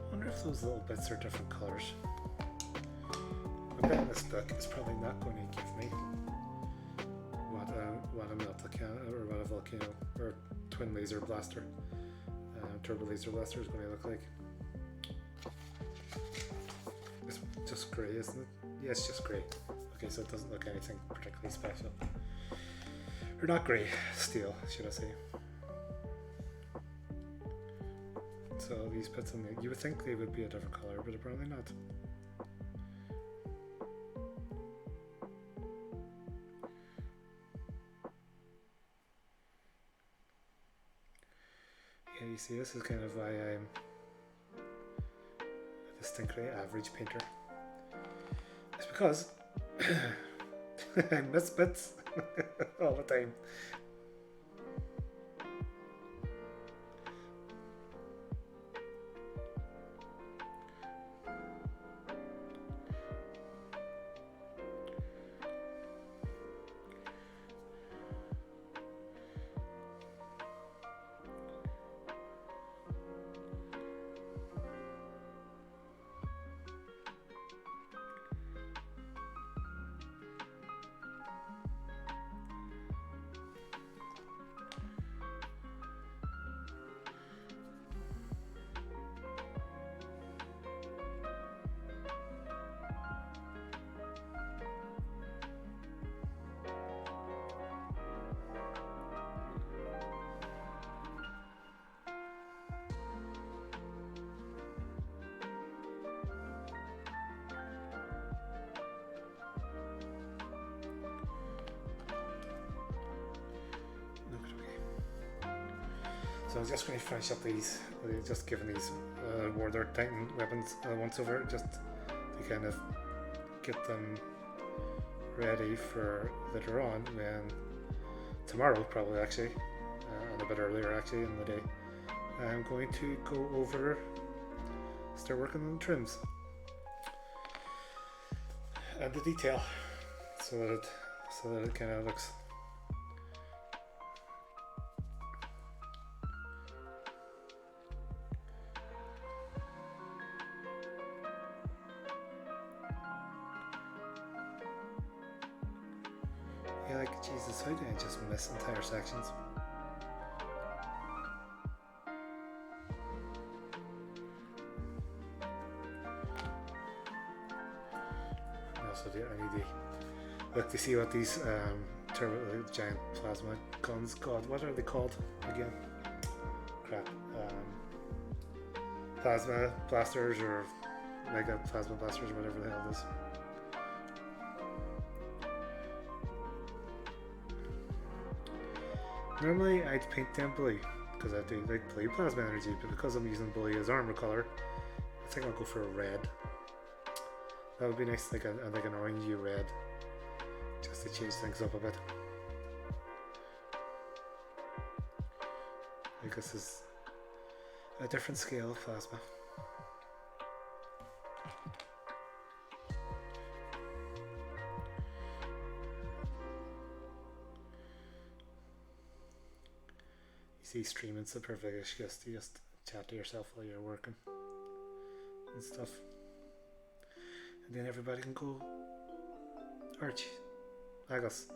I wonder if those little bits are different colours. I bet this book is probably not going to give me what a meltagun or what a volcano or twin laser blaster, turbo laser blaster is going to look like. It's just grey, isn't it? Yeah, it's just grey. Okay, so it doesn't look anything particularly special. Or not grey, steel, should I say. So these bits on the, you would think they would be a different colour, but apparently not. Yeah, you see, this is kind of why I'm a distinctly average painter. It's because I miss bits all the time. So I'm just going to finish up these, just giving these Warlord Titan weapons once over, just to kind of get them ready for later on, when tomorrow probably actually, and a bit earlier actually in the day, I'm going to go over, start working on the trims and the detail, so that it kind of looks. Yeah, like, Jesus, how did I just miss entire sections? So I need to look to see what these giant plasma guns called. What are they called again? Crap. Plasma blasters or mega plasma blasters or whatever the hell it is. Normally I'd paint them blue because I do like blue plasma energy, but because I'm using blue as armor color, I think I'll go for a red. That would be nice, like an orangey red, just to change things up a bit. Like this is a different scale of plasma. You see, streaming's the perfect excuse to just chat to yourself while you're working and stuff. And then everybody can go, Archie, Agus,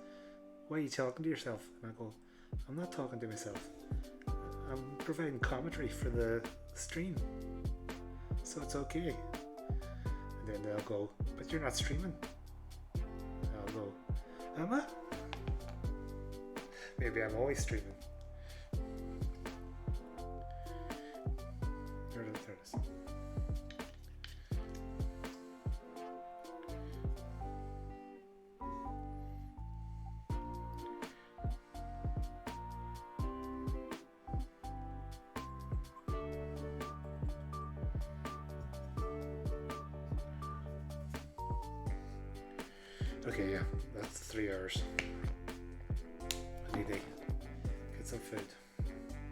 why are you talking to yourself? And I go, I'm not talking to myself. I'm providing commentary for the stream. So it's okay. And then they'll go, but you're not streaming. And I'll go, am I? Maybe I'm always streaming. There it is. Okay, yeah, that's 3 hours. I need to get some food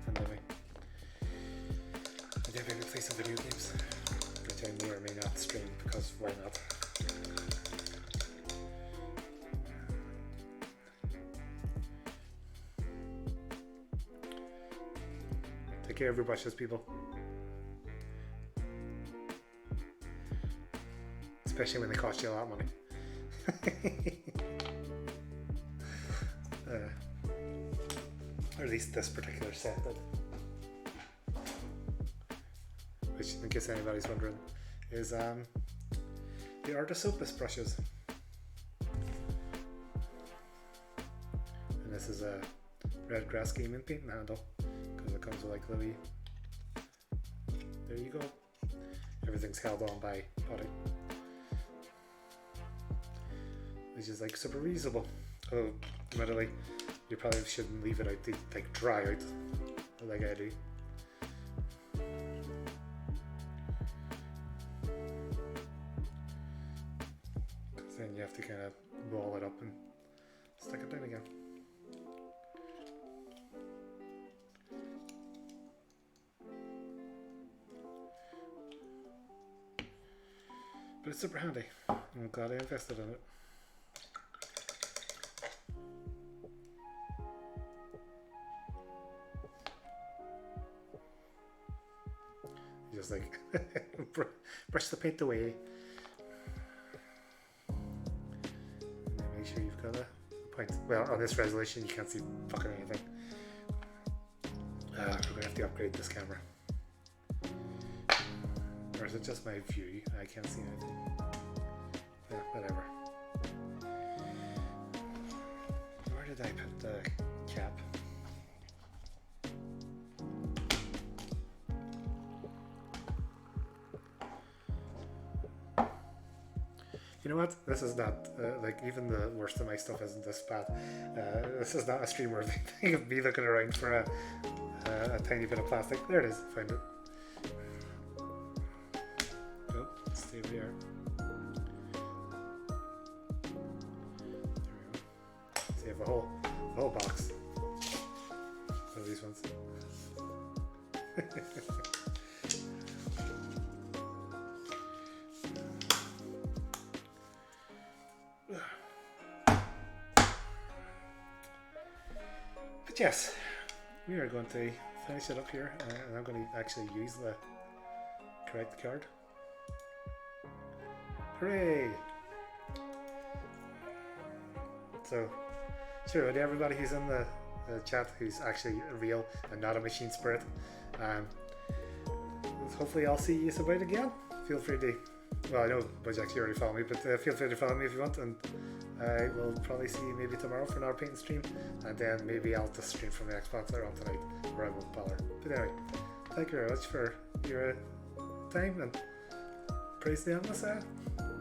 and then maybe play some video games, which I may or may not stream because why not? Take care of your brushes, people. Especially when they cost you a lot of money. Or at least this particular set did. Which, in case anybody's wondering, is the Artisopus brushes. And this is a red grass gaming paint handle because it comes with like the wee. There you go. Everything's held on by putty, which is like super reasonable. Oh, admittedly, you probably shouldn't leave it out to like dry out like I do. Because then you have to kind of roll it up and stick it down again. But it's super handy. I'm glad I invested in it. Just like brush the paint away. Make sure you've got a point. Well, on this resolution, you can't see fucking anything. We're gonna have to upgrade this camera. Or is it just my view? I can't see anything. Yeah, whatever. Where did I put the cap? You know what? This is not, like, even the worst of my stuff isn't this bad. This is not a stream-worthy thing of me looking around for a tiny bit of plastic. There it is, found it. Oh, stay over here. There we go. So you have a whole box of these ones. But yes, we are going to finish it up here, and I'm going to actually use the correct card. Hooray! So, sure, to everybody who's in the chat who's actually real and not a machine spirit, hopefully I'll see you about again. Feel free to well, I know Bojack, you already follow me, but feel free to follow me if you want, and I will probably see you maybe tomorrow for another painting stream, and then maybe I'll just stream from the Xbox later on tonight, where I won't bother. But anyway, thank you very much for your time, and praise the Atmos.